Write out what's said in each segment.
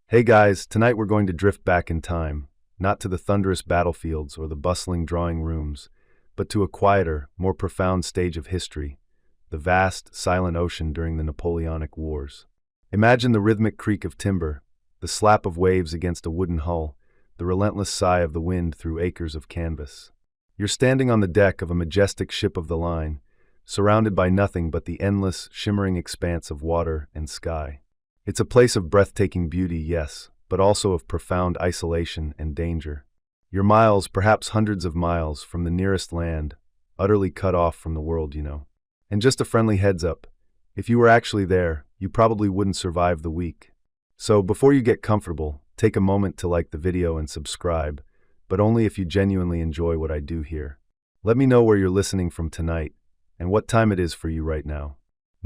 Hey guys, tonight we're going to drift back in time, not to the thunderous battlefields or the bustling drawing rooms, but to a quieter, more profound stage of history, the vast, silent ocean during the Napoleonic Wars. Imagine the rhythmic creak of timber, the slap of waves against a wooden hull, the relentless sigh of the wind through acres of canvas. You're standing on the deck of a majestic ship of the line, surrounded by nothing but the endless, shimmering expanse of water and sky. It's a place of breathtaking beauty, yes, but also of profound isolation and danger. You're miles, perhaps hundreds of miles, from the nearest land, utterly cut off from the world, And just a friendly heads up, if you were actually there, you probably wouldn't survive the week. So before you get comfortable, take a moment to like the video and subscribe, but only if you genuinely enjoy what I do here. Let me know where you're listening from tonight, and what time it is for you right now.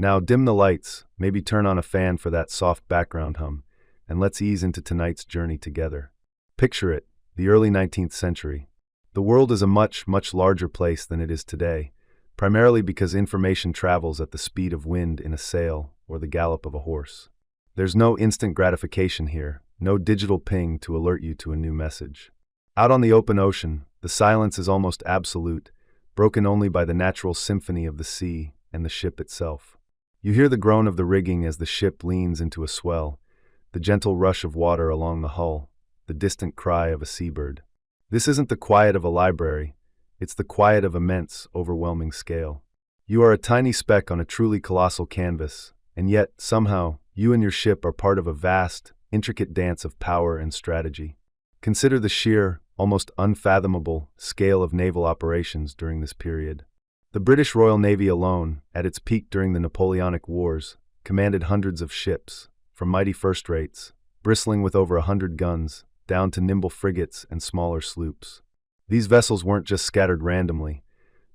Now dim the lights, maybe turn on a fan for that soft background hum, and let's ease into tonight's journey together. Picture it, the early 19th century. The world is a much, much larger place than it is today, primarily because information travels at the speed of wind in a sail or the gallop of a horse. There's no instant gratification here, no digital ping to alert you to a new message. Out on the open ocean, the silence is almost absolute, broken only by the natural symphony of the sea and the ship itself. You hear the groan of the rigging as the ship leans into a swell, the gentle rush of water along the hull, the distant cry of a seabird. This isn't the quiet of a library, it's the quiet of immense, overwhelming scale. You are a tiny speck on a truly colossal canvas, and yet, somehow, you and your ship are part of a vast, intricate dance of power and strategy. Consider the sheer, almost unfathomable, scale of naval operations during this period. The British Royal Navy alone, at its peak during the Napoleonic Wars, commanded hundreds of ships, from mighty first-rates, bristling with over 100 guns, down to nimble frigates and smaller sloops. These vessels weren't just scattered randomly.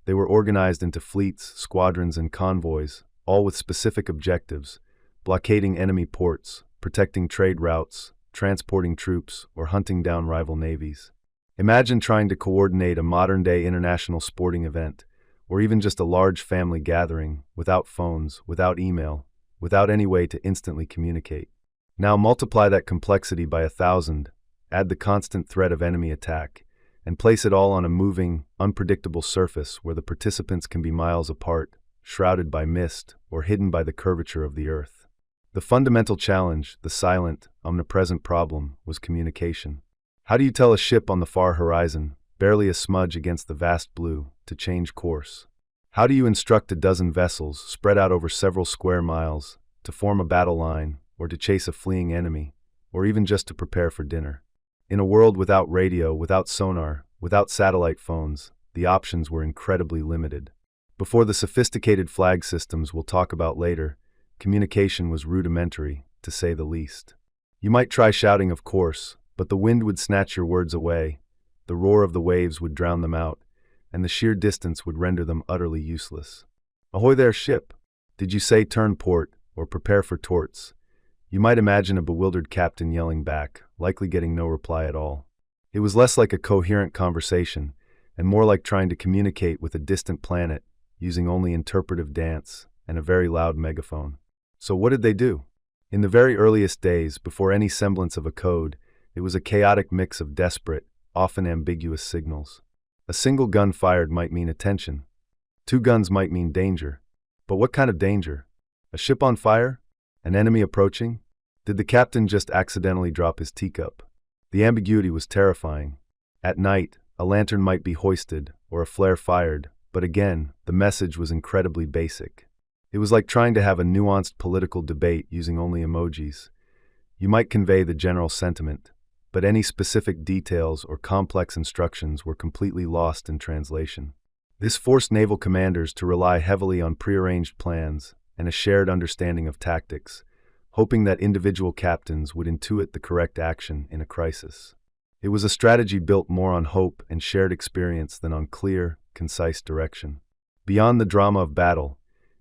They were organized into fleets, squadrons, and convoys, all with specific objectives: blockading enemy ports, protecting trade routes, transporting troops, or hunting down rival navies. Imagine trying to coordinate a modern-day international sporting event, or even just a large family gathering, without phones, without email, without any way to instantly communicate. Now multiply that complexity by 1,000, add the constant threat of enemy attack, and place it all on a moving, unpredictable surface where the participants can be miles apart, shrouded by mist, or hidden by the curvature of the earth. The fundamental challenge, the silent, omnipresent problem, was communication. How do you tell a ship on the far horizon, barely a smudge against the vast blue, to change course? How do you instruct a dozen vessels, spread out over several square miles, to form a battle line, or to chase a fleeing enemy, or even just to prepare for dinner? In a world without radio, without sonar, without satellite phones, the options were incredibly limited. Before the sophisticated flag systems we'll talk about later, communication was rudimentary, to say the least. You might try shouting, of course, but the wind would snatch your words away, the roar of the waves would drown them out, and the sheer distance would render them utterly useless. Ahoy there, ship! Did you say turn port, or prepare for torts? You might imagine a bewildered captain yelling back, likely getting no reply at all. It was less like a coherent conversation, and more like trying to communicate with a distant planet, using only interpretive dance and a very loud megaphone. So what did they do? In the very earliest days, before any semblance of a code, it was a chaotic mix of desperate, often ambiguous signals. A single gun fired might mean attention. 2 guns might mean danger. But what kind of danger? A ship on fire? An enemy approaching? Did the captain just accidentally drop his teacup? The ambiguity was terrifying. At night, a lantern might be hoisted, or a flare fired, but again, the message was incredibly basic. It was like trying to have a nuanced political debate using only emojis. You might convey the general sentiment, but any specific details or complex instructions were completely lost in translation. This forced naval commanders to rely heavily on prearranged plans and a shared understanding of tactics, hoping that individual captains would intuit the correct action in a crisis. It was a strategy built more on hope and shared experience than on clear, concise direction. Beyond the drama of battle,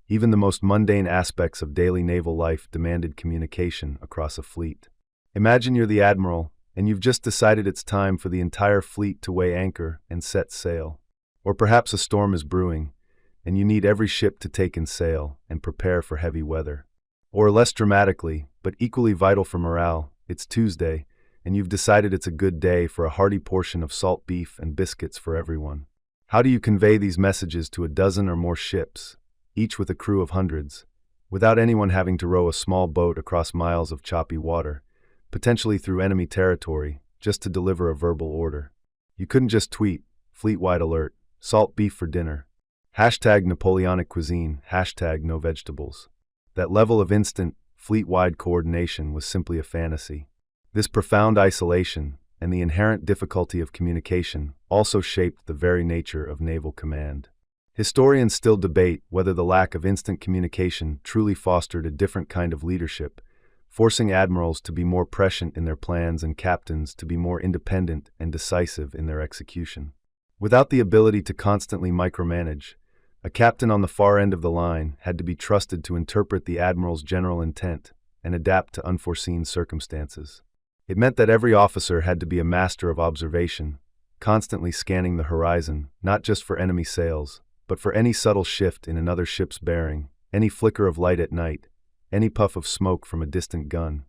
even the most mundane aspects of daily naval life demanded communication across a fleet. Imagine you're the admiral, and you've just decided it's time for the entire fleet to weigh anchor and set sail. Or perhaps a storm is brewing, and you need every ship to take in sail and prepare for heavy weather. Or less dramatically, but equally vital for morale, it's Tuesday, and you've decided it's a good day for a hearty portion of salt beef and biscuits for everyone. How do you convey these messages to a dozen or more ships, each with a crew of hundreds, without anyone having to row a small boat across miles of choppy water, potentially through enemy territory, just to deliver a verbal order? You couldn't just tweet, "Fleet-wide alert, salt beef for dinner. Hashtag Napoleonic cuisine, hashtag no vegetables." That level of instant, fleet-wide coordination was simply a fantasy. This profound isolation and the inherent difficulty of communication also shaped the very nature of naval command. Historians still debate whether the lack of instant communication truly fostered a different kind of leadership, forcing admirals to be more prescient in their plans and captains to be more independent and decisive in their execution. Without the ability to constantly micromanage, a captain on the far end of the line had to be trusted to interpret the admiral's general intent and adapt to unforeseen circumstances. It meant that every officer had to be a master of observation, constantly scanning the horizon, not just for enemy sails, but for any subtle shift in another ship's bearing, any flicker of light at night, any puff of smoke from a distant gun,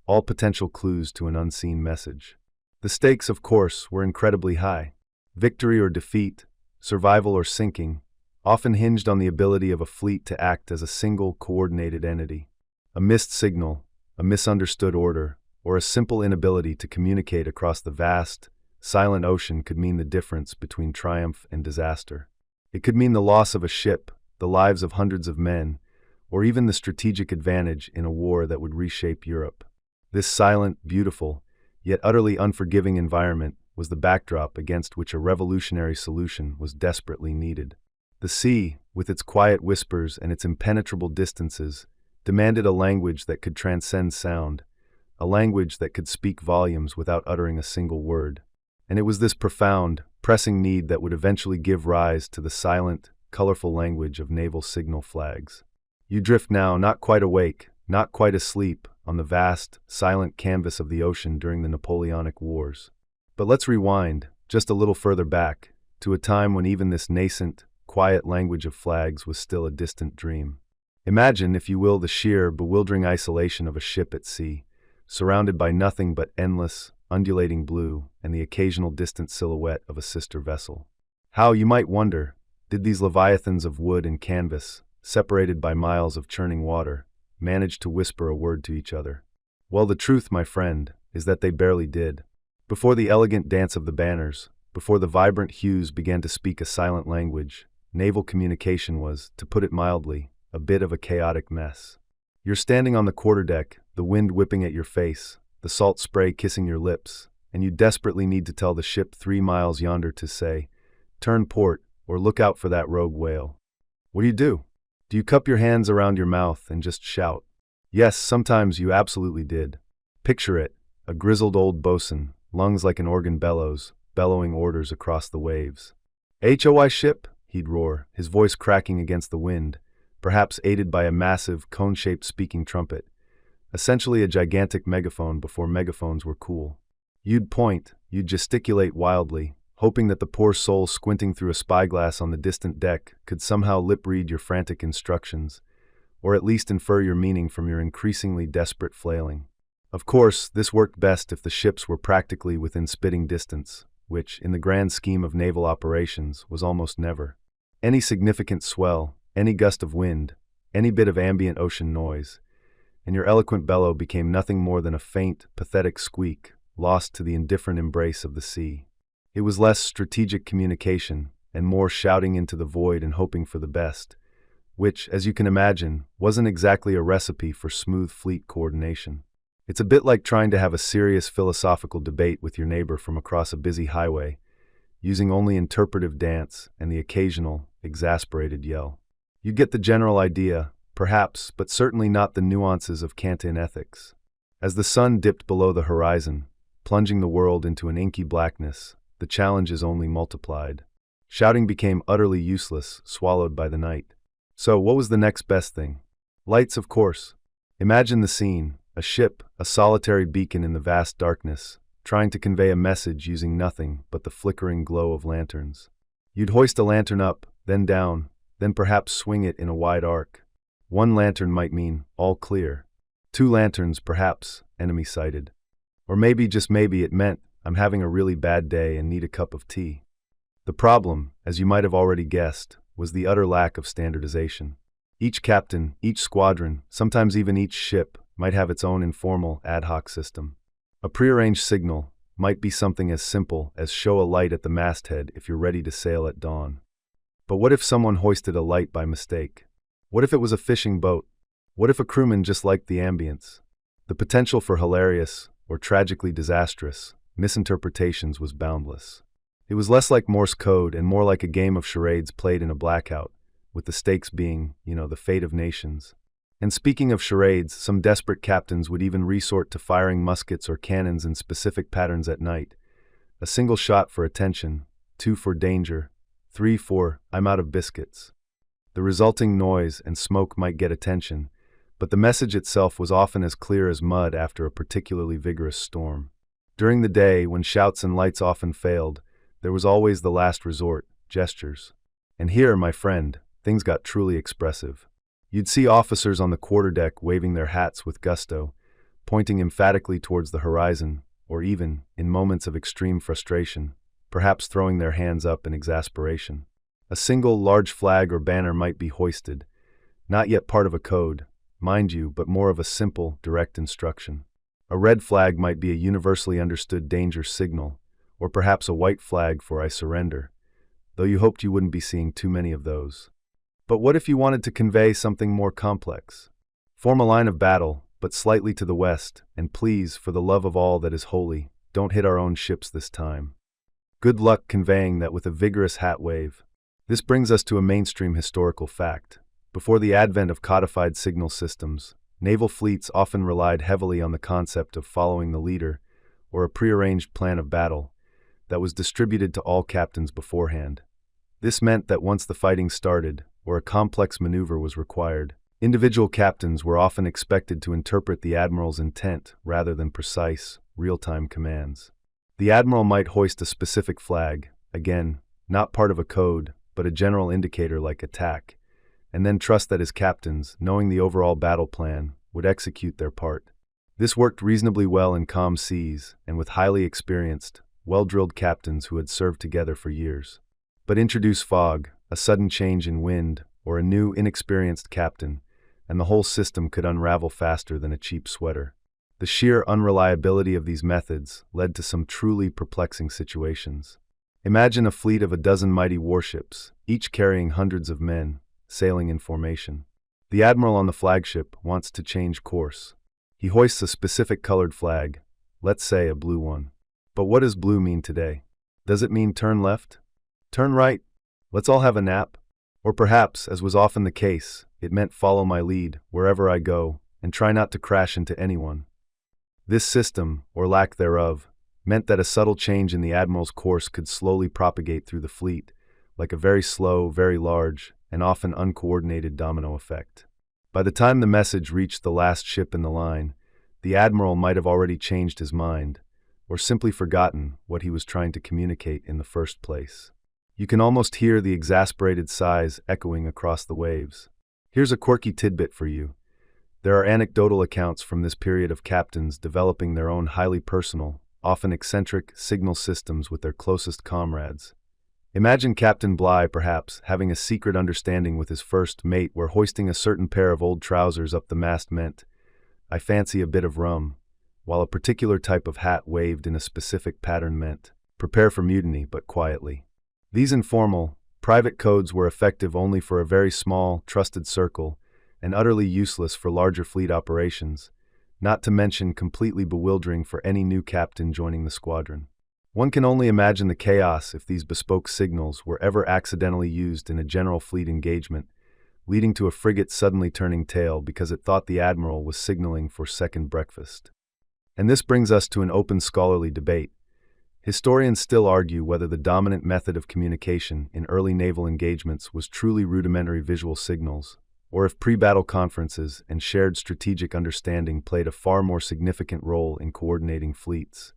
all potential clues to an unseen message. The stakes, of course, were incredibly high. Victory or defeat, survival or sinking, often hinged on the ability of a fleet to act as a single, coordinated entity. A missed signal, a misunderstood order, or a simple inability to communicate across the vast, silent ocean could mean the difference between triumph and disaster. It could mean the loss of a ship, the lives of hundreds of men, or even the strategic advantage in a war that would reshape Europe. This silent, beautiful, yet utterly unforgiving environment was the backdrop against which a revolutionary solution was desperately needed. The sea, with its quiet whispers and its impenetrable distances, demanded a language that could transcend sound, a language that could speak volumes without uttering a single word. And it was this profound, pressing need that would eventually give rise to the silent, colorful language of naval signal flags. You drift now, not quite awake, not quite asleep, on the vast, silent canvas of the ocean during the Napoleonic Wars. But let's rewind, just a little further back, to a time when even this nascent, quiet language of flags was still a distant dream. Imagine, if you will, the sheer, bewildering isolation of a ship at sea, surrounded by nothing but endless, undulating blue and the occasional distant silhouette of a sister vessel. How, you might wonder, did these leviathans of wood and canvas, separated by miles of churning water, manage to whisper a word to each other? Well, the truth, my friend, is that they barely did. Before the elegant dance of the banners, before the vibrant hues began to speak a silent language, naval communication was, to put it mildly, a bit of a chaotic mess. You're standing on the quarterdeck, the wind whipping at your face, the salt spray kissing your lips, and you desperately need to tell the ship 3 miles yonder to say, "Turn port," or "Look out for that rogue whale." What do? Do you cup your hands around your mouth and just shout? Yes, sometimes you absolutely did. Picture it, a grizzled old bosun, lungs like an organ bellows, bellowing orders across the waves. "HOI ship," he'd roar, his voice cracking against the wind, perhaps aided by a massive, cone-shaped speaking trumpet, essentially a gigantic megaphone before megaphones were cool. You'd point, you'd gesticulate wildly, hoping that the poor soul squinting through a spyglass on the distant deck could somehow lip-read your frantic instructions, or at least infer your meaning from your increasingly desperate flailing. Of course, this worked best if the ships were practically within spitting distance, which, in the grand scheme of naval operations, was almost never. Any significant swell, any gust of wind, any bit of ambient ocean noise, and your eloquent bellow became nothing more than a faint, pathetic squeak, lost to the indifferent embrace of the sea. It was less strategic communication, and more shouting into the void and hoping for the best, which, as you can imagine, wasn't exactly a recipe for smooth fleet coordination. It's a bit like trying to have a serious philosophical debate with your neighbor from across a busy highway, using only interpretive dance and the occasional, exasperated yell. You get the general idea, perhaps, but certainly not the nuances of Kantian ethics. As the sun dipped below the horizon, plunging the world into an inky blackness, the challenges only multiplied. Shouting became utterly useless, swallowed by the night. So, what was the next best thing? Lights, of course. Imagine the scene, a ship, a solitary beacon in the vast darkness, trying to convey a message using nothing but the flickering glow of lanterns. You'd hoist a lantern up, then down, then perhaps swing it in a wide arc. One lantern might mean, "all clear." 2 lanterns, perhaps, enemy sighted. Or maybe, just maybe, it meant, I'm having a really bad day and need a cup of tea. The problem, as you might have already guessed, was the utter lack of standardization. Each captain, each squadron, sometimes even each ship, might have its own informal, ad hoc system. A prearranged signal might be something as simple as show a light at the masthead if you're ready to sail at dawn. But what if someone hoisted a light by mistake? What if it was a fishing boat? What if a crewman just liked the ambience? The potential for hilarious, or tragically disastrous, misinterpretations was boundless. It was less like Morse code and more like a game of charades played in a blackout, with the stakes being, the fate of nations. And speaking of charades, some desperate captains would even resort to firing muskets or cannons in specific patterns at night. A single shot for attention, 2 for danger, 3 for, I'm out of biscuits. The resulting noise and smoke might get attention, but the message itself was often as clear as mud after a particularly vigorous storm. During the day, when shouts and lights often failed, there was always the last resort, gestures. And here, my friend, things got truly expressive. You'd see officers on the quarterdeck waving their hats with gusto, pointing emphatically towards the horizon, or even, in moments of extreme frustration, perhaps throwing their hands up in exasperation. A single large flag or banner might be hoisted, not yet part of a code, mind you, but more of a simple, direct instruction. A red flag might be a universally understood danger signal, or perhaps a white flag for I surrender, though you hoped you wouldn't be seeing too many of those. But what if you wanted to convey something more complex? Form a line of battle, but slightly to the west, and please, for the love of all that is holy, don't hit our own ships this time. Good luck conveying that with a vigorous hat wave. This brings us to a mainstream historical fact. Before the advent of codified signal systems, naval fleets often relied heavily on the concept of following the leader, or a prearranged plan of battle, that was distributed to all captains beforehand. This meant that once the fighting started, or a complex maneuver was required, individual captains were often expected to interpret the admiral's intent rather than precise, real-time commands. The admiral might hoist a specific flag, again, not part of a code, but a general indicator like attack, and then trust that his captains, knowing the overall battle plan, would execute their part. This worked reasonably well in calm seas and with highly experienced, well-drilled captains who had served together for years. But introduce fog, a sudden change in wind, or a new, inexperienced captain, and the whole system could unravel faster than a cheap sweater. The sheer unreliability of these methods led to some truly perplexing situations. Imagine a fleet of a dozen mighty warships, each carrying hundreds of men, sailing in formation. The admiral on the flagship wants to change course. He hoists a specific colored flag, let's say a blue one. But what does blue mean today? Does it mean turn left? Turn right? Let's all have a nap? Or perhaps, as was often the case, it meant follow my lead, wherever I go, and try not to crash into anyone. This system, or lack thereof, meant that a subtle change in the admiral's course could slowly propagate through the fleet, like a very slow, very large, and often uncoordinated domino effect. By the time the message reached the last ship in the line, the admiral might have already changed his mind, or simply forgotten what he was trying to communicate in the first place. You can almost hear the exasperated sighs echoing across the waves. Here's a quirky tidbit for you. There are anecdotal accounts from this period of captains developing their own highly personal, often eccentric, signal systems with their closest comrades. Imagine Captain Bligh, perhaps, having a secret understanding with his first mate where hoisting a certain pair of old trousers up the mast meant, I fancy a bit of rum, while a particular type of hat waved in a specific pattern meant, prepare for mutiny, but quietly. These informal, private codes were effective only for a very small, trusted circle, and utterly useless for larger fleet operations, not to mention completely bewildering for any new captain joining the squadron. One can only imagine the chaos if these bespoke signals were ever accidentally used in a general fleet engagement, leading to a frigate suddenly turning tail because it thought the admiral was signaling for second breakfast. And this brings us to an open scholarly debate. Historians still argue whether the dominant method of communication in early naval engagements was truly rudimentary visual signals, or if pre-battle conferences and shared strategic understanding played a far more significant role in coordinating fleets.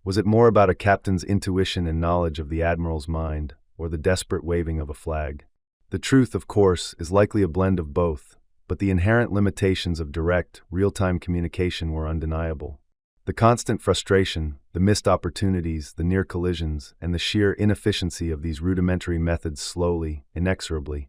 Was it more about a captain's intuition and knowledge of the admiral's mind, or the desperate waving of a flag? The truth, of course, is likely a blend of both, but the inherent limitations of direct, real-time communication were undeniable. The constant frustration, the missed opportunities, the near collisions, and the sheer inefficiency of these rudimentary methods slowly, inexorably,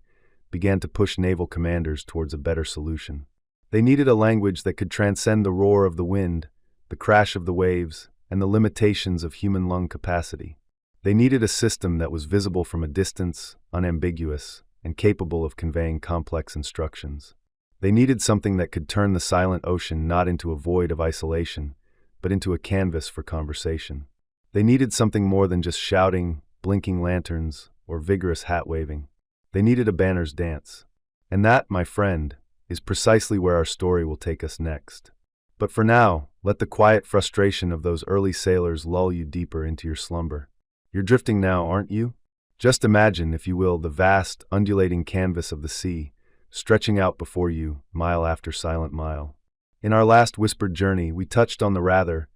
began to push naval commanders towards a better solution. They needed a language that could transcend the roar of the wind, the crash of the waves, and the limitations of human lung capacity. They needed a system that was visible from a distance, unambiguous, and capable of conveying complex instructions. They needed something that could turn the silent ocean not into a void of isolation, but into a canvas for conversation. They needed something more than just shouting, blinking lanterns, or vigorous hat-waving. They needed a banner's dance. And that, my friend, is precisely where our story will take us next. But for now, let the quiet frustration of those early sailors lull you deeper into your slumber. You're drifting now, aren't you? Just imagine, if you will, the vast, undulating canvas of the sea, stretching out before you, mile after silent mile. In our last whispered journey, we touched on the rather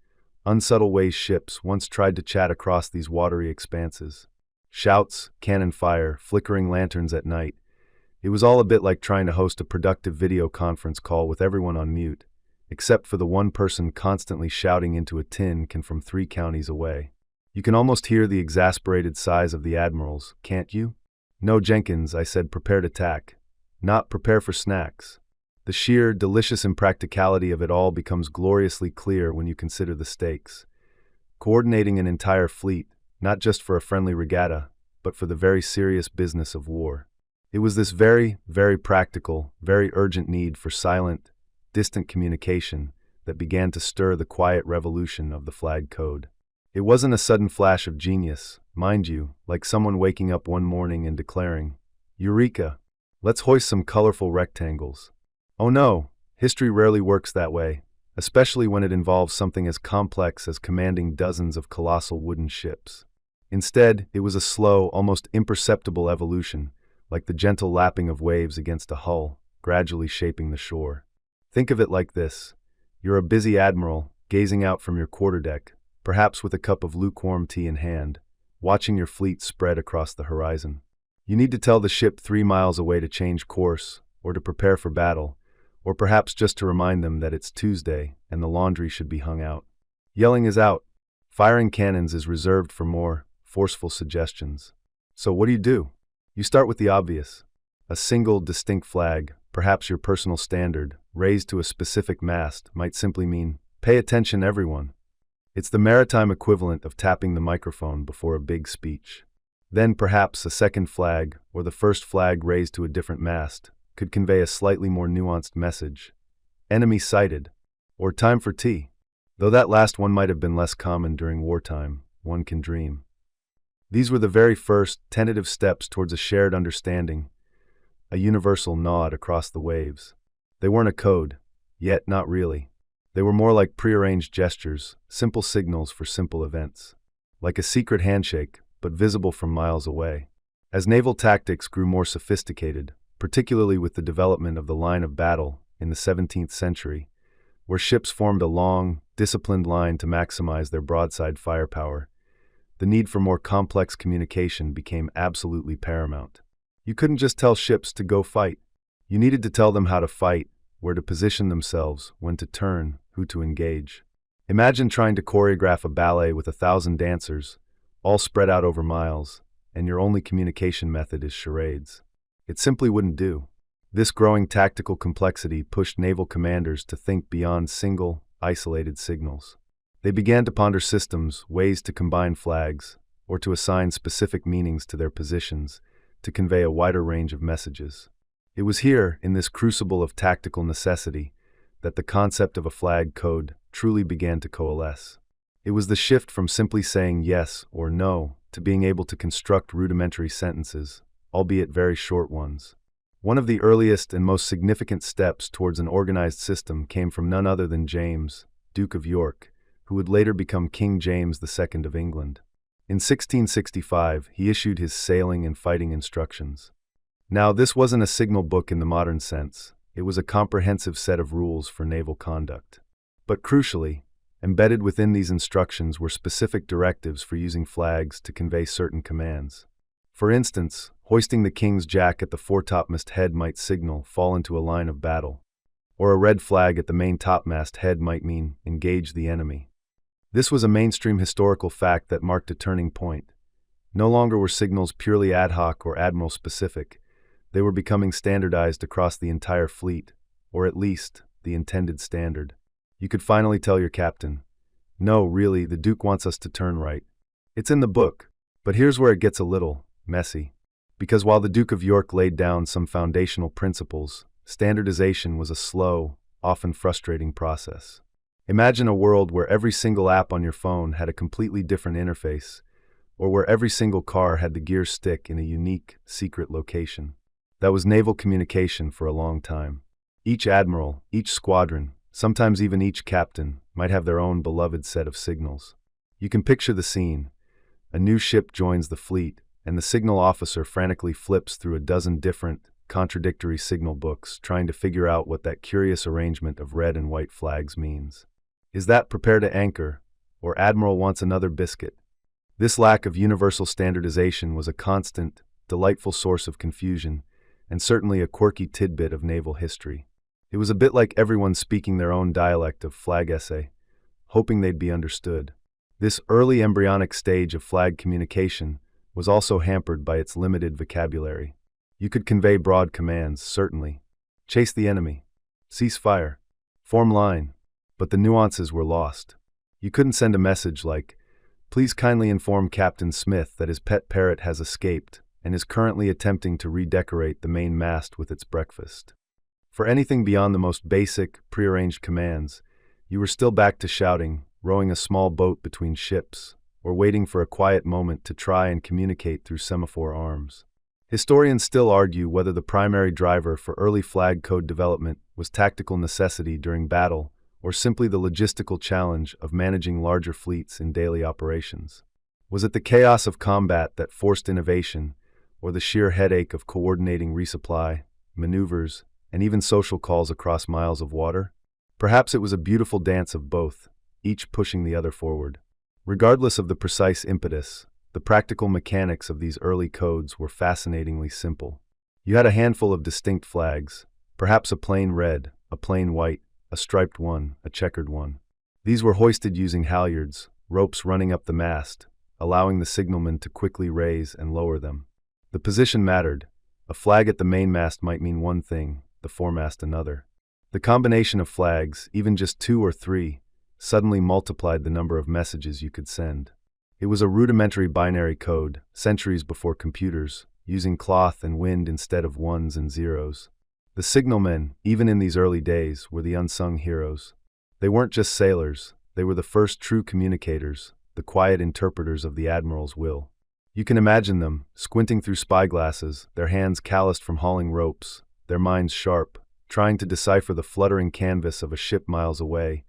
unsubtle ways ships once tried to chat across these watery expanses. Shouts, cannon fire, flickering lanterns at night. It was all a bit like trying to host a productive video conference call with everyone on mute, except for the one person constantly shouting into a tin can from 3 counties away. You can almost hear the exasperated sighs of the admirals, can't you? No, Jenkins, I said, prepare to tack. Not prepare for snacks. The sheer, delicious impracticality of it all becomes gloriously clear when you consider the stakes. Coordinating an entire fleet, not just for a friendly regatta, but for the very serious business of war. It was this very, very practical, very urgent need for silent, distant communication that began to stir the quiet revolution of the flag code. It wasn't a sudden flash of genius, mind you, like someone waking up one morning and declaring, "Eureka! Let's hoist some colorful rectangles." Oh no, history rarely works that way, especially when it involves something as complex as commanding dozens of colossal wooden ships. Instead, it was a slow, almost imperceptible evolution, like the gentle lapping of waves against a hull, gradually shaping the shore. Think of it like this. You're a busy admiral, gazing out from your quarterdeck, perhaps with a cup of lukewarm tea in hand, watching your fleet spread across the horizon. You need to tell the ship 3 miles away to change course, or to prepare for battle, or perhaps just to remind them that it's Tuesday and the laundry should be hung out. Yelling is out. Firing cannons is reserved for more forceful suggestions. So what do? You start with the obvious. A single, distinct flag, perhaps your personal standard, raised to a specific mast might simply mean, pay attention everyone. It's the maritime equivalent of tapping the microphone before a big speech. Then perhaps a second flag, or the first flag raised to a different mast, could convey a slightly more nuanced message. Enemy sighted, or time for tea. Though that last one might have been less common during wartime, one can dream. These were the very first, tentative steps towards a shared understanding, a universal nod across the waves. They weren't a code, yet not really. They were more like prearranged gestures, simple signals for simple events. Like a secret handshake, but visible from miles away. As naval tactics grew more sophisticated, particularly with the development of the line of battle in the 17th century, where ships formed a long, disciplined line to maximize their broadside firepower, the need for more complex communication became absolutely paramount. You couldn't just tell ships to go fight. You needed to tell them how to fight, where to position themselves, when to turn, who to engage. Imagine trying to choreograph a ballet with 1,000 dancers, all spread out over miles, and your only communication method is charades. It simply wouldn't do. This growing tactical complexity pushed naval commanders to think beyond single, isolated signals. They began to ponder systems, ways to combine flags, or to assign specific meanings to their positions to convey a wider range of messages. It was here, in this crucible of tactical necessity, that the concept of a flag code truly began to coalesce. It was the shift from simply saying yes or no to being able to construct rudimentary sentences, albeit very short ones. One of the earliest and most significant steps towards an organized system came from none other than James, Duke of York, who would later become King James II of England. In 1665, he issued his sailing and fighting instructions. Now, this wasn't a signal book in the modern sense. It was a comprehensive set of rules for naval conduct. But crucially, embedded within these instructions were specific directives for using flags to convey certain commands. For instance, hoisting the king's jack at the foretopmast head might signal fall into a line of battle, or a red flag at the main topmast head might mean engage the enemy. This was a mainstream historical fact that marked a turning point. No longer were signals purely ad hoc or admiral-specific. They were becoming standardized across the entire fleet, or at least the intended standard. You could finally tell your captain, "No, really, the Duke wants us to turn right." It's in the book, but here's where it gets a little messy. Because while the Duke of York laid down some foundational principles, standardization was a slow, often frustrating process. Imagine a world where every single app on your phone had a completely different interface, or where every single car had the gear stick in a unique, secret location. That was naval communication for a long time. Each admiral, each squadron, sometimes even each captain, might have their own beloved set of signals. You can picture the scene. A new ship joins the fleet, and the signal officer frantically flips through a dozen different, contradictory signal books, trying to figure out what that curious arrangement of red and white flags means. Is that prepare to anchor, or Admiral wants another biscuit? This lack of universal standardization was a constant, delightful source of confusion, and certainly a quirky tidbit of naval history. It was a bit like everyone speaking their own dialect of flag essay, hoping they'd be understood. This early embryonic stage of flag communication was also hampered by its limited vocabulary. You could convey broad commands, certainly. Chase the enemy. Cease fire. Form line. But the nuances were lost. You couldn't send a message like, "Please kindly inform Captain Smith that his pet parrot has escaped and is currently attempting to redecorate the main mast with its breakfast." For anything beyond the most basic, prearranged commands, you were still back to shouting, rowing a small boat between ships, or waiting for a quiet moment to try and communicate through semaphore arms. Historians still argue whether the primary driver for early flag code development was tactical necessity during battle or simply the logistical challenge of managing larger fleets in daily operations. Was it the chaos of combat that forced innovation, or the sheer headache of coordinating resupply, maneuvers, and even social calls across miles of water? Perhaps it was a beautiful dance of both, each pushing the other forward. Regardless of the precise impetus, the practical mechanics of these early codes were fascinatingly simple. You had a handful of distinct flags, perhaps a plain red, a plain white, a striped one, a checkered one. These were hoisted using halyards, ropes running up the mast, allowing the signalman to quickly raise and lower them. The position mattered. A flag at the mainmast might mean one thing, the foremast another. The combination of flags, even just 2 or 3, suddenly multiplied the number of messages you could send. It was a rudimentary binary code, centuries before computers, using cloth and wind instead of ones and zeros. The signalmen, even in these early days, were the unsung heroes. They weren't just sailors, they were the first true communicators, the quiet interpreters of the admiral's will. You can imagine them, squinting through spyglasses, their hands calloused from hauling ropes, their minds sharp, trying to decipher the fluttering canvas of a ship miles away,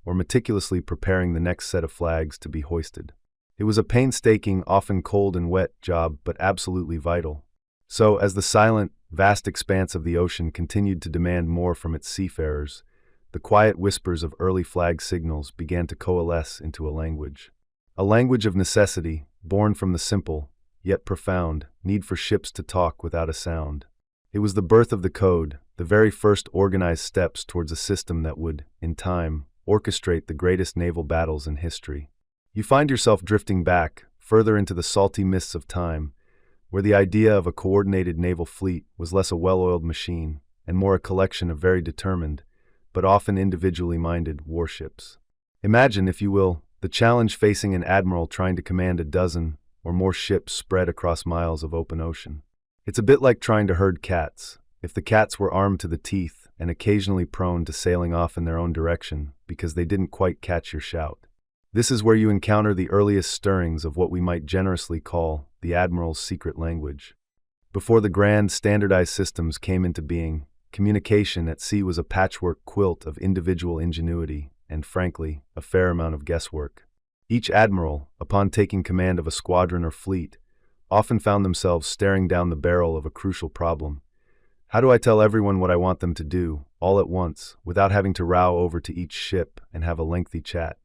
or meticulously preparing the next set of flags to be hoisted. It was a painstaking, often cold and wet job, but absolutely vital. So, as the silent, vast expanse of the ocean continued to demand more from its seafarers, the quiet whispers of early flag signals began to coalesce into a language. A language of necessity, born from the simple, yet profound, need for ships to talk without a sound. It was the birth of the code, the very first organized steps towards a system that would, in time, orchestrate the greatest naval battles in history. You find yourself drifting back, further into the salty mists of time, where the idea of a coordinated naval fleet was less a well-oiled machine and more a collection of very determined, but often individually minded, warships. Imagine, if you will, the challenge facing an admiral trying to command a dozen or more ships spread across miles of open ocean. It's a bit like trying to herd cats, if the cats were armed to the teeth and occasionally prone to sailing off in their own direction because they didn't quite catch your shout. This is where you encounter the earliest stirrings of what we might generously call the Admiral's secret language. Before the grand, standardized systems came into being, communication at sea was a patchwork quilt of individual ingenuity and, frankly, a fair amount of guesswork. Each admiral, upon taking command of a squadron or fleet, often found themselves staring down the barrel of a crucial problem. How do I tell everyone what I want them to do, all at once, without having to row over to each ship and have a lengthy chat?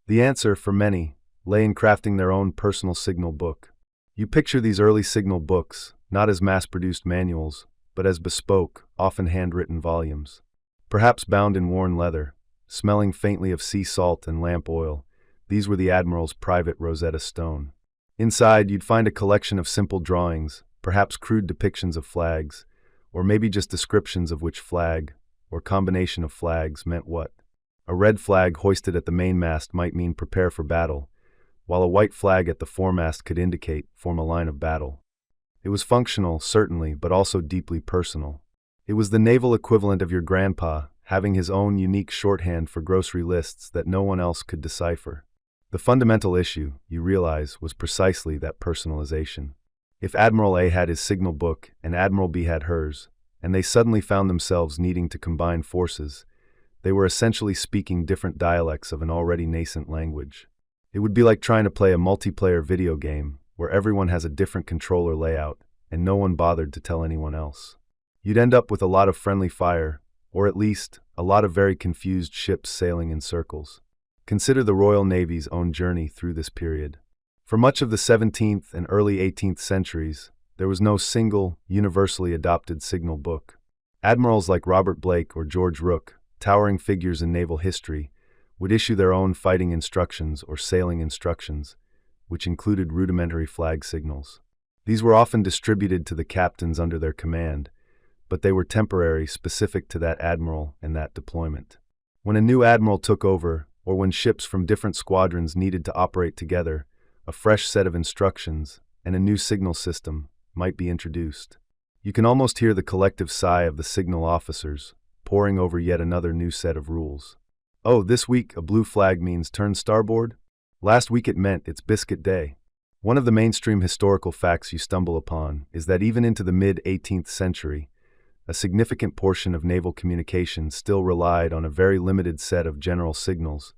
The answer, for many, lay in crafting their own personal signal book. You picture these early signal books, not as mass-produced manuals, but as bespoke, often handwritten volumes. Perhaps bound in worn leather, smelling faintly of sea salt and lamp oil, these were the Admiral's private Rosetta Stone. Inside, you'd find a collection of simple drawings, perhaps crude depictions of flags, or maybe just descriptions of which flag, or combination of flags, meant what. A red flag hoisted at the mainmast might mean prepare for battle, while a white flag at the foremast could indicate form a line of battle. It was functional, certainly, but also deeply personal. It was the naval equivalent of your grandpa having his own unique shorthand for grocery lists that no one else could decipher. The fundamental issue, you realize, was precisely that personalization. If Admiral A had his signal book and Admiral B had hers, and they suddenly found themselves needing to combine forces, they were essentially speaking different dialects of an already nascent language. It would be like trying to play a multiplayer video game where everyone has a different controller layout and no one bothered to tell anyone else. You'd end up with a lot of friendly fire, or at least, a lot of very confused ships sailing in circles. Consider the Royal Navy's own journey through this period. For much of the 17th and early 18th centuries, there was no single, universally adopted signal book. Admirals like Robert Blake or George Rooke, towering figures in naval history, would issue their own fighting instructions or sailing instructions, which included rudimentary flag signals. These were often distributed to the captains under their command, but they were temporary, specific to that admiral and that deployment. When a new admiral took over, or when ships from different squadrons needed to operate together, a fresh set of instructions and a new signal system might be introduced. You can almost hear the collective sigh of the signal officers, poring over yet another new set of rules. Oh, this week a blue flag means turn starboard? Last week it meant it's biscuit day. One of the mainstream historical facts you stumble upon is that even into the mid-18th century, a significant portion of naval communication still relied on a very limited set of general signals,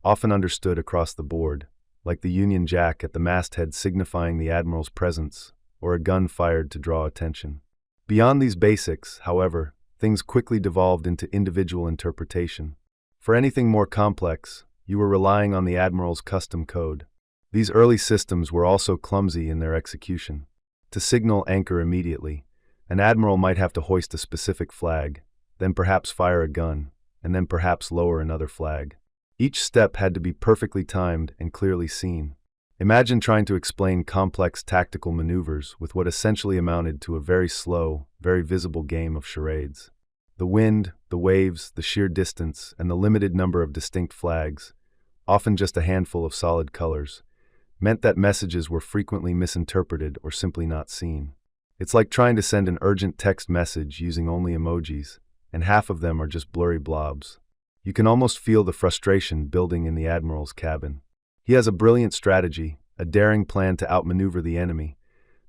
often understood across the board, like the Union Jack at the masthead signifying the admiral's presence, or a gun fired to draw attention. Beyond these basics, however, things quickly devolved into individual interpretation. For anything more complex, you were relying on the admiral's custom code. These early systems were also clumsy in their execution. To signal anchor immediately, an admiral might have to hoist a specific flag, then perhaps fire a gun, and then perhaps lower another flag. Each step had to be perfectly timed and clearly seen. Imagine trying to explain complex tactical maneuvers with what essentially amounted to a very slow, very visible game of charades. The wind, the waves, the sheer distance, and the limited number of distinct flags, often just a handful of solid colors, meant that messages were frequently misinterpreted or simply not seen. It's like trying to send an urgent text message using only emojis, and half of them are just blurry blobs. You can almost feel the frustration building in the admiral's cabin. He has a brilliant strategy, a daring plan to outmaneuver the enemy,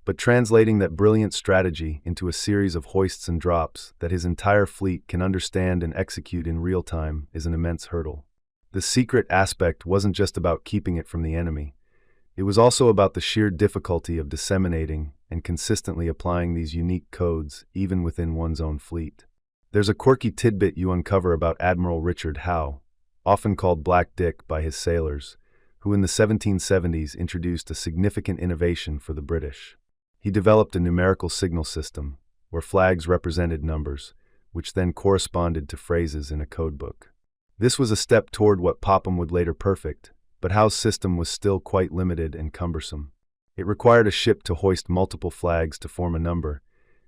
but translating that brilliant strategy into a series of hoists and drops that his entire fleet can understand and execute in real time is an immense hurdle. The secret aspect wasn't just about keeping it from the enemy. It was also about the sheer difficulty of disseminating and consistently applying these unique codes even within one's own fleet. There's a quirky tidbit you uncover about Admiral Richard Howe, often called Black Dick by his sailors, who in the 1770s introduced a significant innovation for the British. He developed a numerical signal system, where flags represented numbers, which then corresponded to phrases in a codebook. This was a step toward what Popham would later perfect, but Howe's system was still quite limited and cumbersome. It required a ship to hoist multiple flags to form a number,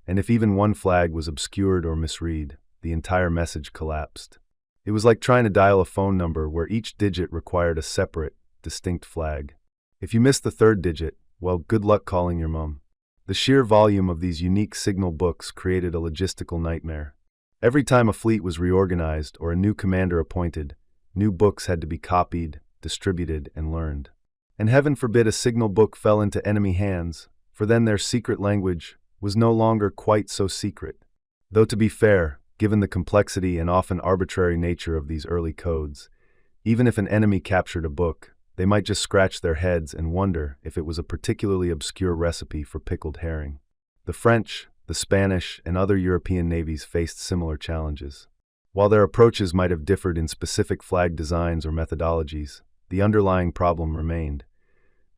and if even one flag was obscured or misread, the entire message collapsed. It was like trying to dial a phone number where each digit required a separate, distinct flag. If you missed the third digit, well, good luck calling your mom. The sheer volume of these unique signal books created a logistical nightmare. Every time a fleet was reorganized or a new commander appointed, new books had to be copied, distributed, and learned. And heaven forbid a signal book fell into enemy hands, for then their secret language was no longer quite so secret. Though to be fair, given the complexity and often arbitrary nature of these early codes, even if an enemy captured a book, they might just scratch their heads and wonder if it was a particularly obscure recipe for pickled herring. The French, the Spanish, and other European navies faced similar challenges. While their approaches might have differed in specific flag designs or methodologies, the underlying problem remained.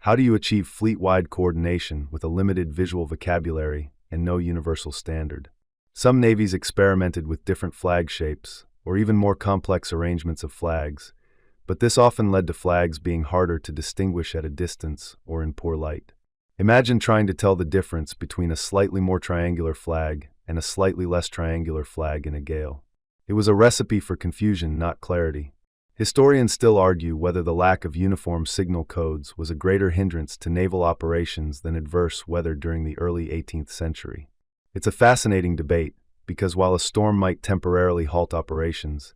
How do you achieve fleet-wide coordination with a limited visual vocabulary and no universal standard? Some navies experimented with different flag shapes, or even more complex arrangements of flags, but this often led to flags being harder to distinguish at a distance or in poor light. Imagine trying to tell the difference between a slightly more triangular flag and a slightly less triangular flag in a gale. It was a recipe for confusion, not clarity. Historians still argue whether the lack of uniform signal codes was a greater hindrance to naval operations than adverse weather during the early 18th century. It's a fascinating debate, because while a storm might temporarily halt operations,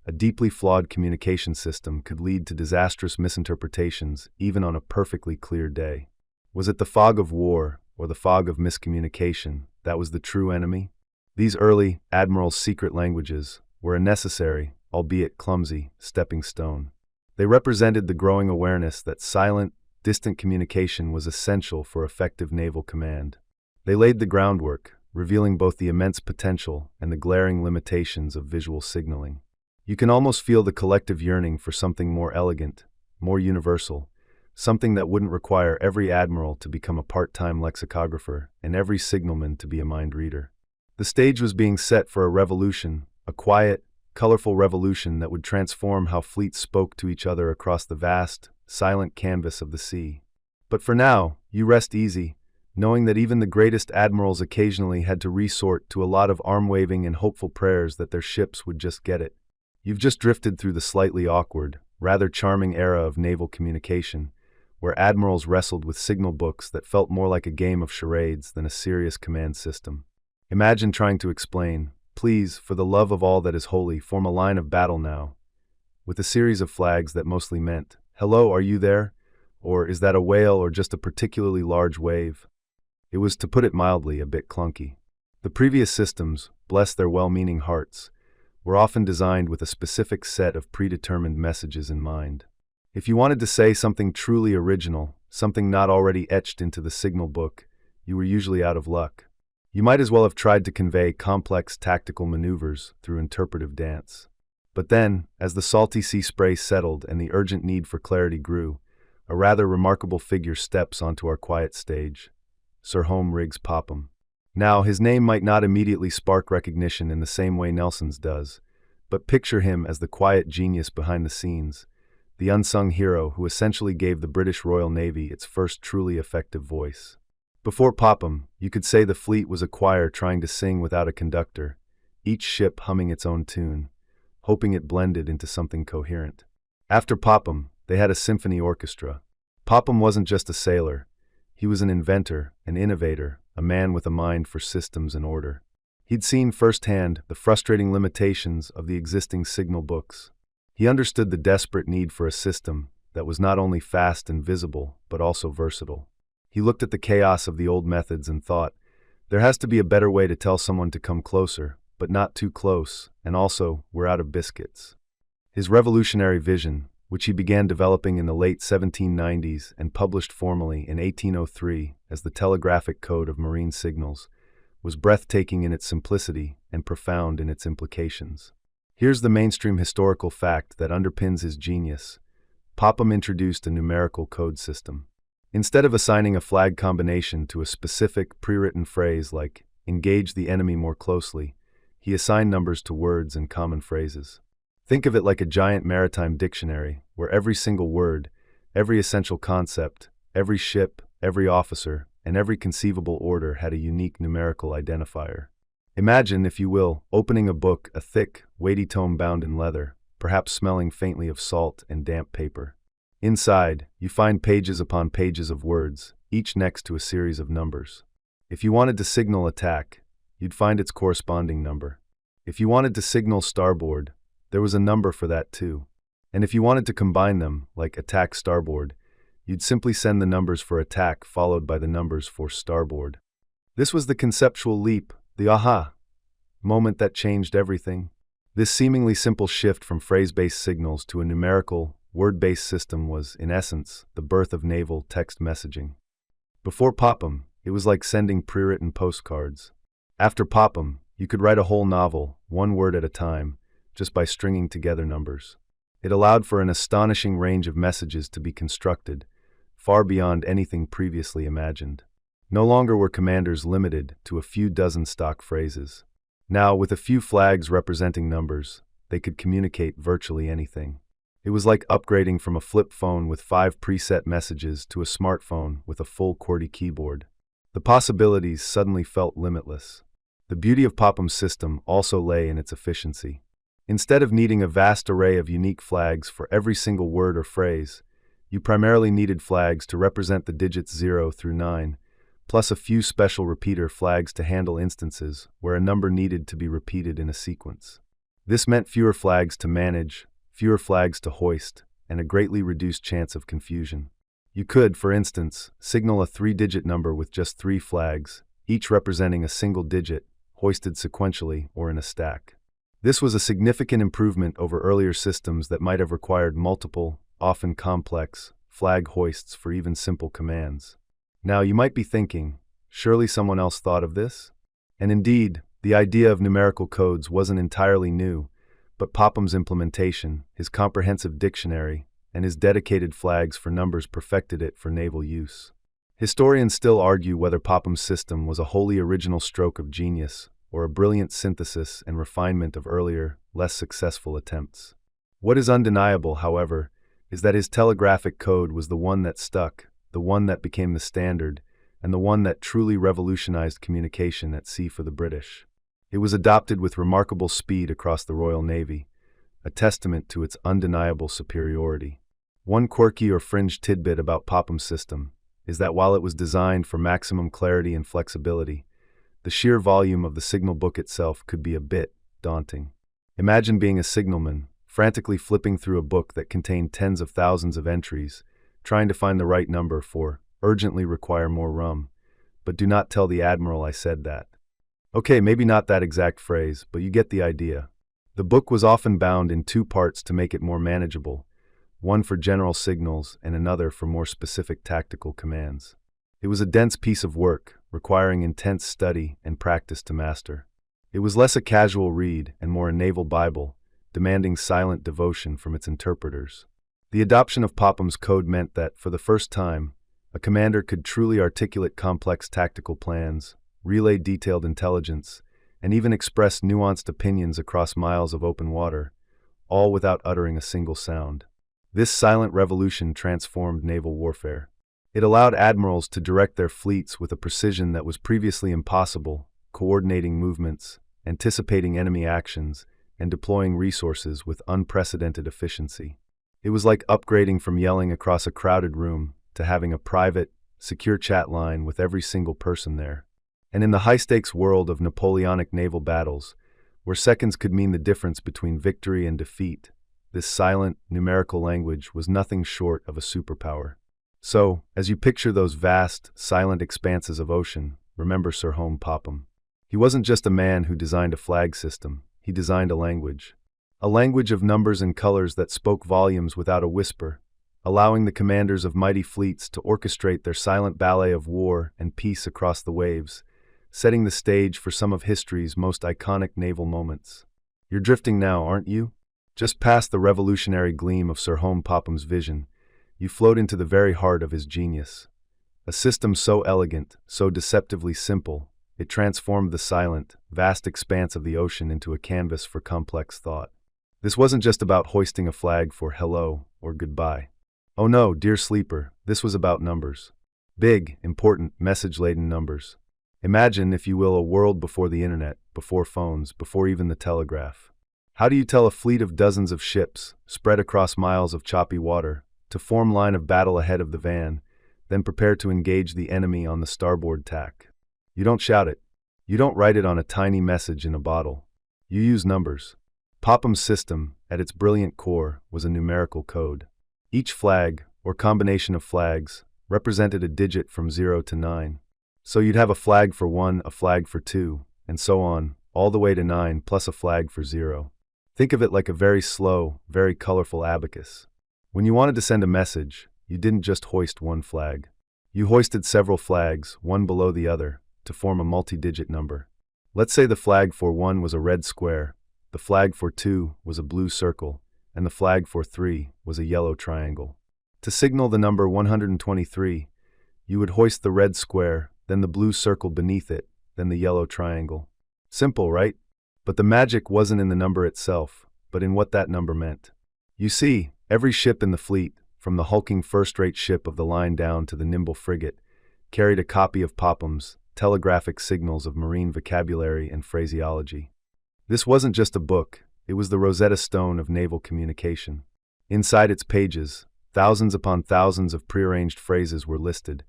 a deeply flawed communication system could lead to disastrous misinterpretations even on a perfectly clear day. Was it the fog of war, or the fog of miscommunication, that was the true enemy? These early admirals' secret languages were a necessary, albeit clumsy, stepping stone. They represented the growing awareness that silent, distant communication was essential for effective naval command. They laid the groundwork, revealing both the immense potential and the glaring limitations of visual signaling. You can almost feel the collective yearning for something more elegant, more universal, something that wouldn't require every admiral to become a part-time lexicographer and every signalman to be a mind reader. The stage was being set for a revolution, a quiet, colorful revolution that would transform how fleets spoke to each other across the vast, silent canvas of the sea. But for now, you rest easy, knowing that even the greatest admirals occasionally had to resort to a lot of arm-waving and hopeful prayers that their ships would just get it. You've just drifted through the slightly awkward, rather charming era of naval communication, where admirals wrestled with signal books that felt more like a game of charades than a serious command system. Imagine trying to explain, "Please, for the love of all that is holy, form a line of battle now," with a series of flags that mostly meant, "Hello, are you there?" or "Is that a whale or just a particularly large wave?" It was, to put it mildly, a bit clunky. The previous systems, bless their well-meaning hearts, were often designed with a specific set of predetermined messages in mind. If you wanted to say something truly original, something not already etched into the signal book, you were usually out of luck. You might as well have tried to convey complex tactical maneuvers through interpretive dance. But then, as the salty sea spray settled and the urgent need for clarity grew, a rather remarkable figure steps onto our quiet stage: Sir Home Riggs Popham. Now, his name might not immediately spark recognition in the same way Nelson's does, but picture him as the quiet genius behind the scenes, the unsung hero who essentially gave the British Royal Navy its first truly effective voice. Before Popham, you could say the fleet was a choir trying to sing without a conductor, each ship humming its own tune, hoping it blended into something coherent. After Popham, they had a symphony orchestra. Popham wasn't just a sailor. He was an inventor, an innovator, a man with a mind for systems and order. He'd seen firsthand the frustrating limitations of the existing signal books. He understood the desperate need for a system that was not only fast and visible, but also versatile. He looked at the chaos of the old methods and thought, there has to be a better way to tell someone to come closer, but not too close, and also, we're out of biscuits. His revolutionary vision, which he began developing in the late 1790s and published formally in 1803 as the Telegraphic Code of Marine Signals, was breathtaking in its simplicity and profound in its implications. Here's the mainstream historical fact that underpins his genius. Popham introduced a numerical code system. Instead of assigning a flag combination to a specific pre-written phrase like, "engage the enemy more closely," he assigned numbers to words and common phrases. Think of it like a giant maritime dictionary, where every single word, every essential concept, every ship, every officer, and every conceivable order had a unique numerical identifier. Imagine, if you will, opening a book, a thick, weighty tome bound in leather, perhaps smelling faintly of salt and damp paper. Inside, you find pages upon pages of words, each next to a series of numbers. If you wanted to signal attack, you'd find its corresponding number. If you wanted to signal starboard, there was a number for that too. And if you wanted to combine them, like attack starboard, you'd simply send the numbers for attack followed by the numbers for starboard. This was the conceptual leap, the aha moment that changed everything. This seemingly simple shift from phrase-based signals to a numerical, word-based system was, in essence, the birth of naval text messaging. Before Popham, it was like sending pre-written postcards. After Popham, you could write a whole novel, one word at a time, just by stringing together numbers. It allowed for an astonishing range of messages to be constructed, far beyond anything previously imagined. No longer were commanders limited to a few dozen stock phrases. Now, with a few flags representing numbers, they could communicate virtually anything. It was like upgrading from a flip phone with 5 preset messages to a smartphone with a full QWERTY keyboard. The possibilities suddenly felt limitless. The beauty of Popham's system also lay in its efficiency. Instead of needing a vast array of unique flags for every single word or phrase, you primarily needed flags to represent the digits 0 through 9, plus a few special repeater flags to handle instances where a number needed to be repeated in a sequence. This meant fewer flags to manage, fewer flags to hoist, and a greatly reduced chance of confusion. You could, for instance, signal a 3-digit number with just 3 flags, each representing a single digit, hoisted sequentially or in a stack. This was a significant improvement over earlier systems that might have required multiple, often complex, flag hoists for even simple commands. Now you might be thinking, surely someone else thought of this? And indeed, the idea of numerical codes wasn't entirely new, but Popham's implementation, his comprehensive dictionary, and his dedicated flags for numbers perfected it for naval use. Historians still argue whether Popham's system was a wholly original stroke of genius or a brilliant synthesis and refinement of earlier, less successful attempts. What is undeniable, however, is that his telegraphic code was the one that stuck, the one that became the standard, and the one that truly revolutionized communication at sea for the British. It was adopted with remarkable speed across the Royal Navy, a testament to its undeniable superiority. One quirky or fringe tidbit about Popham's system is that while it was designed for maximum clarity and flexibility, the sheer volume of the signal book itself could be a bit daunting. Imagine being a signalman, frantically flipping through a book that contained tens of thousands of entries, trying to find the right number for urgently require more rum, but do not tell the Admiral I said that. Okay, maybe not that exact phrase, but you get the idea. The book was often bound in 2 parts to make it more manageable, one for general signals and another for more specific tactical commands. It was a dense piece of work, requiring intense study and practice to master. It was less a casual read and more a naval Bible, demanding silent devotion from its interpreters. The adoption of Popham's code meant that, for the first time, a commander could truly articulate complex tactical plans, relay detailed intelligence, and even express nuanced opinions across miles of open water, all without uttering a single sound. This silent revolution transformed naval warfare. It allowed admirals to direct their fleets with a precision that was previously impossible, coordinating movements, anticipating enemy actions, and deploying resources with unprecedented efficiency. It was like upgrading from yelling across a crowded room to having a private, secure chat line with every single person there. And in the high-stakes world of Napoleonic naval battles, where seconds could mean the difference between victory and defeat, this silent, numerical language was nothing short of a superpower. So, as you picture those vast, silent expanses of ocean, remember Sir Popham. He wasn't just a man who designed a flag system, he designed a language. A language of numbers and colors that spoke volumes without a whisper, allowing the commanders of mighty fleets to orchestrate their silent ballet of war and peace across the waves, setting the stage for some of history's most iconic naval moments. You're drifting now, aren't you? Just past the revolutionary gleam of Sir Popham's vision, you float into the very heart of his genius. A system so elegant, so deceptively simple, it transformed the silent, vast expanse of the ocean into a canvas for complex thought. This wasn't just about hoisting a flag for hello or goodbye. Oh no, dear sleeper, this was about numbers. Big, important, message-laden numbers. Imagine, if you will, a world before the internet, before phones, before even the telegraph. How do you tell a fleet of dozens of ships, spread across miles of choppy water, to form line of battle ahead of the van, then prepare to engage the enemy on the starboard tack? You don't shout it. You don't write it on a tiny message in a bottle. You use numbers. Popham's system, at its brilliant core, was a numerical code. Each flag, or combination of flags, represented a digit from 0 to 9. So you'd have a flag for 1, a flag for 2, and so on, all the way to 9 plus a flag for 0. Think of it like a very slow, very colorful abacus. When you wanted to send a message, you didn't just hoist one flag. You hoisted several flags, one below the other, to form a multi-digit number. Let's say the flag for 1 was a red square, the flag for 2 was a blue circle, and the flag for 3 was a yellow triangle. To signal the number 123, you would hoist the red square, then the blue circle beneath it, then the yellow triangle. Simple, right? But the magic wasn't in the number itself, but in what that number meant. You see, every ship in the fleet, from the hulking first-rate ship of the line down to the nimble frigate, carried a copy of Popham's telegraphic signals of marine vocabulary and phraseology. This wasn't just a book, it was the Rosetta Stone of naval communication. Inside its pages, thousands upon thousands of prearranged phrases were listed,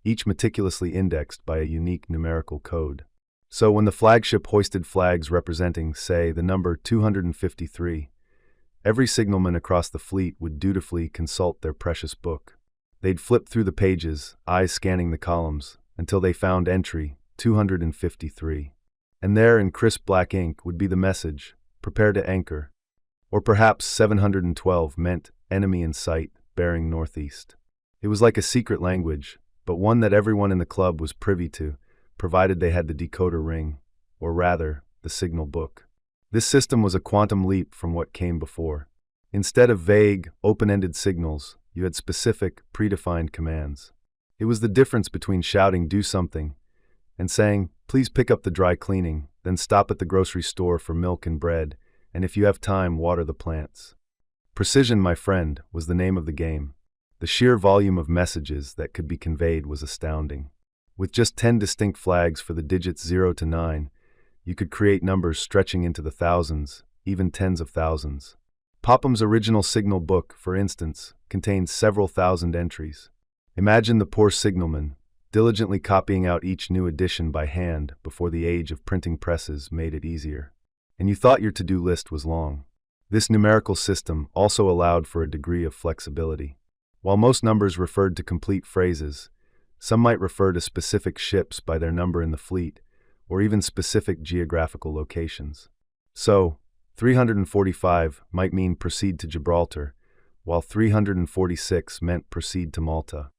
each meticulously indexed by a unique numerical code. So when the flagship hoisted flags representing, say, the number 253, every signalman across the fleet would dutifully consult their precious book. They'd flip through the pages, eyes scanning the columns, until they found entry 253. And there in crisp black ink would be the message, "Prepare to anchor." Or perhaps 712 meant enemy in sight, bearing northeast. It was like a secret language, but one that everyone in the club was privy to, provided they had the decoder ring, or rather, the signal book. This system was a quantum leap from what came before. Instead of vague, open-ended signals, you had specific, predefined commands. It was the difference between shouting, "Do something," and saying, "Please pick up the dry cleaning, then stop at the grocery store for milk and bread, and if you have time, water the plants." Precision, my friend, was the name of the game. The sheer volume of messages that could be conveyed was astounding. With just 10 distinct flags for the digits 0 to 9, you could create numbers stretching into the thousands, even tens of thousands. Popham's original signal book, for instance, contained several thousand entries. Imagine the poor signalman, diligently copying out each new edition by hand before the age of printing presses made it easier. And you thought your to-do list was long. This numerical system also allowed for a degree of flexibility. While most numbers referred to complete phrases, some might refer to specific ships by their number in the fleet, or even specific geographical locations. So, 345 might mean proceed to Gibraltar, while 346 meant proceed to Malta.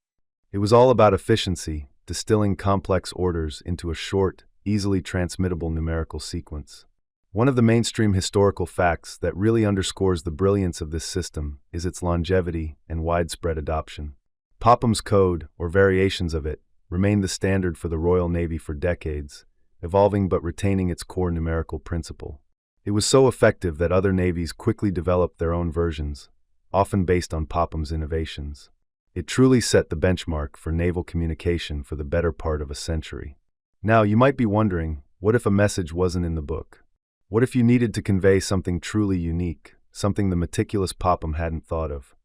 It was all about efficiency, distilling complex orders into a short, easily transmittable numerical sequence. One of the mainstream historical facts that really underscores the brilliance of this system is its longevity and widespread adoption. Popham's code, or variations of it, remained the standard for the Royal Navy for decades, evolving but retaining its core numerical principle. It was so effective that other navies quickly developed their own versions, often based on Popham's innovations. It truly set the benchmark for naval communication for the better part of a century. Now, you might be wondering, what if a message wasn't in the book? What if you needed to convey something truly unique, something the meticulous Popham hadn't thought of?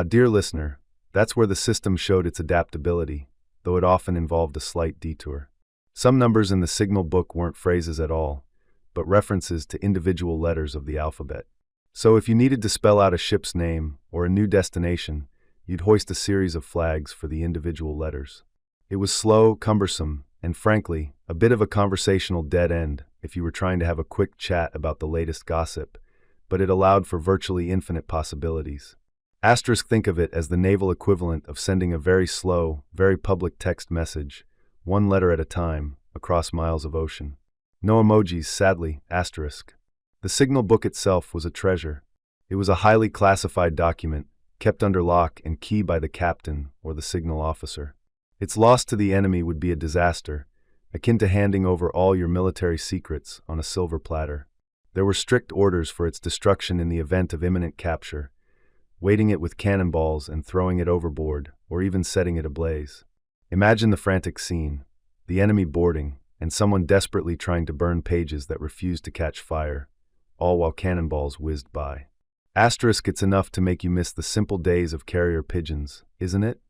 Dear listener, that's where the system showed its adaptability, though it often involved a slight detour. Some numbers in the signal book weren't phrases at all, but references to individual letters of the alphabet. So if you needed to spell out a ship's name or a new destination, you'd hoist a series of flags for the individual letters. It was slow, cumbersome, and frankly, a bit of a conversational dead end if you were trying to have a quick chat about the latest gossip, but it allowed for virtually infinite possibilities. Think of it as the naval equivalent of sending a very slow, very public text message, one letter at a time, across miles of ocean. No emojis, sadly, The signal book itself was a treasure. It was a highly classified document, kept under lock and key by the captain or the signal officer. Its loss to the enemy would be a disaster, akin to handing over all your military secrets on a silver platter. There were strict orders for its destruction in the event of imminent capture, weighting it with cannonballs and throwing it overboard, or even setting it ablaze. Imagine the frantic scene, the enemy boarding, and someone desperately trying to burn pages that refused to catch fire, all while cannonballs whizzed by. It's enough to make you miss the simple days of carrier pigeons, isn't it?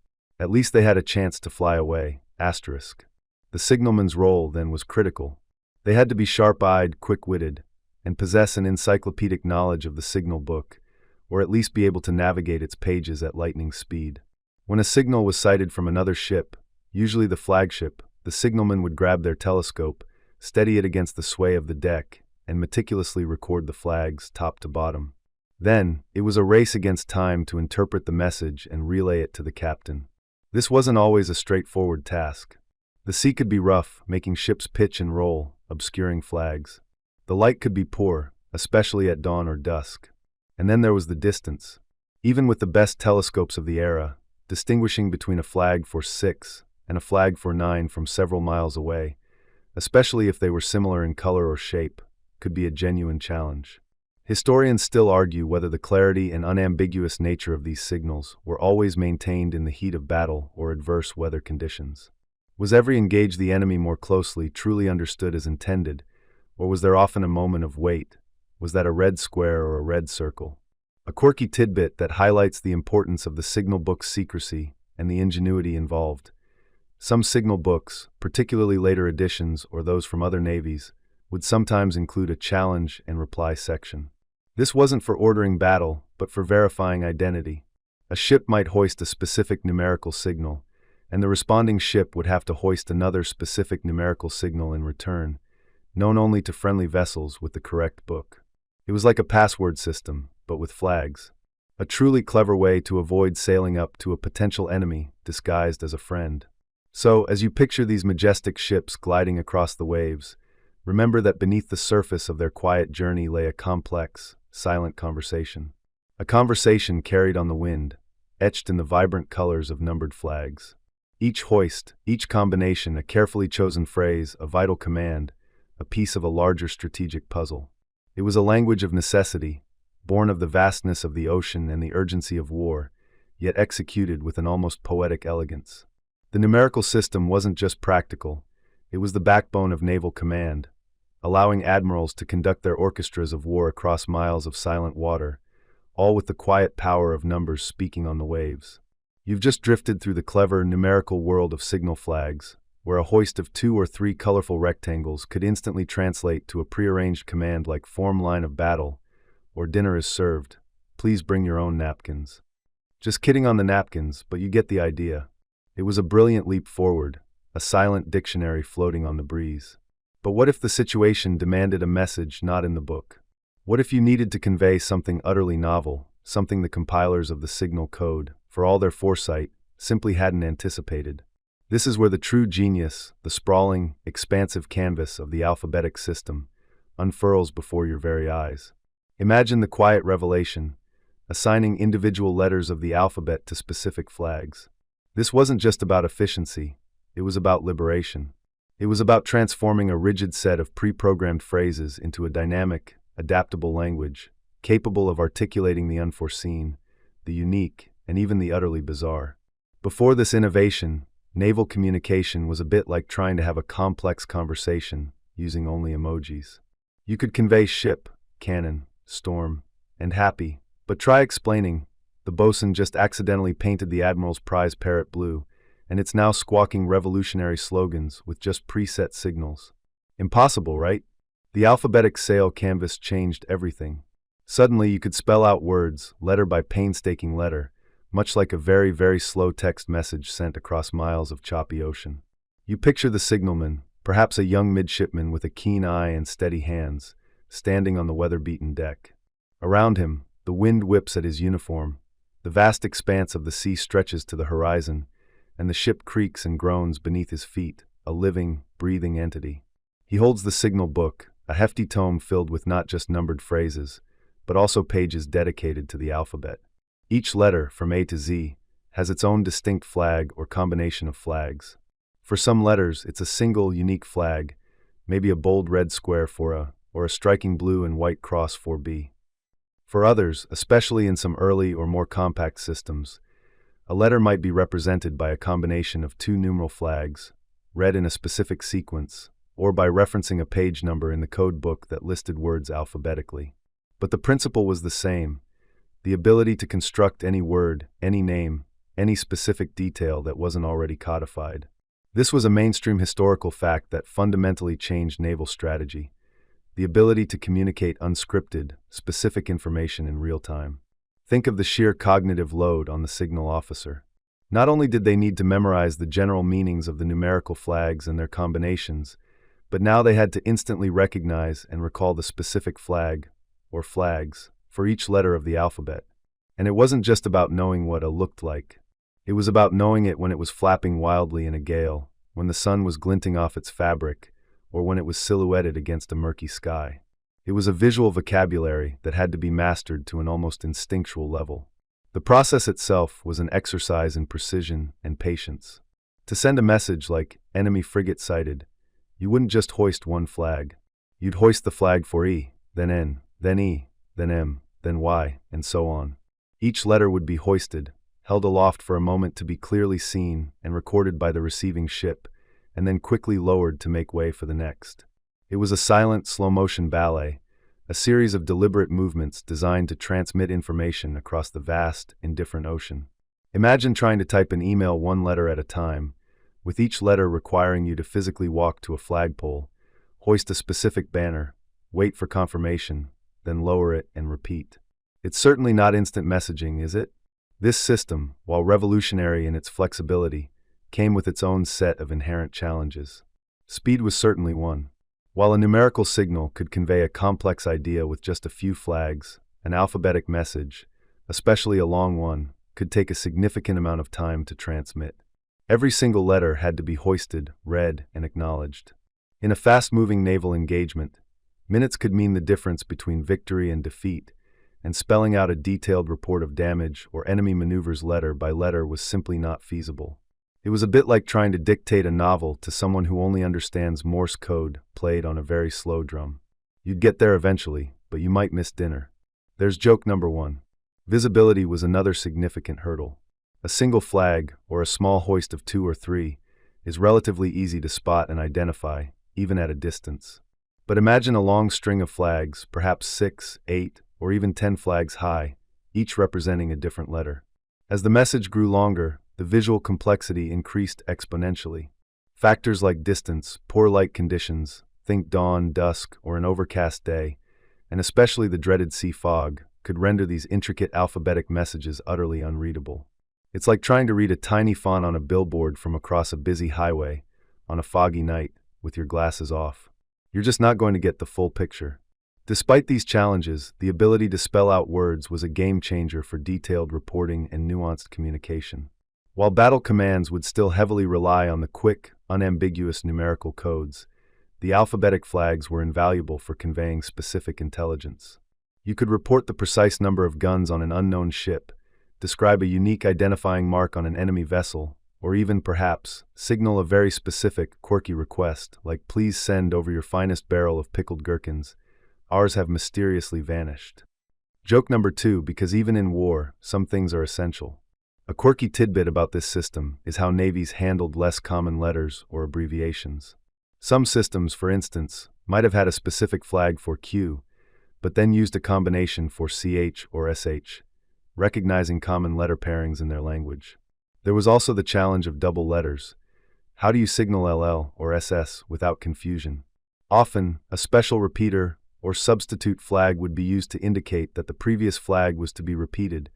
At least they had a chance to fly away, The signalman's role, then, was critical. They had to be sharp-eyed, quick-witted, and possess an encyclopedic knowledge of the signal book, or at least be able to navigate its pages at lightning speed. When a signal was sighted from another ship, usually the flagship, the signalman would grab their telescope, steady it against the sway of the deck, and meticulously record the flags top to bottom. Then, it was a race against time to interpret the message and relay it to the captain. This wasn't always a straightforward task. The sea could be rough, making ships pitch and roll, obscuring flags. The light could be poor, especially at dawn or dusk. And then there was the distance. Even with the best telescopes of the era, distinguishing between a flag for 6 and a flag for 9 from several miles away, especially if they were similar in color or shape, could be a genuine challenge. Historians still argue whether the clarity and unambiguous nature of these signals were always maintained in the heat of battle or adverse weather conditions. Was every engage the enemy more closely truly understood as intended, or was there often a moment of wait? Was that a red square or a red circle? A quirky tidbit that highlights the importance of the signal book's secrecy and the ingenuity involved. Some signal books, particularly later editions or those from other navies, would sometimes include a challenge and reply section. This wasn't for ordering battle, but for verifying identity. A ship might hoist a specific numerical signal, and the responding ship would have to hoist another specific numerical signal in return, known only to friendly vessels with the correct book. It was like a password system, but with flags. A truly clever way to avoid sailing up to a potential enemy disguised as a friend. So, as you picture these majestic ships gliding across the waves, remember that beneath the surface of their quiet journey lay a complex, silent conversation. A conversation carried on the wind, etched in the vibrant colors of numbered flags. Each hoist, each combination, a carefully chosen phrase, a vital command, a piece of a larger strategic puzzle. It was a language of necessity, born of the vastness of the ocean and the urgency of war, yet executed with an almost poetic elegance. The numerical system wasn't just practical, it was the backbone of naval command, allowing admirals to conduct their orchestras of war across miles of silent water, all with the quiet power of numbers speaking on the waves. You've just drifted through the clever, numerical world of signal flags, where a hoist of 2 or 3 colorful rectangles could instantly translate to a prearranged command like "Form line of battle" or "Dinner is served. Please bring your own napkins." Just kidding on the napkins, but you get the idea. It was a brilliant leap forward, a silent dictionary floating on the breeze. But what if the situation demanded a message not in the book? What if you needed to convey something utterly novel, something the compilers of the signal code, for all their foresight, simply hadn't anticipated? This is where the true genius, the sprawling, expansive canvas of the alphabetic system, unfurls before your very eyes. Imagine the quiet revelation, assigning individual letters of the alphabet to specific flags. This wasn't just about efficiency, it was about liberation. It was about transforming a rigid set of pre-programmed phrases into a dynamic, adaptable language, capable of articulating the unforeseen, the unique, and even the utterly bizarre. Before this innovation, naval communication was a bit like trying to have a complex conversation using only emojis. You could convey ship, cannon, storm, and happy, but try explaining. The bosun just accidentally painted the admiral's prize parrot blue, and it's now squawking revolutionary slogans with just preset signals. Impossible, right? The alphabetic sail canvas changed everything. Suddenly you could spell out words, letter by painstaking letter, much like a very, very slow text message sent across miles of choppy ocean. You picture the signalman, perhaps a young midshipman with a keen eye and steady hands, standing on the weather-beaten deck. Around him, the wind whips at his uniform, the vast expanse of the sea stretches to the horizon, and the ship creaks and groans beneath his feet, a living, breathing entity. He holds the signal book, a hefty tome filled with not just numbered phrases, but also pages dedicated to the alphabet. Each letter, from A to Z, has its own distinct flag or combination of flags. For some letters, it's a single, unique flag, maybe a bold red square for A, or a striking blue and white cross for B. For others, especially in some early or more compact systems, a letter might be represented by a combination of 2 numeral flags, read in a specific sequence, or by referencing a page number in the code book that listed words alphabetically. But the principle was the same, the ability to construct any word, any name, any specific detail that wasn't already codified. This was a mainstream historical fact that fundamentally changed naval strategy, the ability to communicate unscripted, specific information in real time. Think of the sheer cognitive load on the signal officer. Not only did they need to memorize the general meanings of the numerical flags and their combinations, but now they had to instantly recognize and recall the specific flag, or flags, for each letter of the alphabet. And it wasn't just about knowing what A looked like. It was about knowing it when it was flapping wildly in a gale, when the sun was glinting off its fabric, or when it was silhouetted against a murky sky. It was a visual vocabulary that had to be mastered to an almost instinctual level. The process itself was an exercise in precision and patience. To send a message like "enemy frigate sighted," you wouldn't just hoist one flag. You'd hoist the flag for E, then N, then E, then M, then Y, and so on. Each letter would be hoisted, held aloft for a moment to be clearly seen and recorded by the receiving ship, and then quickly lowered to make way for the next. It was a silent, slow-motion ballet, a series of deliberate movements designed to transmit information across the vast, indifferent ocean. Imagine trying to type an email one letter at a time, with each letter requiring you to physically walk to a flagpole, hoist a specific banner, wait for confirmation, then lower it and repeat. It's certainly not instant messaging, is it? This system, while revolutionary in its flexibility, came with its own set of inherent challenges. Speed was certainly one. While a numerical signal could convey a complex idea with just a few flags, an alphabetic message, especially a long one, could take a significant amount of time to transmit. Every single letter had to be hoisted, read, and acknowledged. In a fast-moving naval engagement, minutes could mean the difference between victory and defeat, and spelling out a detailed report of damage or enemy maneuvers letter by letter was simply not feasible. It was a bit like trying to dictate a novel to someone who only understands Morse code played on a very slow drum. You'd get there eventually, but you might miss dinner. There's joke number one. Visibility was another significant hurdle. A single flag, or a small hoist of 2 or 3, is relatively easy to spot and identify, even at a distance. But imagine a long string of flags, perhaps 6, 8, or even 10 flags high, each representing a different letter. As the message grew longer, the visual complexity increased exponentially. Factors like distance, poor light conditions, think dawn, dusk, or an overcast day, and especially the dreaded sea fog, could render these intricate alphabetic messages utterly unreadable. It's like trying to read a tiny font on a billboard from across a busy highway on a foggy night with your glasses off. You're just not going to get the full picture. Despite these challenges, the ability to spell out words was a game changer for detailed reporting and nuanced communication. While battle commands would still heavily rely on the quick, unambiguous numerical codes, the alphabetic flags were invaluable for conveying specific intelligence. You could report the precise number of guns on an unknown ship, describe a unique identifying mark on an enemy vessel, or even, perhaps, signal a very specific, quirky request, like "Please send over your finest barrel of pickled gherkins. Ours have mysteriously vanished." Joke number 2, because even in war, some things are essential. A quirky tidbit about this system is how navies handled less common letters or abbreviations. Some systems, for instance, might have had a specific flag for Q, but then used a combination for CH or SH, recognizing common letter pairings in their language. There was also the challenge of double letters. How do you signal LL or SS without confusion? Often, a special repeater or substitute flag would be used to indicate that the previous flag was to be repeated,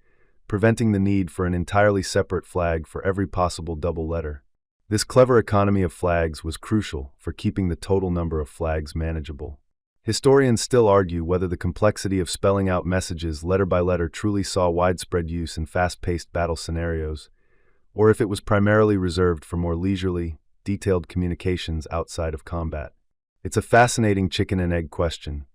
preventing the need for an entirely separate flag for every possible double letter. This clever economy of flags was crucial for keeping the total number of flags manageable. Historians still argue whether the complexity of spelling out messages letter by letter truly saw widespread use in fast-paced battle scenarios, or if it was primarily reserved for more leisurely, detailed communications outside of combat. It's a fascinating chicken-and-egg question.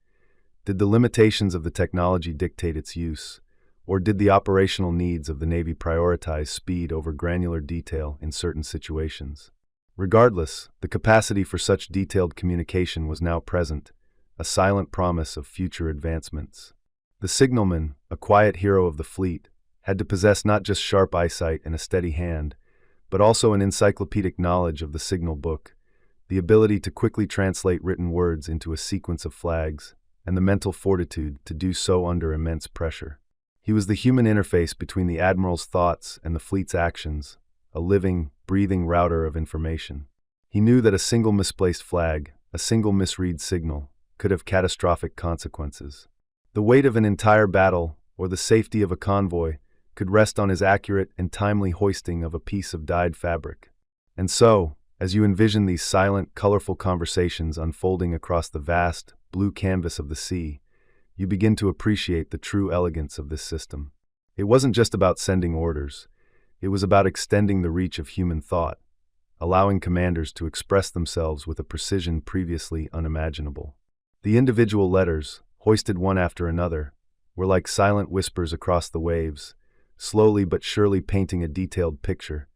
Did the limitations of the technology dictate its use, or did the operational needs of the Navy prioritize speed over granular detail in certain situations? Regardless, the capacity for such detailed communication was now present, a silent promise of future advancements. The signalman, a quiet hero of the fleet, had to possess not just sharp eyesight and a steady hand, but also an encyclopedic knowledge of the signal book, the ability to quickly translate written words into a sequence of flags, and the mental fortitude to do so under immense pressure. He was the human interface between the admiral's thoughts and the fleet's actions, a living, breathing router of information. He knew that a single misplaced flag, a single misread signal, could have catastrophic consequences. The weight of an entire battle, or the safety of a convoy, could rest on his accurate and timely hoisting of a piece of dyed fabric. And so, as you envision these silent, colorful conversations unfolding across the vast, blue canvas of the sea, you begin to appreciate the true elegance of this system. It wasn't just about sending orders. It was about extending the reach of human thought, allowing commanders to express themselves with a precision previously unimaginable. The individual letters, hoisted one after another, were like silent whispers across the waves, slowly but surely painting a detailed picture,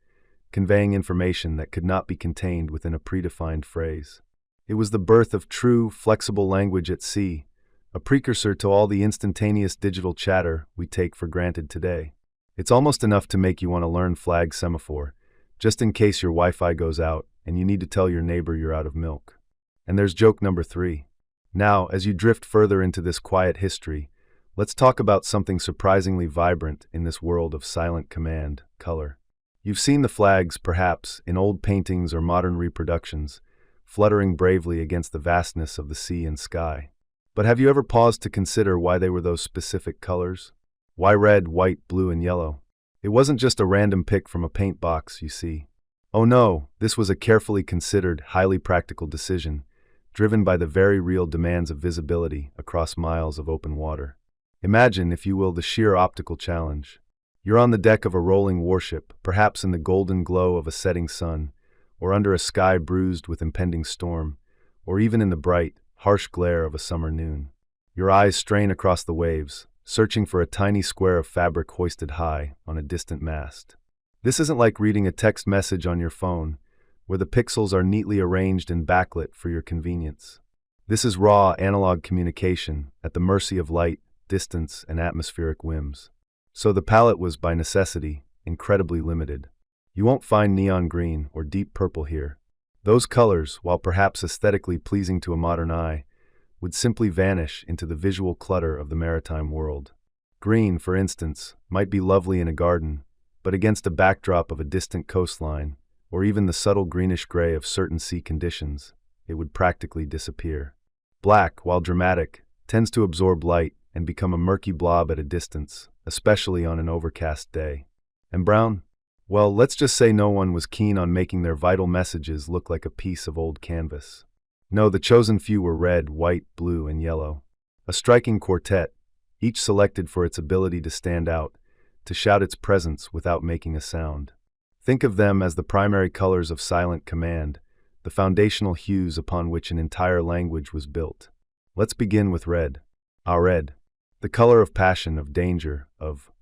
conveying information that could not be contained within a predefined phrase. It was the birth of true, flexible language at sea, a precursor to all the instantaneous digital chatter we take for granted today. It's almost enough to make you want to learn flag semaphore, just in case your Wi-Fi goes out and you need to tell your neighbor you're out of milk. And there's joke number 3. Now, as you drift further into this quiet history, let's talk about something surprisingly vibrant in this world of silent command, color. You've seen the flags, perhaps, in old paintings or modern reproductions, fluttering bravely against the vastness of the sea and sky. But have you ever paused to consider why they were those specific colors? Why red, white, blue, and yellow? It wasn't just a random pick from a paint box, you see. Oh no, this was a carefully considered, highly practical decision, driven by the very real demands of visibility across miles of open water. Imagine, if you will, the sheer optical challenge. You're on the deck of a rolling warship, perhaps in the golden glow of a setting sun, or under a sky bruised with impending storm, or even in the bright, harsh glare of a summer noon. Your eyes strain across the waves, searching for a tiny square of fabric hoisted high on a distant mast. This isn't like reading a text message on your phone, where the pixels are neatly arranged and backlit for your convenience. This is raw analog communication, at the mercy of light, distance, and atmospheric whims. So the palette was, by necessity, incredibly limited. You won't find neon green or deep purple here. Those colors, while perhaps aesthetically pleasing to a modern eye, would simply vanish into the visual clutter of the maritime world. Green, for instance, might be lovely in a garden, but against a backdrop of a distant coastline, or even the subtle greenish gray of certain sea conditions, it would practically disappear. Black, while dramatic, tends to absorb light and become a murky blob at a distance, especially on an overcast day. And brown? Well, let's just say no one was keen on making their vital messages look like a piece of old canvas. No, the chosen few were red, white, blue, and yellow. A striking quartet, each selected for its ability to stand out, to shout its presence without making a sound. Think of them as the primary colors of silent command, the foundational hues upon which an entire language was built. Let's begin with red. Our red. The color of passion, of danger,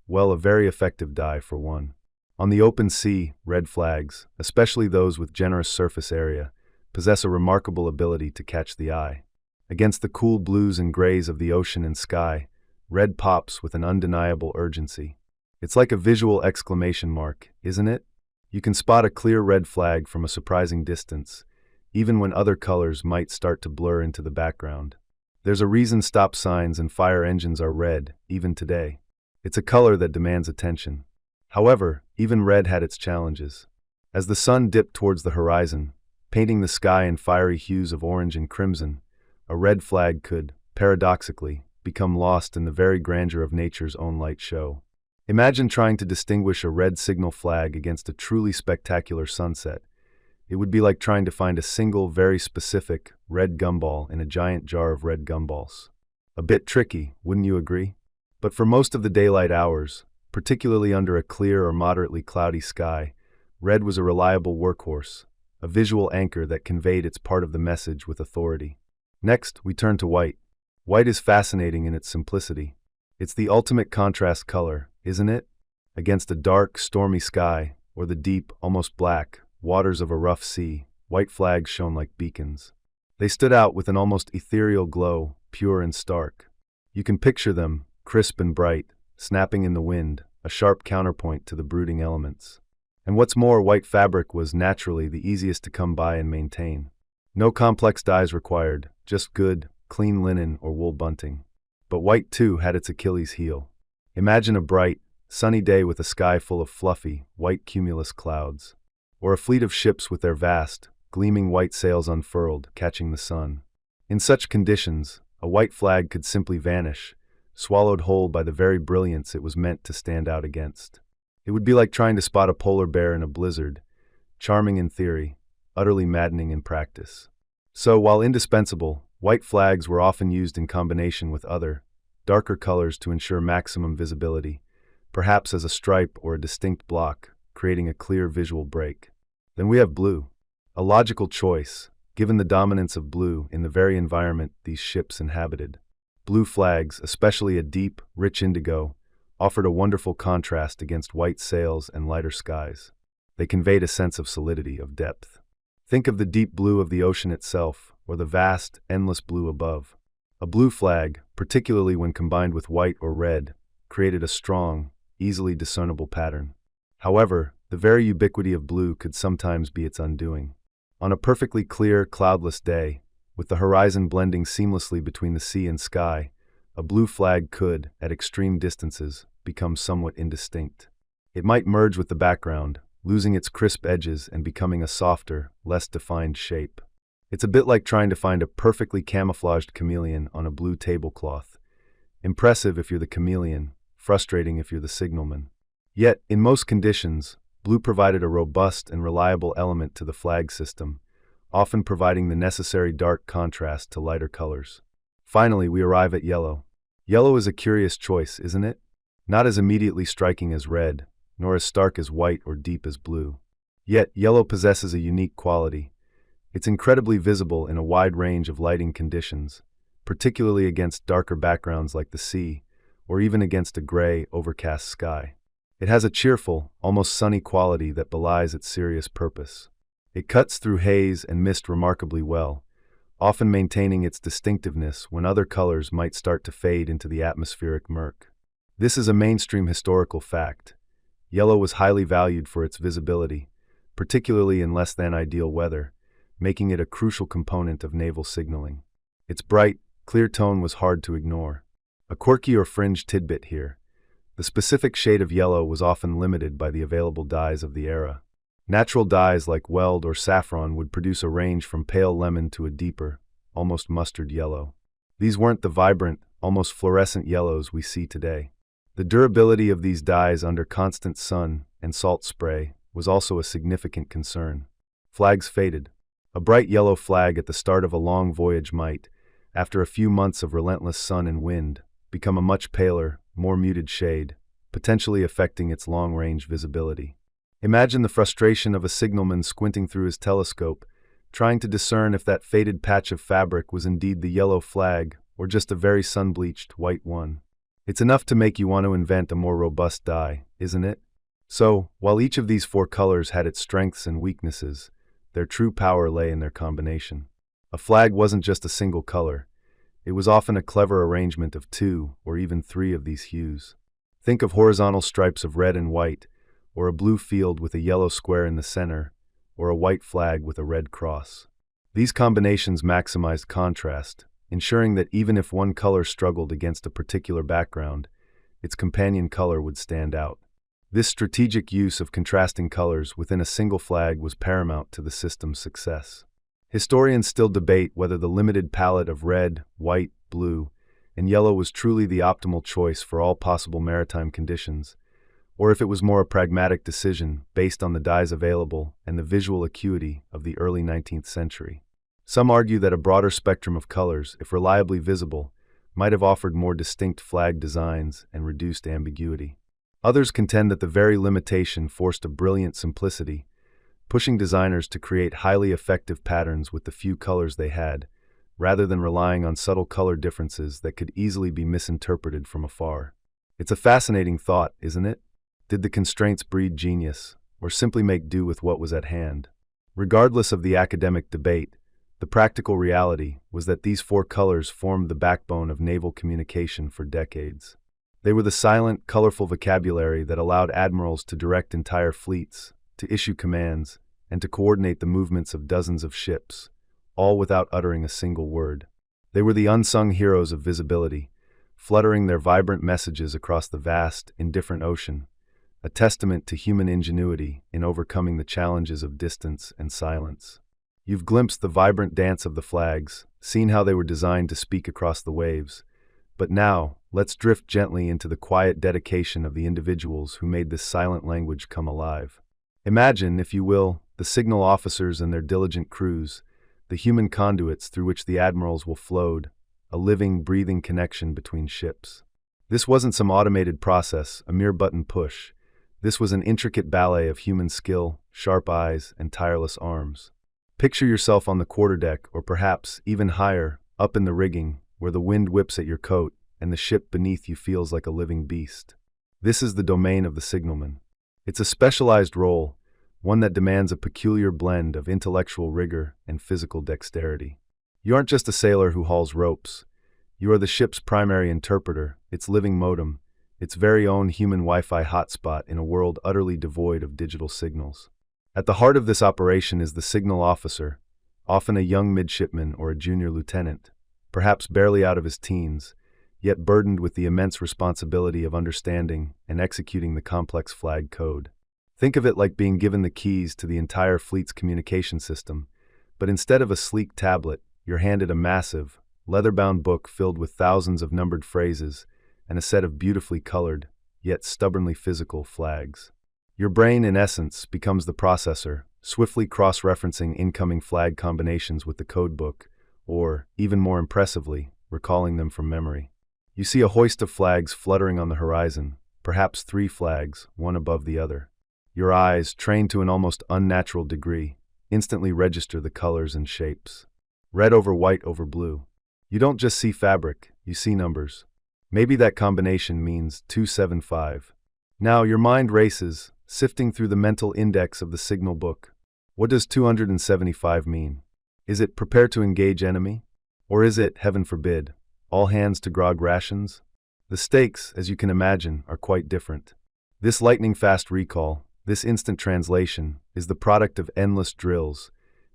well, a very effective dye for one. On the open sea, red flags, especially those with generous surface area, possess a remarkable ability to catch the eye. Against the cool blues and grays of the ocean and sky, red pops with an undeniable urgency. It's like a visual exclamation mark, isn't it? You can spot a clear red flag from a surprising distance, even when other colors might start to blur into the background. There's a reason stop signs and fire engines are red, even today. It's a color that demands attention. However, even red had its challenges. As the sun dipped towards the horizon, painting the sky in fiery hues of orange and crimson, a red flag could, paradoxically, become lost in the very grandeur of nature's own light show. Imagine trying to distinguish a red signal flag against a truly spectacular sunset. It would be like trying to find a single, very specific, red gumball in a giant jar of red gumballs. A bit tricky, wouldn't you agree? But for most of the daylight hours, particularly under a clear or moderately cloudy sky, red was a reliable workhorse, a visual anchor that conveyed its part of the message with authority. Next, we turn to white. White is fascinating in its simplicity. It's the ultimate contrast color, isn't it? Against a dark, stormy sky, or the deep, almost black, waters of a rough sea, white flags shone like beacons. They stood out with an almost ethereal glow, pure and stark. You can picture them, crisp and bright, snapping in the wind, a sharp counterpoint to the brooding elements. And what's more, white fabric was naturally the easiest to come by and maintain. No complex dyes required, just good, clean linen or wool bunting. But white, too, had its Achilles heel. Imagine a bright, sunny day with a sky full of fluffy, white cumulus clouds. Or a fleet of ships with their vast, gleaming white sails unfurled, catching the sun. In such conditions, a white flag could simply vanish, swallowed whole by the very brilliance it was meant to stand out against. It would be like trying to spot a polar bear in a blizzard, charming in theory, utterly maddening in practice. So, while indispensable, white flags were often used in combination with other, darker colors to ensure maximum visibility, perhaps as a stripe or a distinct block, creating a clear visual break. Then we have blue. A logical choice, given the dominance of blue in the very environment these ships inhabited. Blue flags, especially a deep, rich indigo, offered a wonderful contrast against white sails and lighter skies. They conveyed a sense of solidity, of depth. Think of the deep blue of the ocean itself, or the vast, endless blue above. A blue flag, particularly when combined with white or red, created a strong, easily discernible pattern. However, the very ubiquity of blue could sometimes be its undoing. On a perfectly clear, cloudless day, with the horizon blending seamlessly between the sea and sky, a blue flag could, at extreme distances, become somewhat indistinct. It might merge with the background, losing its crisp edges and becoming a softer, less defined shape. It's a bit like trying to find a perfectly camouflaged chameleon on a blue tablecloth. Impressive if you're the chameleon, frustrating if you're the signalman. Yet, in most conditions, blue provided a robust and reliable element to the flag system, often providing the necessary dark contrast to lighter colors. Finally, we arrive at yellow. Yellow is a curious choice, isn't it? Not as immediately striking as red, nor as stark as white or deep as blue. Yet, yellow possesses a unique quality. It's incredibly visible in a wide range of lighting conditions, particularly against darker backgrounds like the sea, or even against a gray, overcast sky. It has a cheerful, almost sunny quality that belies its serious purpose. It cuts through haze and mist remarkably well, often maintaining its distinctiveness when other colors might start to fade into the atmospheric murk. This is a mainstream historical fact. Yellow was highly valued for its visibility, particularly in less than ideal weather, making it a crucial component of naval signaling. Its bright, clear tone was hard to ignore. A quirky or fringe tidbit here. The specific shade of yellow was often limited by the available dyes of the era. Natural dyes like weld or saffron would produce a range from pale lemon to a deeper, almost mustard yellow. These weren't the vibrant, almost fluorescent yellows we see today. The durability of these dyes under constant sun and salt spray was also a significant concern. Flags faded. A bright yellow flag at the start of a long voyage might, after a few months of relentless sun and wind, become a much paler, more muted shade, potentially affecting its long-range visibility. Imagine the frustration of a signalman squinting through his telescope, trying to discern if that faded patch of fabric was indeed the yellow flag or just a very sun-bleached white one. It's enough to make you want to invent a more robust dye, isn't it? So, while each of these four colors had its strengths and weaknesses, their true power lay in their combination. A flag wasn't just a single color. It was often a clever arrangement of two or even three of these hues. Think of horizontal stripes of red and white, or a blue field with a yellow square in the center, or a white flag with a red cross. These combinations maximized contrast, ensuring that even if one color struggled against a particular background, its companion color would stand out. This strategic use of contrasting colors within a single flag was paramount to the system's success. Historians still debate whether the limited palette of red, white, blue, and yellow was truly the optimal choice for all possible maritime conditions, or if it was more a pragmatic decision based on the dyes available and the visual acuity of the early 19th century. Some argue that a broader spectrum of colors, if reliably visible, might have offered more distinct flag designs and reduced ambiguity. Others contend that the very limitation forced a brilliant simplicity, pushing designers to create highly effective patterns with the few colors they had, rather than relying on subtle color differences that could easily be misinterpreted from afar. It's a fascinating thought, isn't it? Did the constraints breed genius, or simply make do with what was at hand? Regardless of the academic debate, the practical reality was that these four colors formed the backbone of naval communication for decades. They were the silent, colorful vocabulary that allowed admirals to direct entire fleets, to issue commands, and to coordinate the movements of dozens of ships, all without uttering a single word. They were the unsung heroes of visibility, fluttering their vibrant messages across the vast, indifferent ocean, a testament to human ingenuity in overcoming the challenges of distance and silence. You've glimpsed the vibrant dance of the flags, seen how they were designed to speak across the waves. But now, let's drift gently into the quiet dedication of the individuals who made this silent language come alive. Imagine, if you will, the signal officers and their diligent crews, the human conduits through which the admirals will flowed, a living, breathing connection between ships. This wasn't some automated process, a mere button push. This was an intricate ballet of human skill, sharp eyes, and tireless arms. Picture yourself on the quarterdeck, or perhaps, even higher, up in the rigging, where the wind whips at your coat and the ship beneath you feels like a living beast. This is the domain of the signalman. It's a specialized role, one that demands a peculiar blend of intellectual rigor and physical dexterity. You aren't just a sailor who hauls ropes. You are the ship's primary interpreter, its living modem, its very own human Wi-Fi hotspot in a world utterly devoid of digital signals. At the heart of this operation is the signal officer, often a young midshipman or a junior lieutenant, perhaps barely out of his teens, yet burdened with the immense responsibility of understanding and executing the complex flag code. Think of it like being given the keys to the entire fleet's communication system, but instead of a sleek tablet, you're handed a massive, leather-bound book filled with thousands of numbered phrases and a set of beautifully colored, yet stubbornly physical flags. Your brain, in essence, becomes the processor, swiftly cross-referencing incoming flag combinations with the codebook, or, even more impressively, recalling them from memory. You see a hoist of flags fluttering on the horizon, perhaps 3 flags, one above the other. Your eyes, trained to an almost unnatural degree, instantly register the colors and shapes. Red over white over blue. You don't just see fabric, you see numbers. Maybe that combination means 275. Now your mind races, sifting through the mental index of the signal book. What does 275 mean? Is it prepare to engage enemy? Or is it, heaven forbid, all hands to grog rations? The stakes, as you can imagine, are quite different. This lightning-fast recall, this instant translation, is the product of endless drills,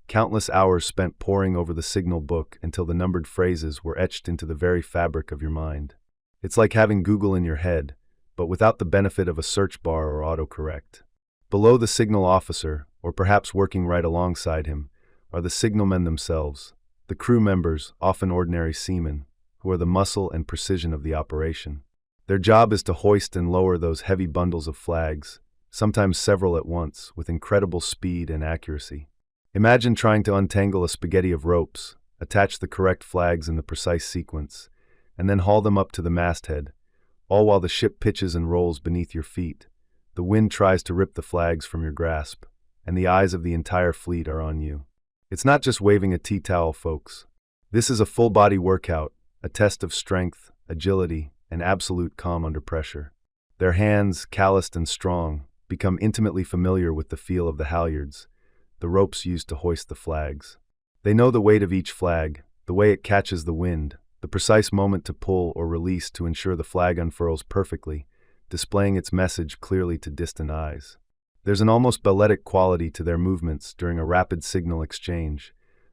countless hours spent poring over the signal book until the numbered phrases were etched into the very fabric of your mind. It's like having Google in your head, but without the benefit of a search bar or autocorrect. Below the signal officer, or perhaps working right alongside him, are the signalmen themselves, the crew members, often ordinary seamen, who are the muscle and precision of the operation. Their job is to hoist and lower those heavy bundles of flags, sometimes several at once, with incredible speed and accuracy. Imagine trying to untangle a spaghetti of ropes, attach the correct flags in the precise sequence, and then haul them up to the masthead, all while the ship pitches and rolls beneath your feet. The wind tries to rip the flags from your grasp, and the eyes of the entire fleet are on you. It's not just waving a tea towel, folks. This is a full-body workout, a test of strength, agility, and absolute calm under pressure. Their hands, calloused and strong, become intimately familiar with the feel of the halyards, the ropes used to hoist the flags. They know the weight of each flag, the way it catches the wind, the precise moment to pull or release to ensure the flag unfurls perfectly, displaying its message clearly to distant eyes. There's an almost balletic quality to their movements during a rapid signal exchange,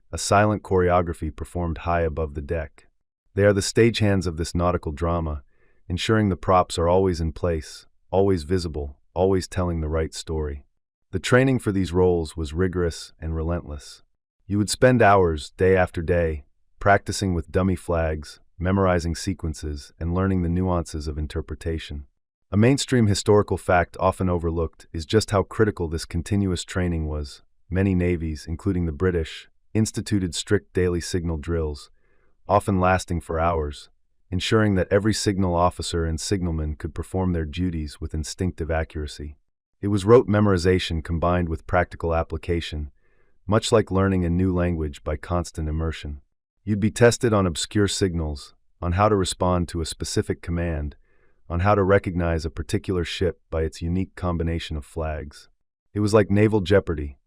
a silent choreography performed high above the deck. They are the stagehands of this nautical drama, ensuring the props are always in place, always visible, always telling the right story. The training for these roles was rigorous and relentless. You would spend hours, day after day, practicing with dummy flags, memorizing sequences, and learning the nuances of interpretation. A mainstream historical fact often overlooked is just how critical this continuous training was. Many navies, including the British, instituted strict daily signal drills, often lasting for hours, ensuring that every signal officer and signalman could perform their duties with instinctive accuracy. It was rote memorization combined with practical application, much like learning a new language by constant immersion. You'd be tested on obscure signals, on how to respond to a specific command, on how to recognize a particular ship by its unique combination of flags. It was like naval jeopardy,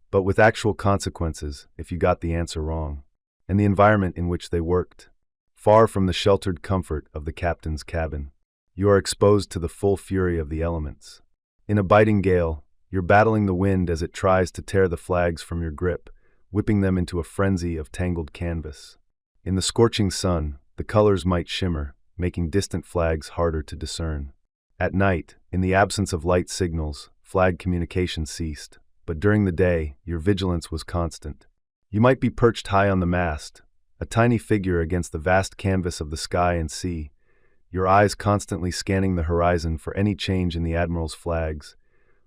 but with actual consequences if you got the answer wrong. And the environment in which they worked, far from the sheltered comfort of the captain's cabin. You are exposed to the full fury of the elements. In a biting gale, you're battling the wind as it tries to tear the flags from your grip, whipping them into a frenzy of tangled canvas. In the scorching sun, the colors might shimmer, making distant flags harder to discern. At night, in the absence of light signals, flag communication ceased, but during the day, your vigilance was constant. You might be perched high on the mast, a tiny figure against the vast canvas of the sky and sea, your eyes constantly scanning the horizon for any change in the admiral's flags,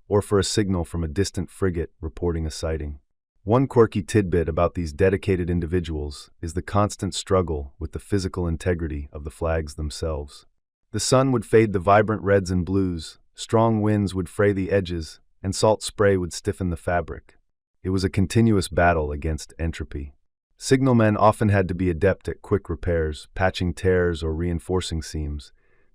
or for a signal from a distant frigate reporting a sighting. One quirky tidbit about these dedicated individuals is the constant struggle with the physical integrity of the flags themselves. The sun would fade the vibrant reds and blues, strong winds would fray the edges, and salt spray would stiffen the fabric. It was a continuous battle against entropy. Signalmen often had to be adept at quick repairs, patching tears or reinforcing seams,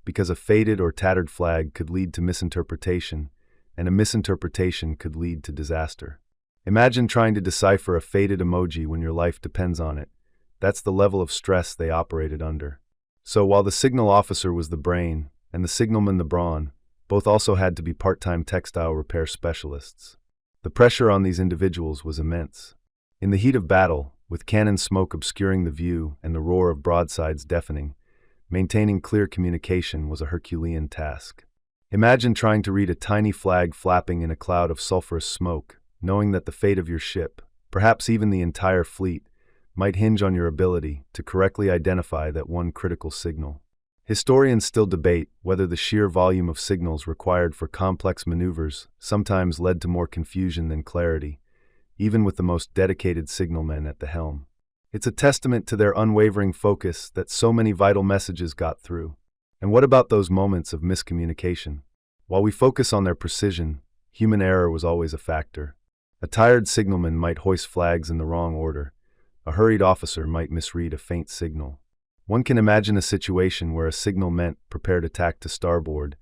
because a faded or tattered flag could lead to misinterpretation, and a misinterpretation could lead to disaster. Imagine trying to decipher a faded emoji when your life depends on it. That's the level of stress they operated under. So while the signal officer was the brain and the signalman the brawn, both also had to be part-time textile repair specialists. The pressure on these individuals was immense. In the heat of battle, with cannon smoke obscuring the view and the roar of broadsides deafening, maintaining clear communication was a Herculean task. Imagine trying to read a tiny flag flapping in a cloud of sulfurous smoke, knowing that the fate of your ship, perhaps even the entire fleet, might hinge on your ability to correctly identify that one critical signal. Historians still debate whether the sheer volume of signals required for complex maneuvers sometimes led to more confusion than clarity, even with the most dedicated signalmen at the helm. It's a testament to their unwavering focus that so many vital messages got through. And what about those moments of miscommunication? While we focus on their precision, human error was always a factor. A tired signalman might hoist flags in the wrong order. A hurried officer might misread a faint signal. One can imagine a situation where a signal meant "prepare to tack to starboard,"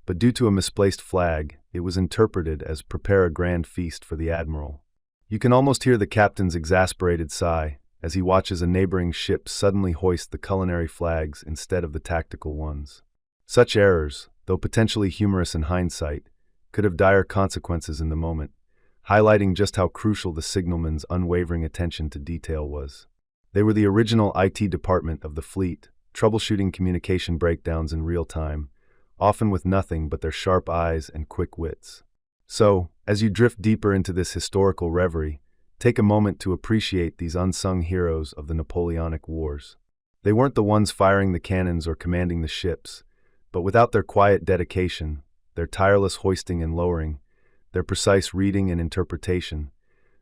but due to a misplaced flag, it was interpreted as "prepare a grand feast for the admiral." You can almost hear the captain's exasperated sigh as he watches a neighboring ship suddenly hoist the culinary flags instead of the tactical ones. Such errors, though potentially humorous in hindsight, could have dire consequences in the moment, highlighting just how crucial the signalman's unwavering attention to detail was. They were the original IT department of the fleet, troubleshooting communication breakdowns in real time, often with nothing but their sharp eyes and quick wits. So, as you drift deeper into this historical reverie, take a moment to appreciate these unsung heroes of the Napoleonic Wars. They weren't the ones firing the cannons or commanding the ships, but without their quiet dedication, their tireless hoisting and lowering, their precise reading and interpretation,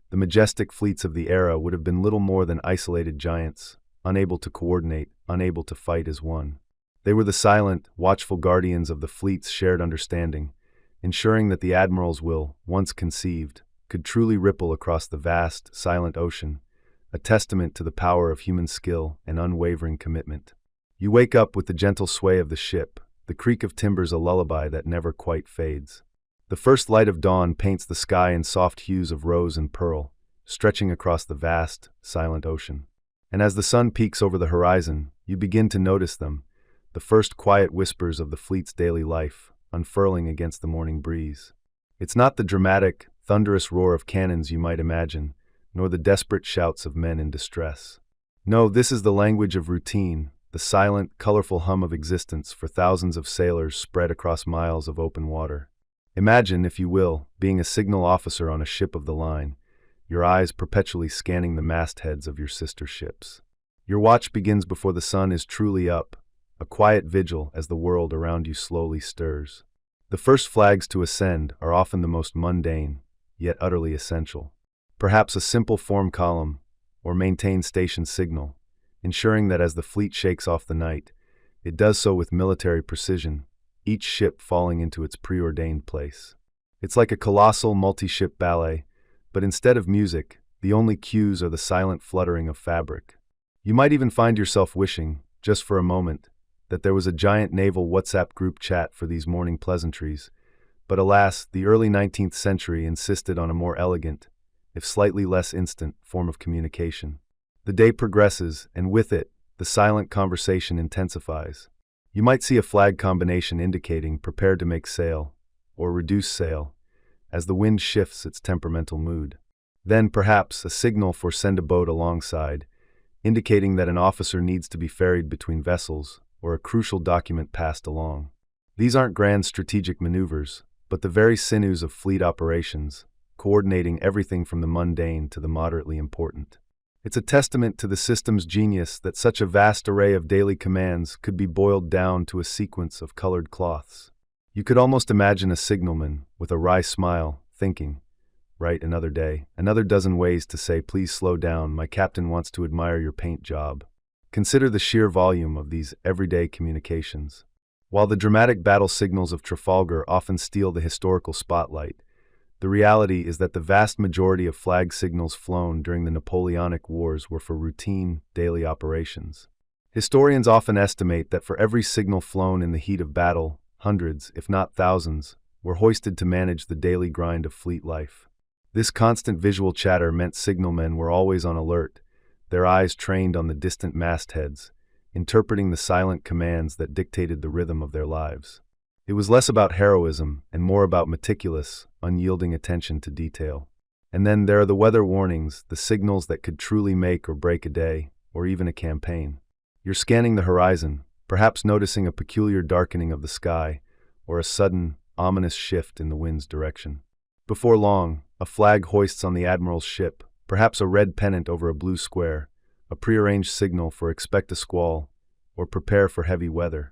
the majestic fleets of the era would have been little more than isolated giants, unable to coordinate, unable to fight as one. They were the silent, watchful guardians of the fleet's shared understanding, ensuring that the admiral's will, once conceived, could truly ripple across the vast, silent ocean, a testament to the power of human skill and unwavering commitment. You wake up with the gentle sway of the ship, the creak of timbers a lullaby that never quite fades. The first light of dawn paints the sky in soft hues of rose and pearl, stretching across the vast, silent ocean. And as the sun peaks over the horizon, you begin to notice them, the first quiet whispers of the fleet's daily life, unfurling against the morning breeze. It's not the dramatic, thunderous roar of cannons you might imagine, nor the desperate shouts of men in distress. No, this is the language of routine, the silent, colorful hum of existence for thousands of sailors spread across miles of open water. Imagine, if you will, being a signal officer on a ship of the line, your eyes perpetually scanning the mastheads of your sister ships. Your watch begins before the sun is truly up, a quiet vigil as the world around you slowly stirs. The first flags to ascend are often the most mundane, yet utterly essential. Perhaps a simple form column, or maintained station signal, ensuring that as the fleet shakes off the night, it does so with military precision, each ship falling into its preordained place. It's like a colossal multi-ship ballet, but instead of music, the only cues are the silent fluttering of fabric. You might even find yourself wishing, just for a moment, that there was a giant naval WhatsApp group chat for these morning pleasantries, but alas, the early 19th century insisted on a more elegant, if slightly less instant, form of communication. The day progresses, and with it, the silent conversation intensifies. You might see a flag combination indicating "prepare to make sail" or "reduce sail" as the wind shifts its temperamental mood. Then perhaps a signal for "send a boat alongside," indicating that an officer needs to be ferried between vessels or a crucial document passed along. These aren't grand strategic maneuvers, but the very sinews of fleet operations, coordinating everything from the mundane to the moderately important. It's a testament to the system's genius that such a vast array of daily commands could be boiled down to a sequence of colored cloths. You could almost imagine a signalman, with a wry smile, thinking, "Right, another day, another dozen ways to say, 'Please slow down, my captain wants to admire your paint job.'" Consider the sheer volume of these everyday communications. While the dramatic battle signals of Trafalgar often steal the historical spotlight, the reality is that the vast majority of flag signals flown during the Napoleonic Wars were for routine, daily operations. Historians often estimate that for every signal flown in the heat of battle, hundreds, if not thousands, were hoisted to manage the daily grind of fleet life. This constant visual chatter meant signalmen were always on alert, their eyes trained on the distant mastheads, interpreting the silent commands that dictated the rhythm of their lives. It was less about heroism and more about meticulous, unyielding attention to detail. And then there are the weather warnings, the signals that could truly make or break a day, or even a campaign. You're scanning the horizon, perhaps noticing a peculiar darkening of the sky, or a sudden, ominous shift in the wind's direction. Before long, a flag hoists on the admiral's ship, perhaps a red pennant over a blue square, a prearranged signal for expect a squall, or prepare for heavy weather.